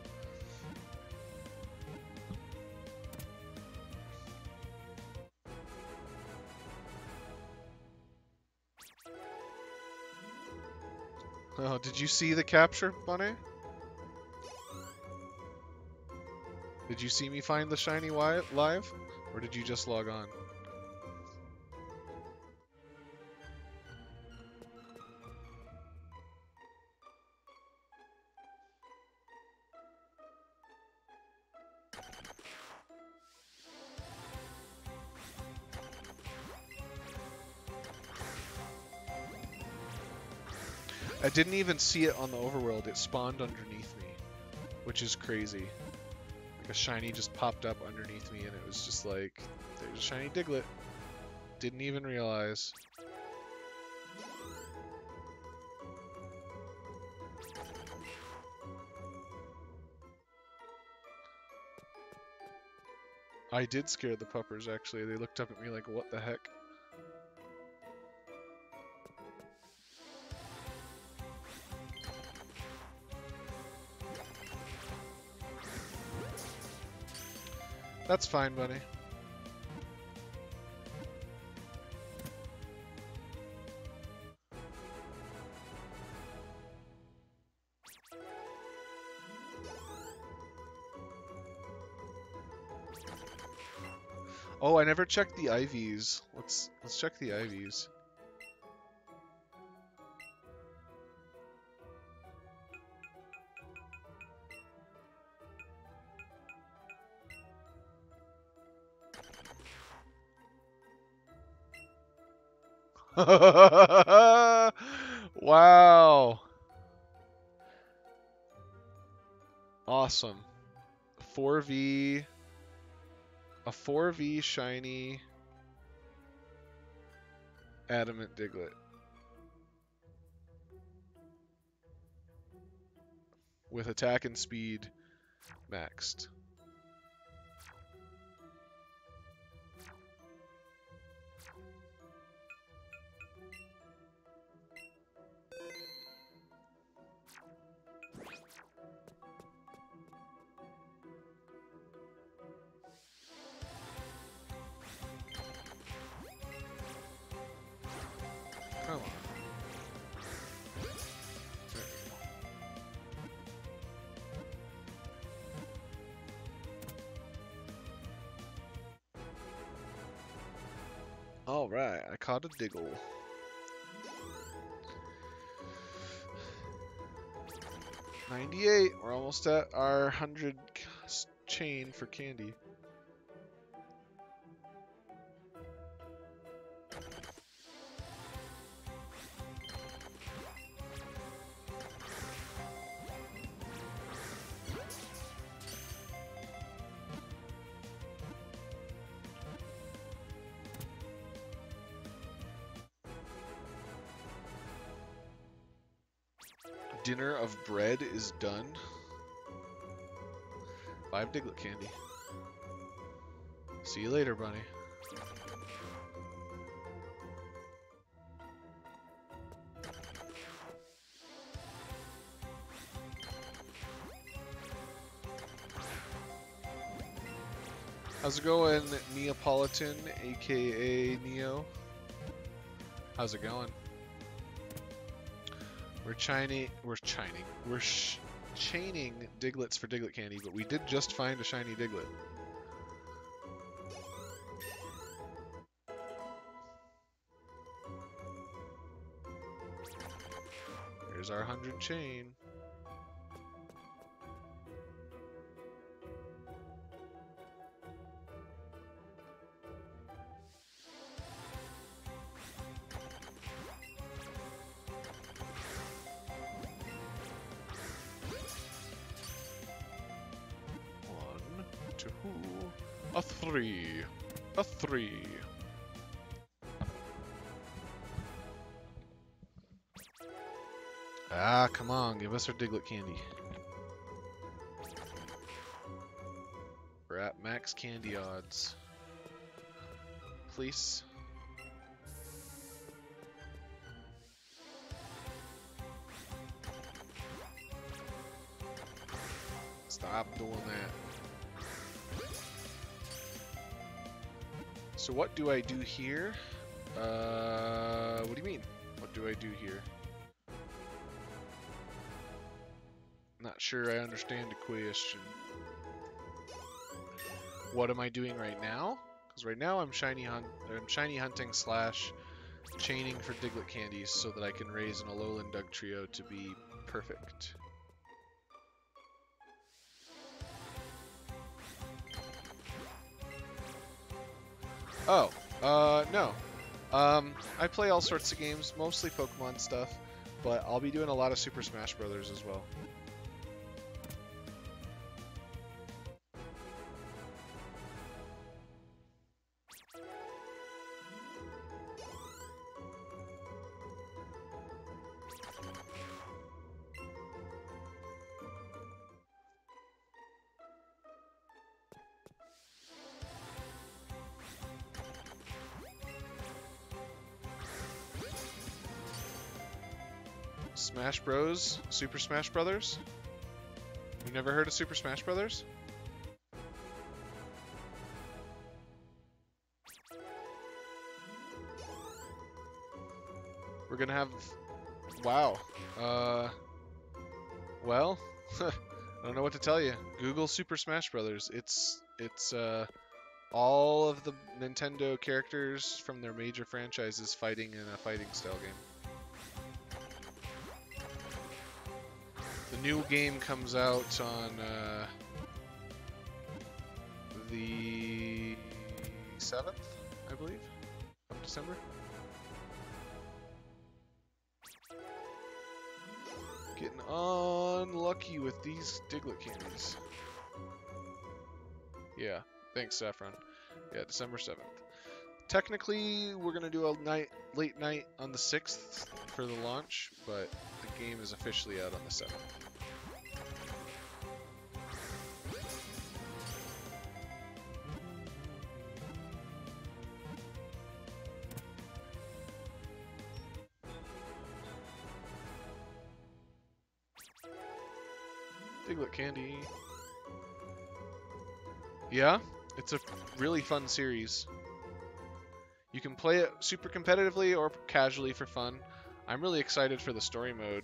[SPEAKER 1] Oh, did you see the capture, Bunny? Did you see me find the shiny live? Or did you just log on? I didn't even see it on the overworld. It spawned underneath me, which is crazy. Like a shiny just popped up underneath me, and it was just like, there's a shiny Diglett. Didn't even realize. I did scare the puppers, actually. They looked up at me like, what the heck? That's fine, Bunny. Oh, I never checked the IVs. Let's check the IVs. Wow. Awesome. 4V. A 4V shiny Adamant Diglett. With attack and speed maxed. Come on. Alright, I caught a Diggle. 98. We're almost at our 100 chain for candy. Dinner of bread is done. 5 Diglett candy. See you later, Bunny. How's it going, Neapolitan, aka Neo? How's it going? We're chaining Digletts for Diglett candy, but we did just find a shiny Diglett. Here's our 100 chain. A 3. A 3. Ah, come on, give us our Diglett candy. We're at max candy odds. Please. Stop doing that. So what do I do here? What do you mean? What do I do here? Not sure I understand the question. What am I doing right now? Because right now I'm shiny hunting slash chaining for Diglett candies so that I can raise an Alolan Doug trio to be perfect. Oh, no. I play all sorts of games, mostly Pokemon stuff, but I'll be doing a lot of Super Smash Brothers as well. Smash Bros? Super Smash Brothers? You never heard of Super Smash Brothers? We're gonna have... Wow. Well, I don't know what to tell you. Google Super Smash Brothers. It's all of the Nintendo characters from their major franchises fighting in a fighting style game. The new game comes out on the 7th, I believe, of December. Getting unlucky with these Diglett candies. Yeah, thanks, Saffron. Yeah, December 7th. Technically, we're going to do a late night on the 6th for the launch, but the game is officially out on the 7th. Diglett candy. Yeah, it's a really fun series. You can play it super competitively or casually for fun. I'm really excited for the story mode.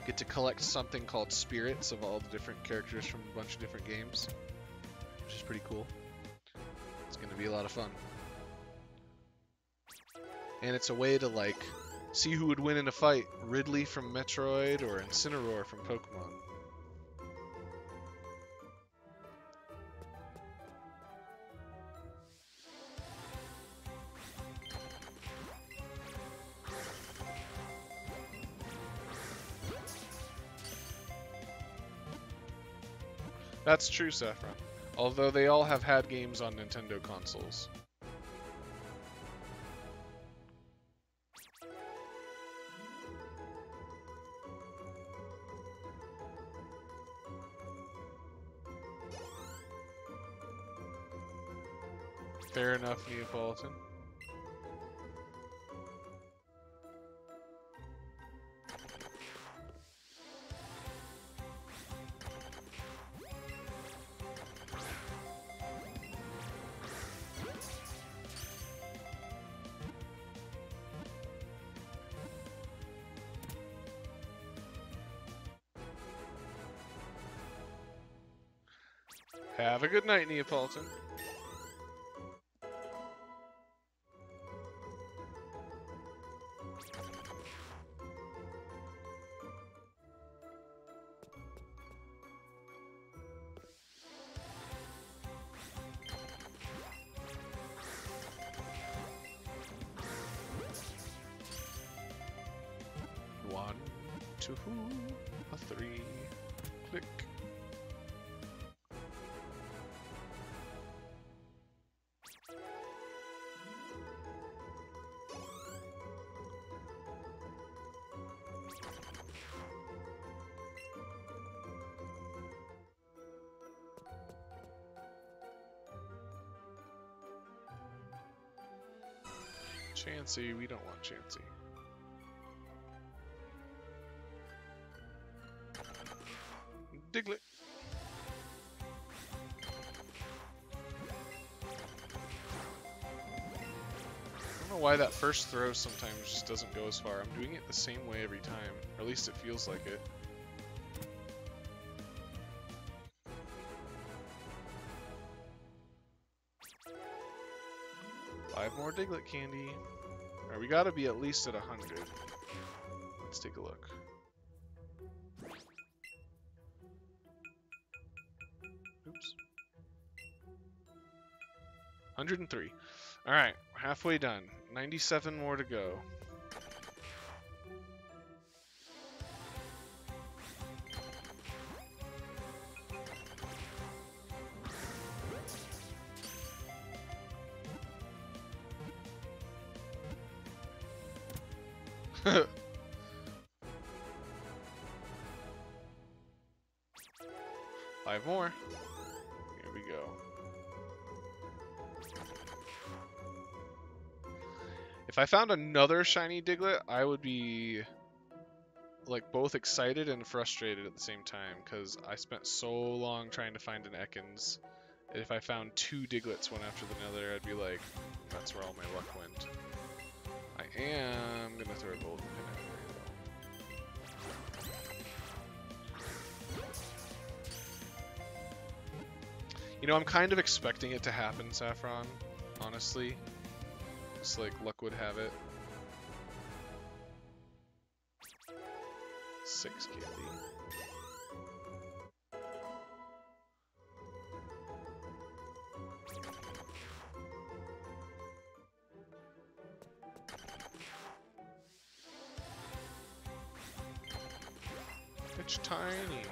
[SPEAKER 1] Get to collect something called spirits of all the different characters from a bunch of different games, which is pretty cool. It's going to be a lot of fun. And it's a way to, like, see who would win in a fight. Ridley from Metroid or Incineroar from Pokemon. That's true, Saffron. Although they all have had games on Nintendo consoles. Fair enough, Neapolitan. Have a good night, Neapolitan. One, two, a three, click. Chansey, we don't want Chansey. Diglett. I don't know why that first throw sometimes just doesn't go as far. I'm doing it the same way every time, or at least it feels like it. Five more Diglett candy. Alright, we gotta be at least at 100. Let's take a look. Oops. 103. Alright, we're halfway done. 97 more to go. Five more. Here we go. If I found another shiny Diglett, I would be like both excited and frustrated at the same time, because I spent so long trying to find an Ekans. If I found two Digletts one after another, I'd be like, that's where all my luck went. I am gonna throw a golden pin at there, though. You know, I'm kind of expecting it to happen, Saffron, honestly. Just like luck would have it. 6 candy. It's tiny.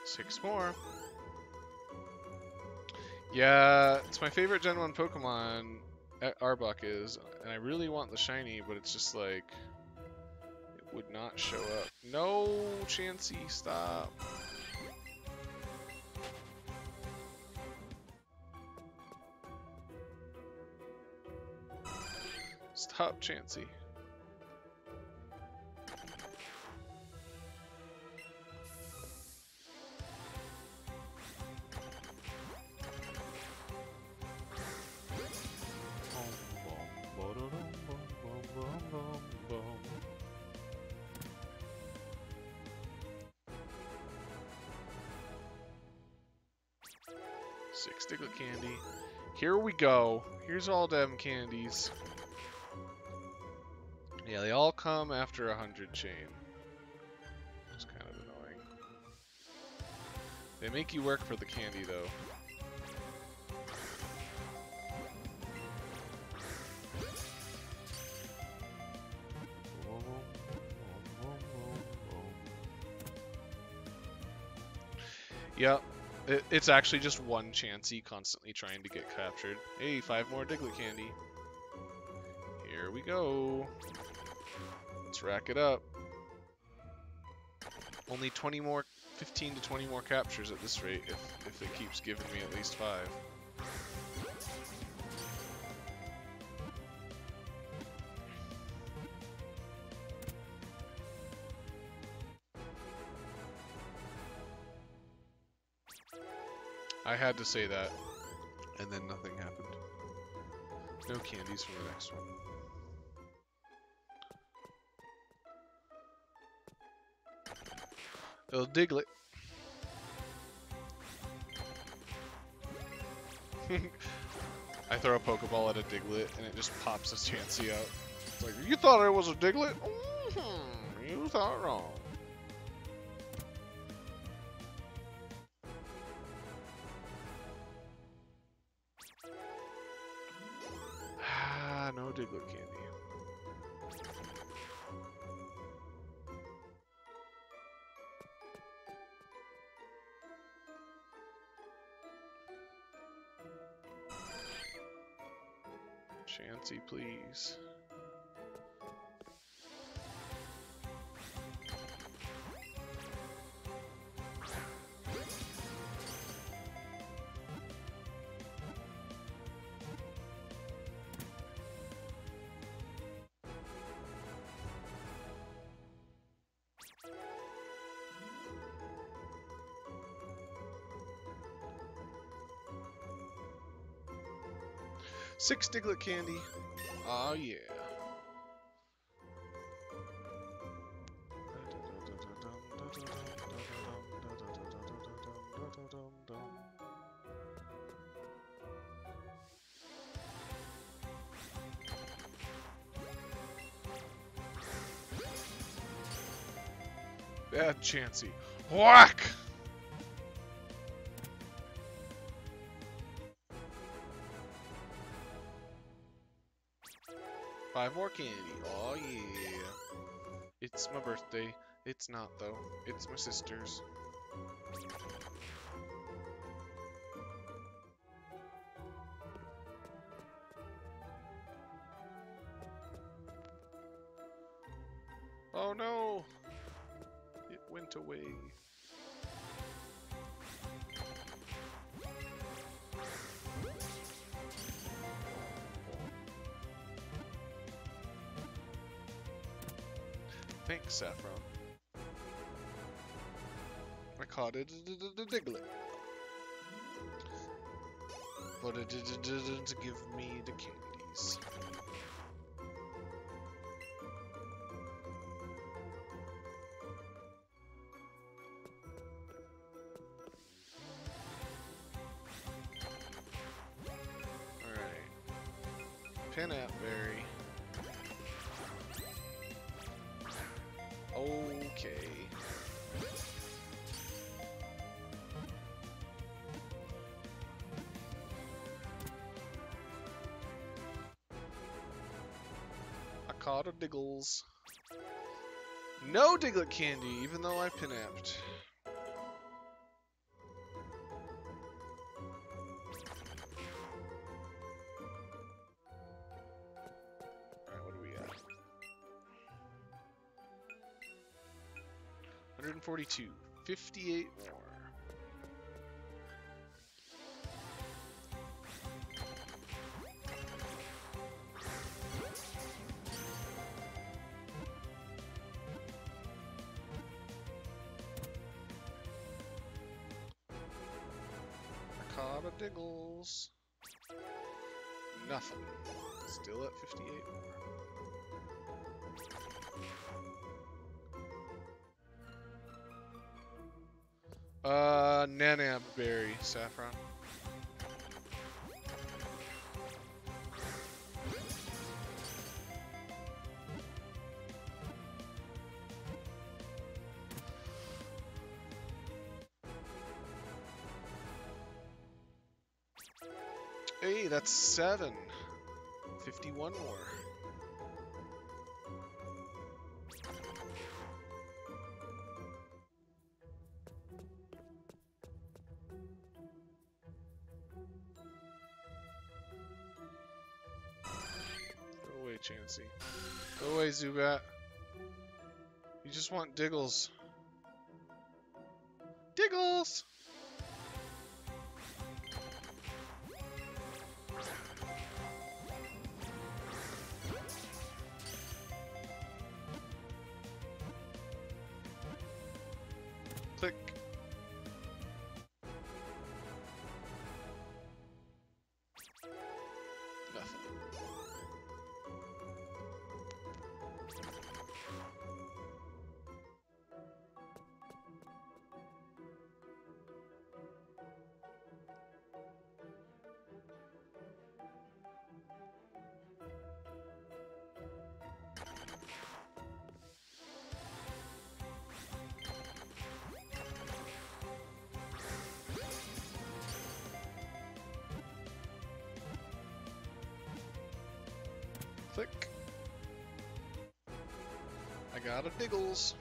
[SPEAKER 1] Six more. Yeah, it's my favorite Gen 1 Pokemon, Arbok is, and I really want the shiny, but it's just like, it would not show up. No, Chansey, stop. Stop, Chansey. Six Diglett candy. Here we go. Here's all them candies. Yeah, they all come after 100 chain. Which is kind of annoying. They make you work for the candy, though. Yep. It's actually just one Chansey constantly trying to get captured. Hey, 5 more Diglett candy. Here we go. Let's rack it up. Only 20 more, 15 to 20 more captures at this rate if it keeps giving me at least 5. I had to say that, and then nothing happened. No candies for the next one. Little Diglett. I throw a Pokeball at a Diglett, and it just pops a Chansey out. It's like, you thought it was a Diglett? You thought wrong. No Diglett candy. Chansey, please. 6 Diglett candy. Oh yeah. Bad Chansey. Whack! Five more candy. Oh yeah. It's my birthday. It's not though. It's my sister's. Oh no! It went away. Thanks, Saffron. I caught it a Diglett. But it didn't give me the candies. Alright. Pinap berry. Okay. I caught a Diggles. No Diglett candy, even though I pinapped. Alright, what do we got? 142. 58 more. I caught a Diggles. Nothing. Still at 58 more. Nanab berry, Saffron. Hey, that's 7. 51 more. Go away, Chansey. Go away, Zubat. You just want Diggles. Diggles! Click. Nothing. Click. I got a Diggles.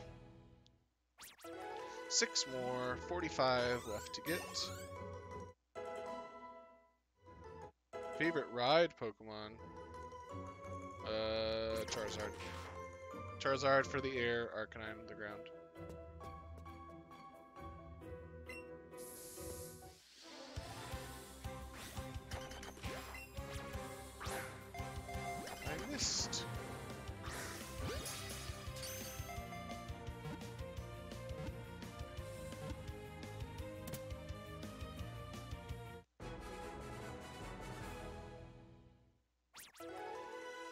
[SPEAKER 1] 6 more. 45 left to get. Favorite ride Pokemon? Charizard. Charizard for the air, Arcanine the ground. I missed.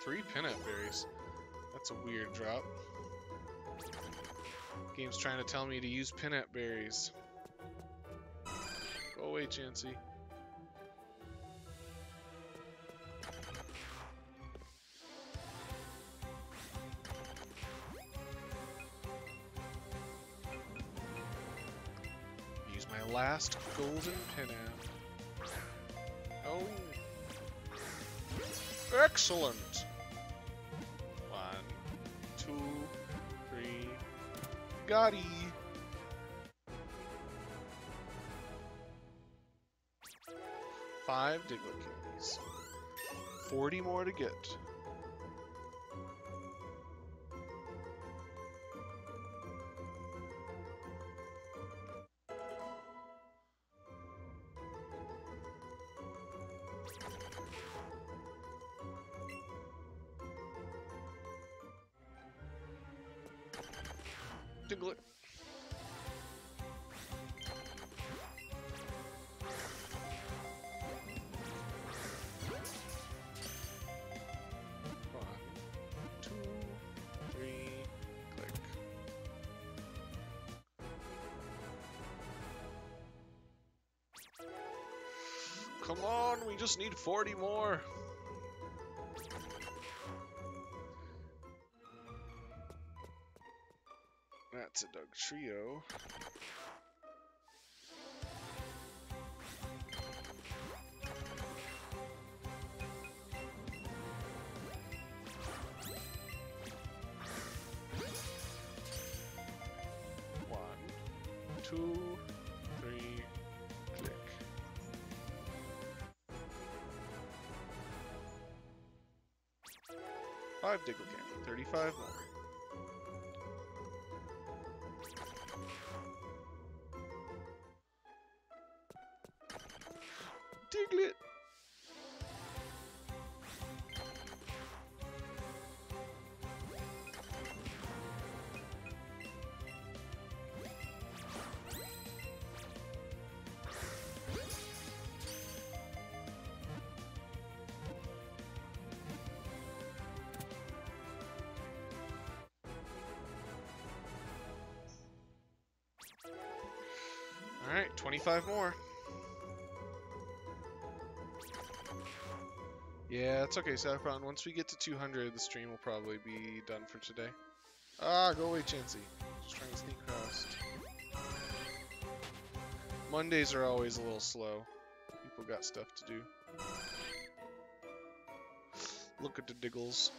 [SPEAKER 1] 3 peanut berries. That's a weird drop. Game's trying to tell me to use peanut berries. Go away, Chansey. Use my last golden peanut. Oh. Excellent. 1, 2, 3. Gotti. Five Diglett candies. 40 more to get. Diglett. Come on, we just need 40 more. That's a Doug Trio. One, two, three, click. Five Diggle Candy, 35 more. Diglett! Alright, 25 more. Yeah, it's okay, Saffron. Once we get to 200, the stream will probably be done for today. Ah, go away, Chansey. Just trying to sneak past. Mondays are always a little slow. People got stuff to do. Look at the Diggles.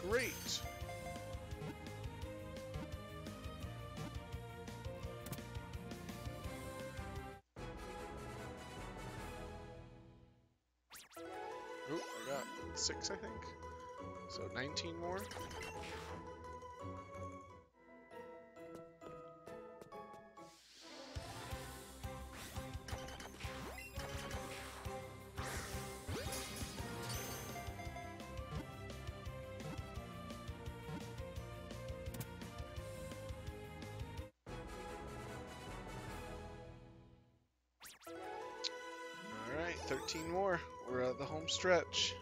[SPEAKER 1] Great! Oh, I got 6, I think. So 19 more. Alright, 13 more. We're at the home stretch.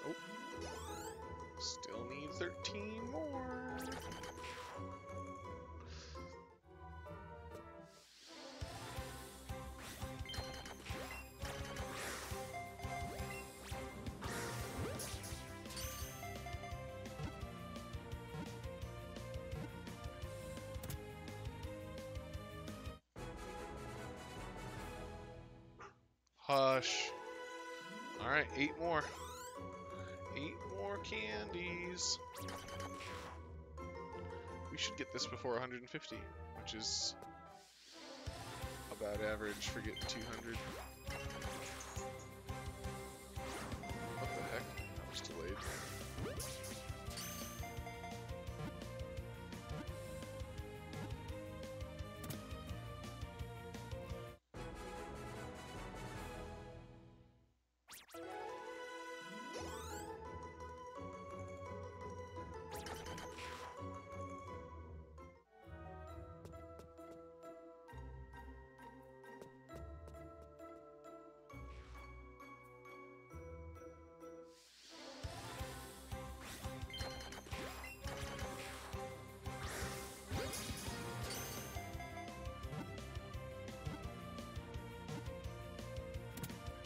[SPEAKER 1] Oh. Still need 13 more. Hush. Alright, 8 more. 8 more candies. We should get this before 150, which is about average for getting 200. What the heck? That was delayed.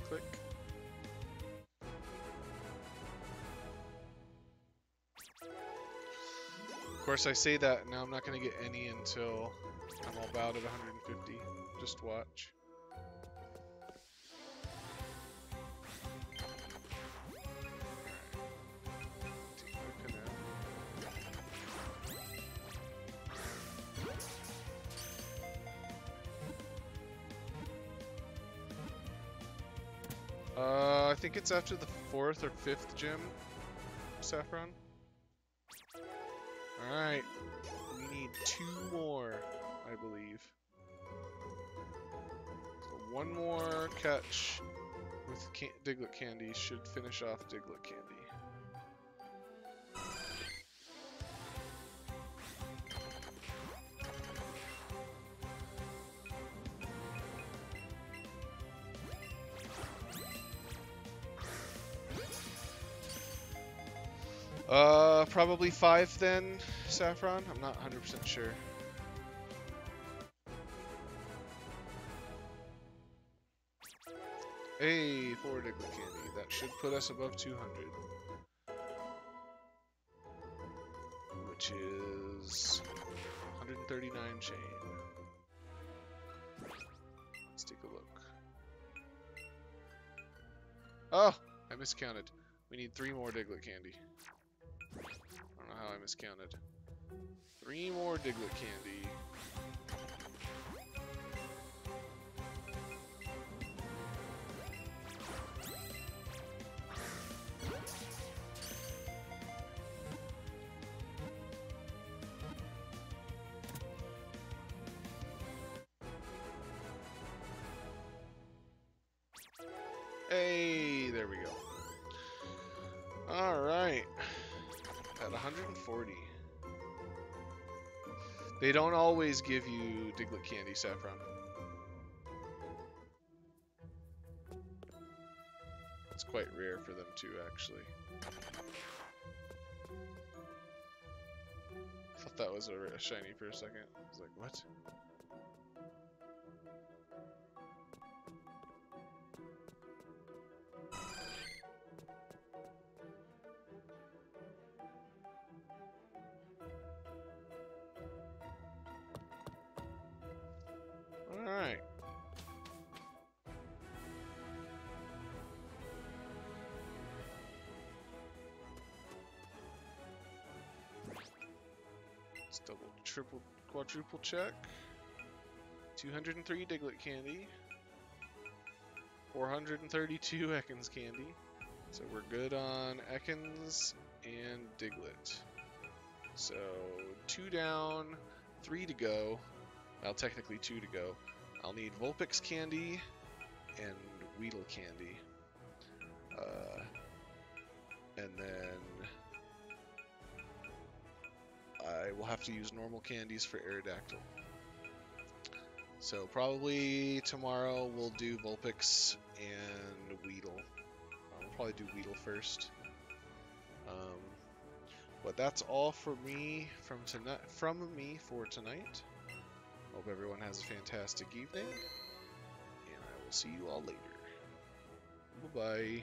[SPEAKER 1] Click. Of course, I say that, now I'm not going to get any until I'm about at 150. Just watch. I think it's after the 4th or 5th gym, Saffron. Alright, we need 2 more, I believe. So 1 more catch with Diglett Candy should finish off Diglett Candy. Probably 5 then, Saffron? I'm not 100% sure. Hey, 4 Diglett Candy. That should put us above 200. Which is 139 chain. Let's take a look. Oh, I miscounted. We need 3 more Diglett Candy. I don't know how I miscounted. 3 more Diglett Candy. Hey, there we go. Alright. At 140. They don't always give you Diglett Candy, Saffron. It's quite rare for them too, actually. I thought that was a shiny for a second. I was like, what? Alright. Let's double, triple, quadruple check. 203 Diglett Candy. 432 Ekans Candy. So we're good on Ekans and Diglett. So 2 down, 3 to go. Well, technically 2 to go. I'll need Vulpix Candy and Weedle Candy. And then I will have to use normal candies for Aerodactyl. So probably tomorrow we'll do Vulpix and Weedle. We'll probably do Weedle first. But that's all for me for tonight. Hope everyone has a fantastic evening, and I will see you all later. Bye-bye.